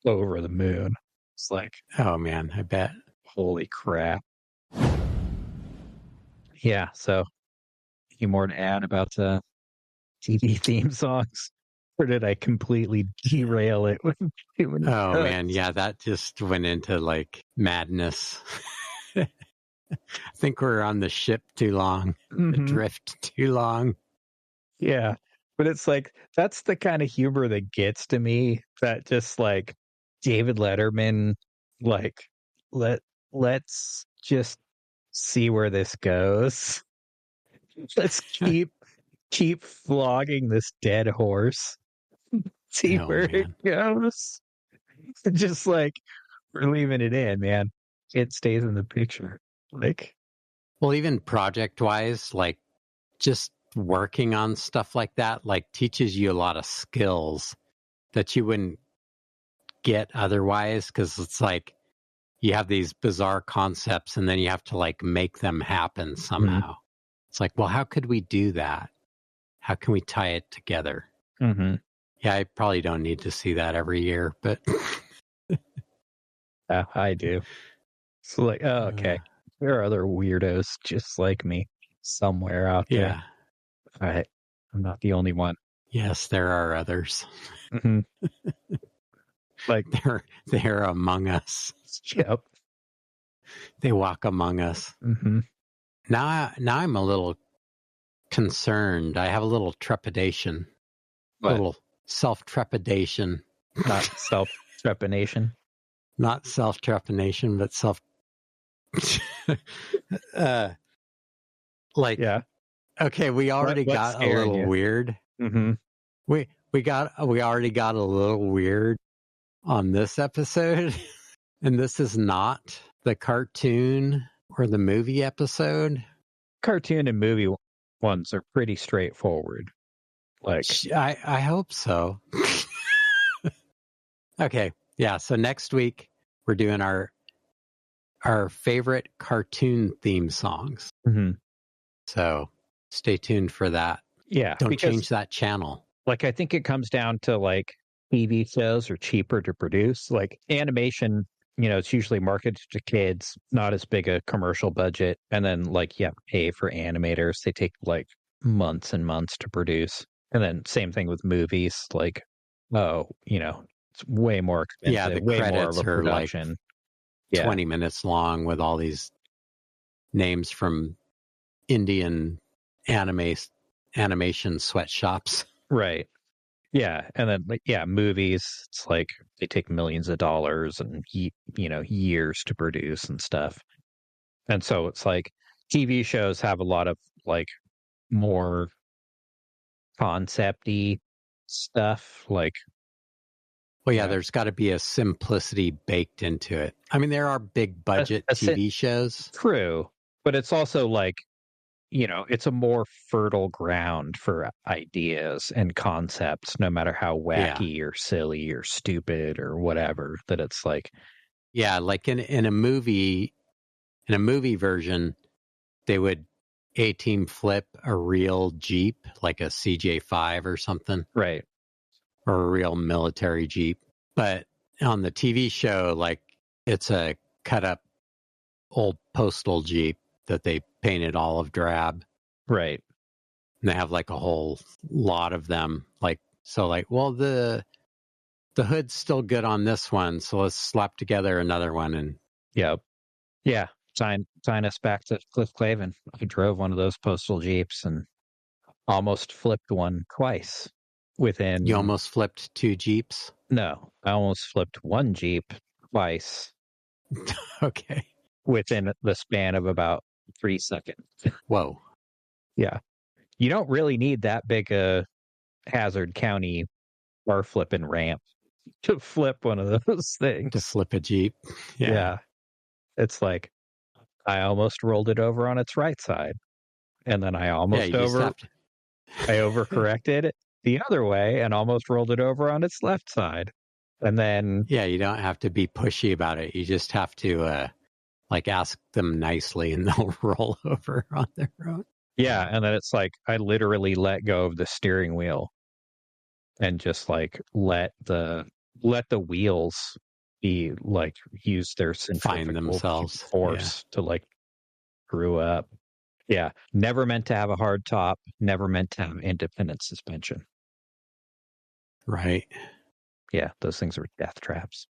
over the moon. It's like, oh man, I bet. Holy crap. Yeah, so any more to add about the TV theme songs? Or did I completely derail it? Oh man, yeah, that just went into like madness. I think we're on the ship too long, adrift too long. Yeah, but it's like, that's the kind of humor that gets to me, that just like David Letterman, like, let's just see where this goes. Let's keep flogging this dead horse. See where it goes. Just like, we're leaving it in, man. It stays in the picture. Like, well, even project wise, like just working on stuff like that, like teaches you a lot of skills that you wouldn't get otherwise. Cause it's like you have these bizarre concepts and then you have to like make them happen somehow. It's like, well, how could we do that? How can we tie it together? Yeah, I probably don't need to see that every year, but I do. So like, oh, okay. There are other weirdos just like me somewhere out there. Yeah. All right. I'm not the only one. Yes, there are others. Like they're among us. Yep. They walk among us. Now I'm a little concerned. I have a little trepidation. What? A little self-trepidation. Not self-trepidation. Not self-trepidation, but self like, yeah. Okay, we already got a little weird. We already got a little weird on this episode. And this is not the cartoon or the movie episode. Cartoon and movie ones are pretty straightforward. Like, I hope so. Okay. Yeah. So next week we're doing our favorite cartoon theme songs. So stay tuned for that. Yeah. Don't change that channel. Like, I think it comes down to like TV shows are cheaper to produce. Like animation, it's usually marketed to kids, not as big a commercial budget. And then like, you have to pay for animators. They take like months and months to produce. And then same thing with movies. Like, it's way more expensive. Yeah, the way credits more of a production. Are like 20 minutes long with all these names from Indian animation sweatshops. Right. Yeah. And then, movies, it's like they take millions of dollars and, years to produce and stuff. And so it's like TV shows have a lot of like more concept-y stuff. Like, well, yeah, there's got to be a simplicity baked into it. I mean, there are big budget TV shows. True. But it's also like, it's a more fertile ground for ideas and concepts, no matter how wacky or silly or stupid or whatever, that it's like. Yeah, like in a movie, In a movie version, they would A-team flip a real Jeep, like a CJ5 or something. Right. Or a real military Jeep. But on the TV show, like, it's a cut-up old postal Jeep that they painted olive drab. Right. And they have, like, a whole lot of them. Like, so, like, well, the hood's still good on this one, so let's slap together another one. And Yep. Yeah. Sign us back to Cliff Clavin. I drove one of those postal Jeeps and almost flipped one twice within... You almost flipped 2 Jeeps? No, I almost flipped one Jeep twice. Okay. Within the span of about 3 seconds. Whoa. Yeah. You don't really need that big a Hazard County bar flipping ramp to flip one of those things. To flip a Jeep. Yeah. It's like, I almost rolled it over on its right side. And then I almost I overcorrected the other way and almost rolled it over on its left side. And then... Yeah, you don't have to be pushy about it. You just have to, like, ask them nicely and they'll roll over on their own. Yeah, and then it's like, I literally let go of the steering wheel and just, like, let the wheels be, like, use their centrifugal force to, like, screw up. Yeah, never meant to have a hard top, never meant to have independent suspension. Right. Yeah, those things are death traps.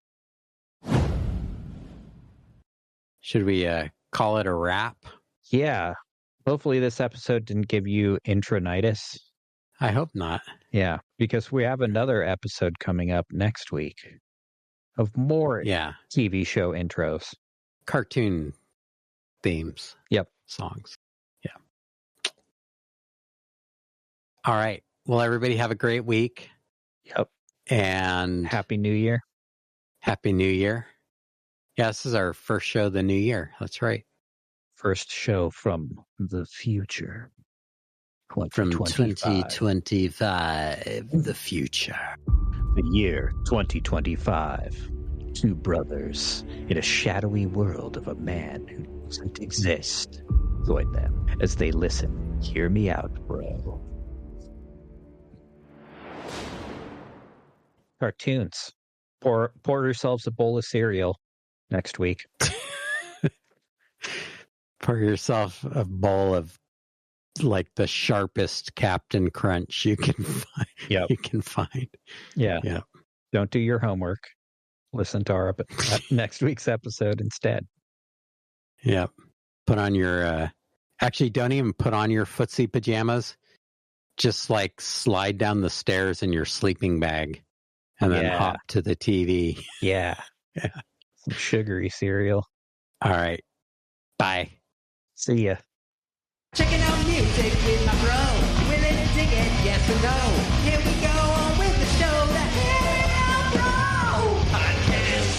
Should we call it a wrap? Yeah. Hopefully this episode didn't give you intranitis. I hope not. Yeah, because we have another episode coming up next week of more TV show intros. Cartoon themes. Yep. Songs. Yeah. All right. Well, everybody have a great week. Yep. And Happy New Year. Happy New Year. Yeah, this is our first show of the new year. That's right. First show from the future. From 2025, the future. The year 2025. 2 brothers in a shadowy world of a man who doesn't exist. Join them as they listen. Hear me out, bro. Cartoons. Pour yourselves a bowl of cereal next week. Pour yourself a bowl of, like, the sharpest Captain Crunch you can find. Yep. You can find. Yeah. Yeah. Don't do your homework. Listen to our next week's episode instead. Yeah. Put on your actually don't even put on your footsie pajamas. Just, like, slide down the stairs in your sleeping bag and then hop to the TV. Yeah. Yeah. Some sugary cereal. All right. Bye. See ya. Checking out music with my bro. Willing to dig it, yes or no? Here we go on with the show, the Hell Bro Podcast.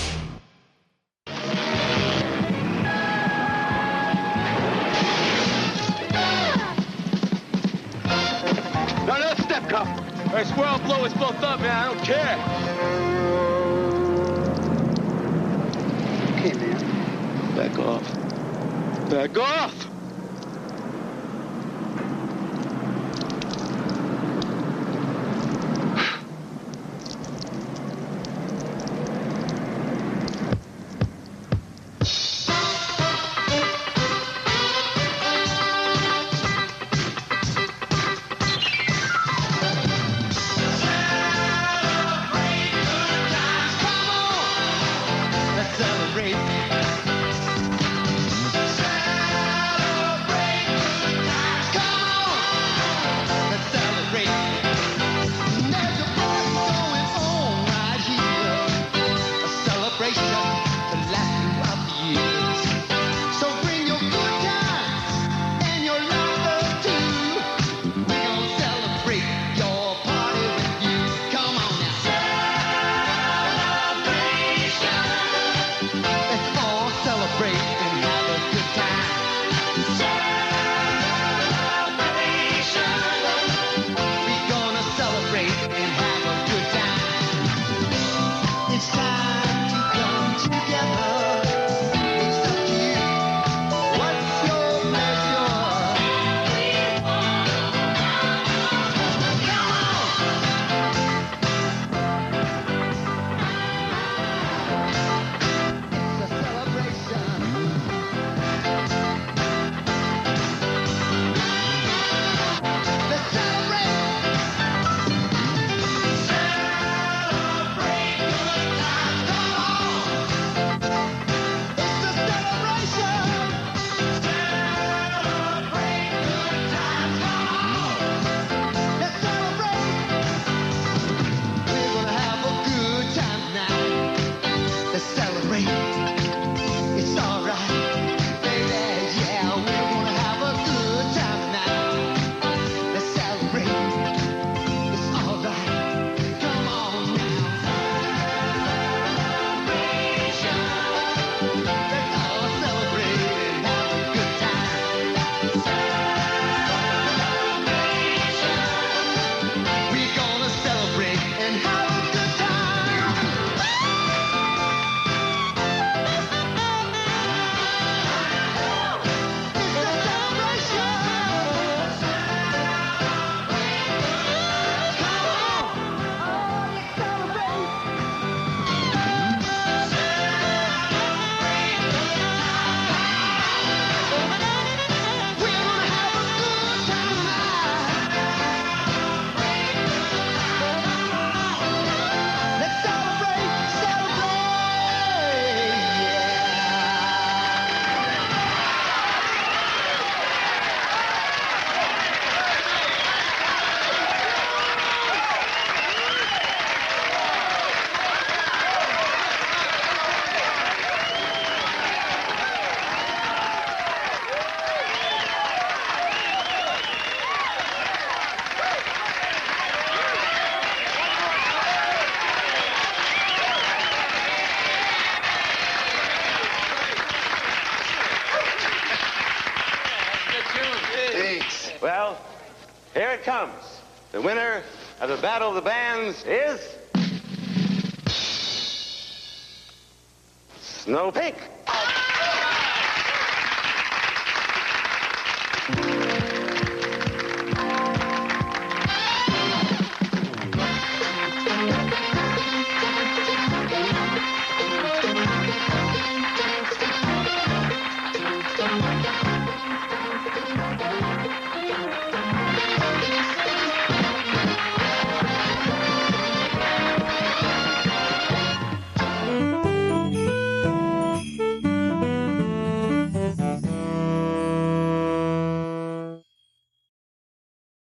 No, another step, cup. I swear I'll blow us both up, man. I don't care. Okay, man. Back off. Back off! Let's celebrate. Well, here it comes. The winner of the Battle of the Bands is... Snow Pink.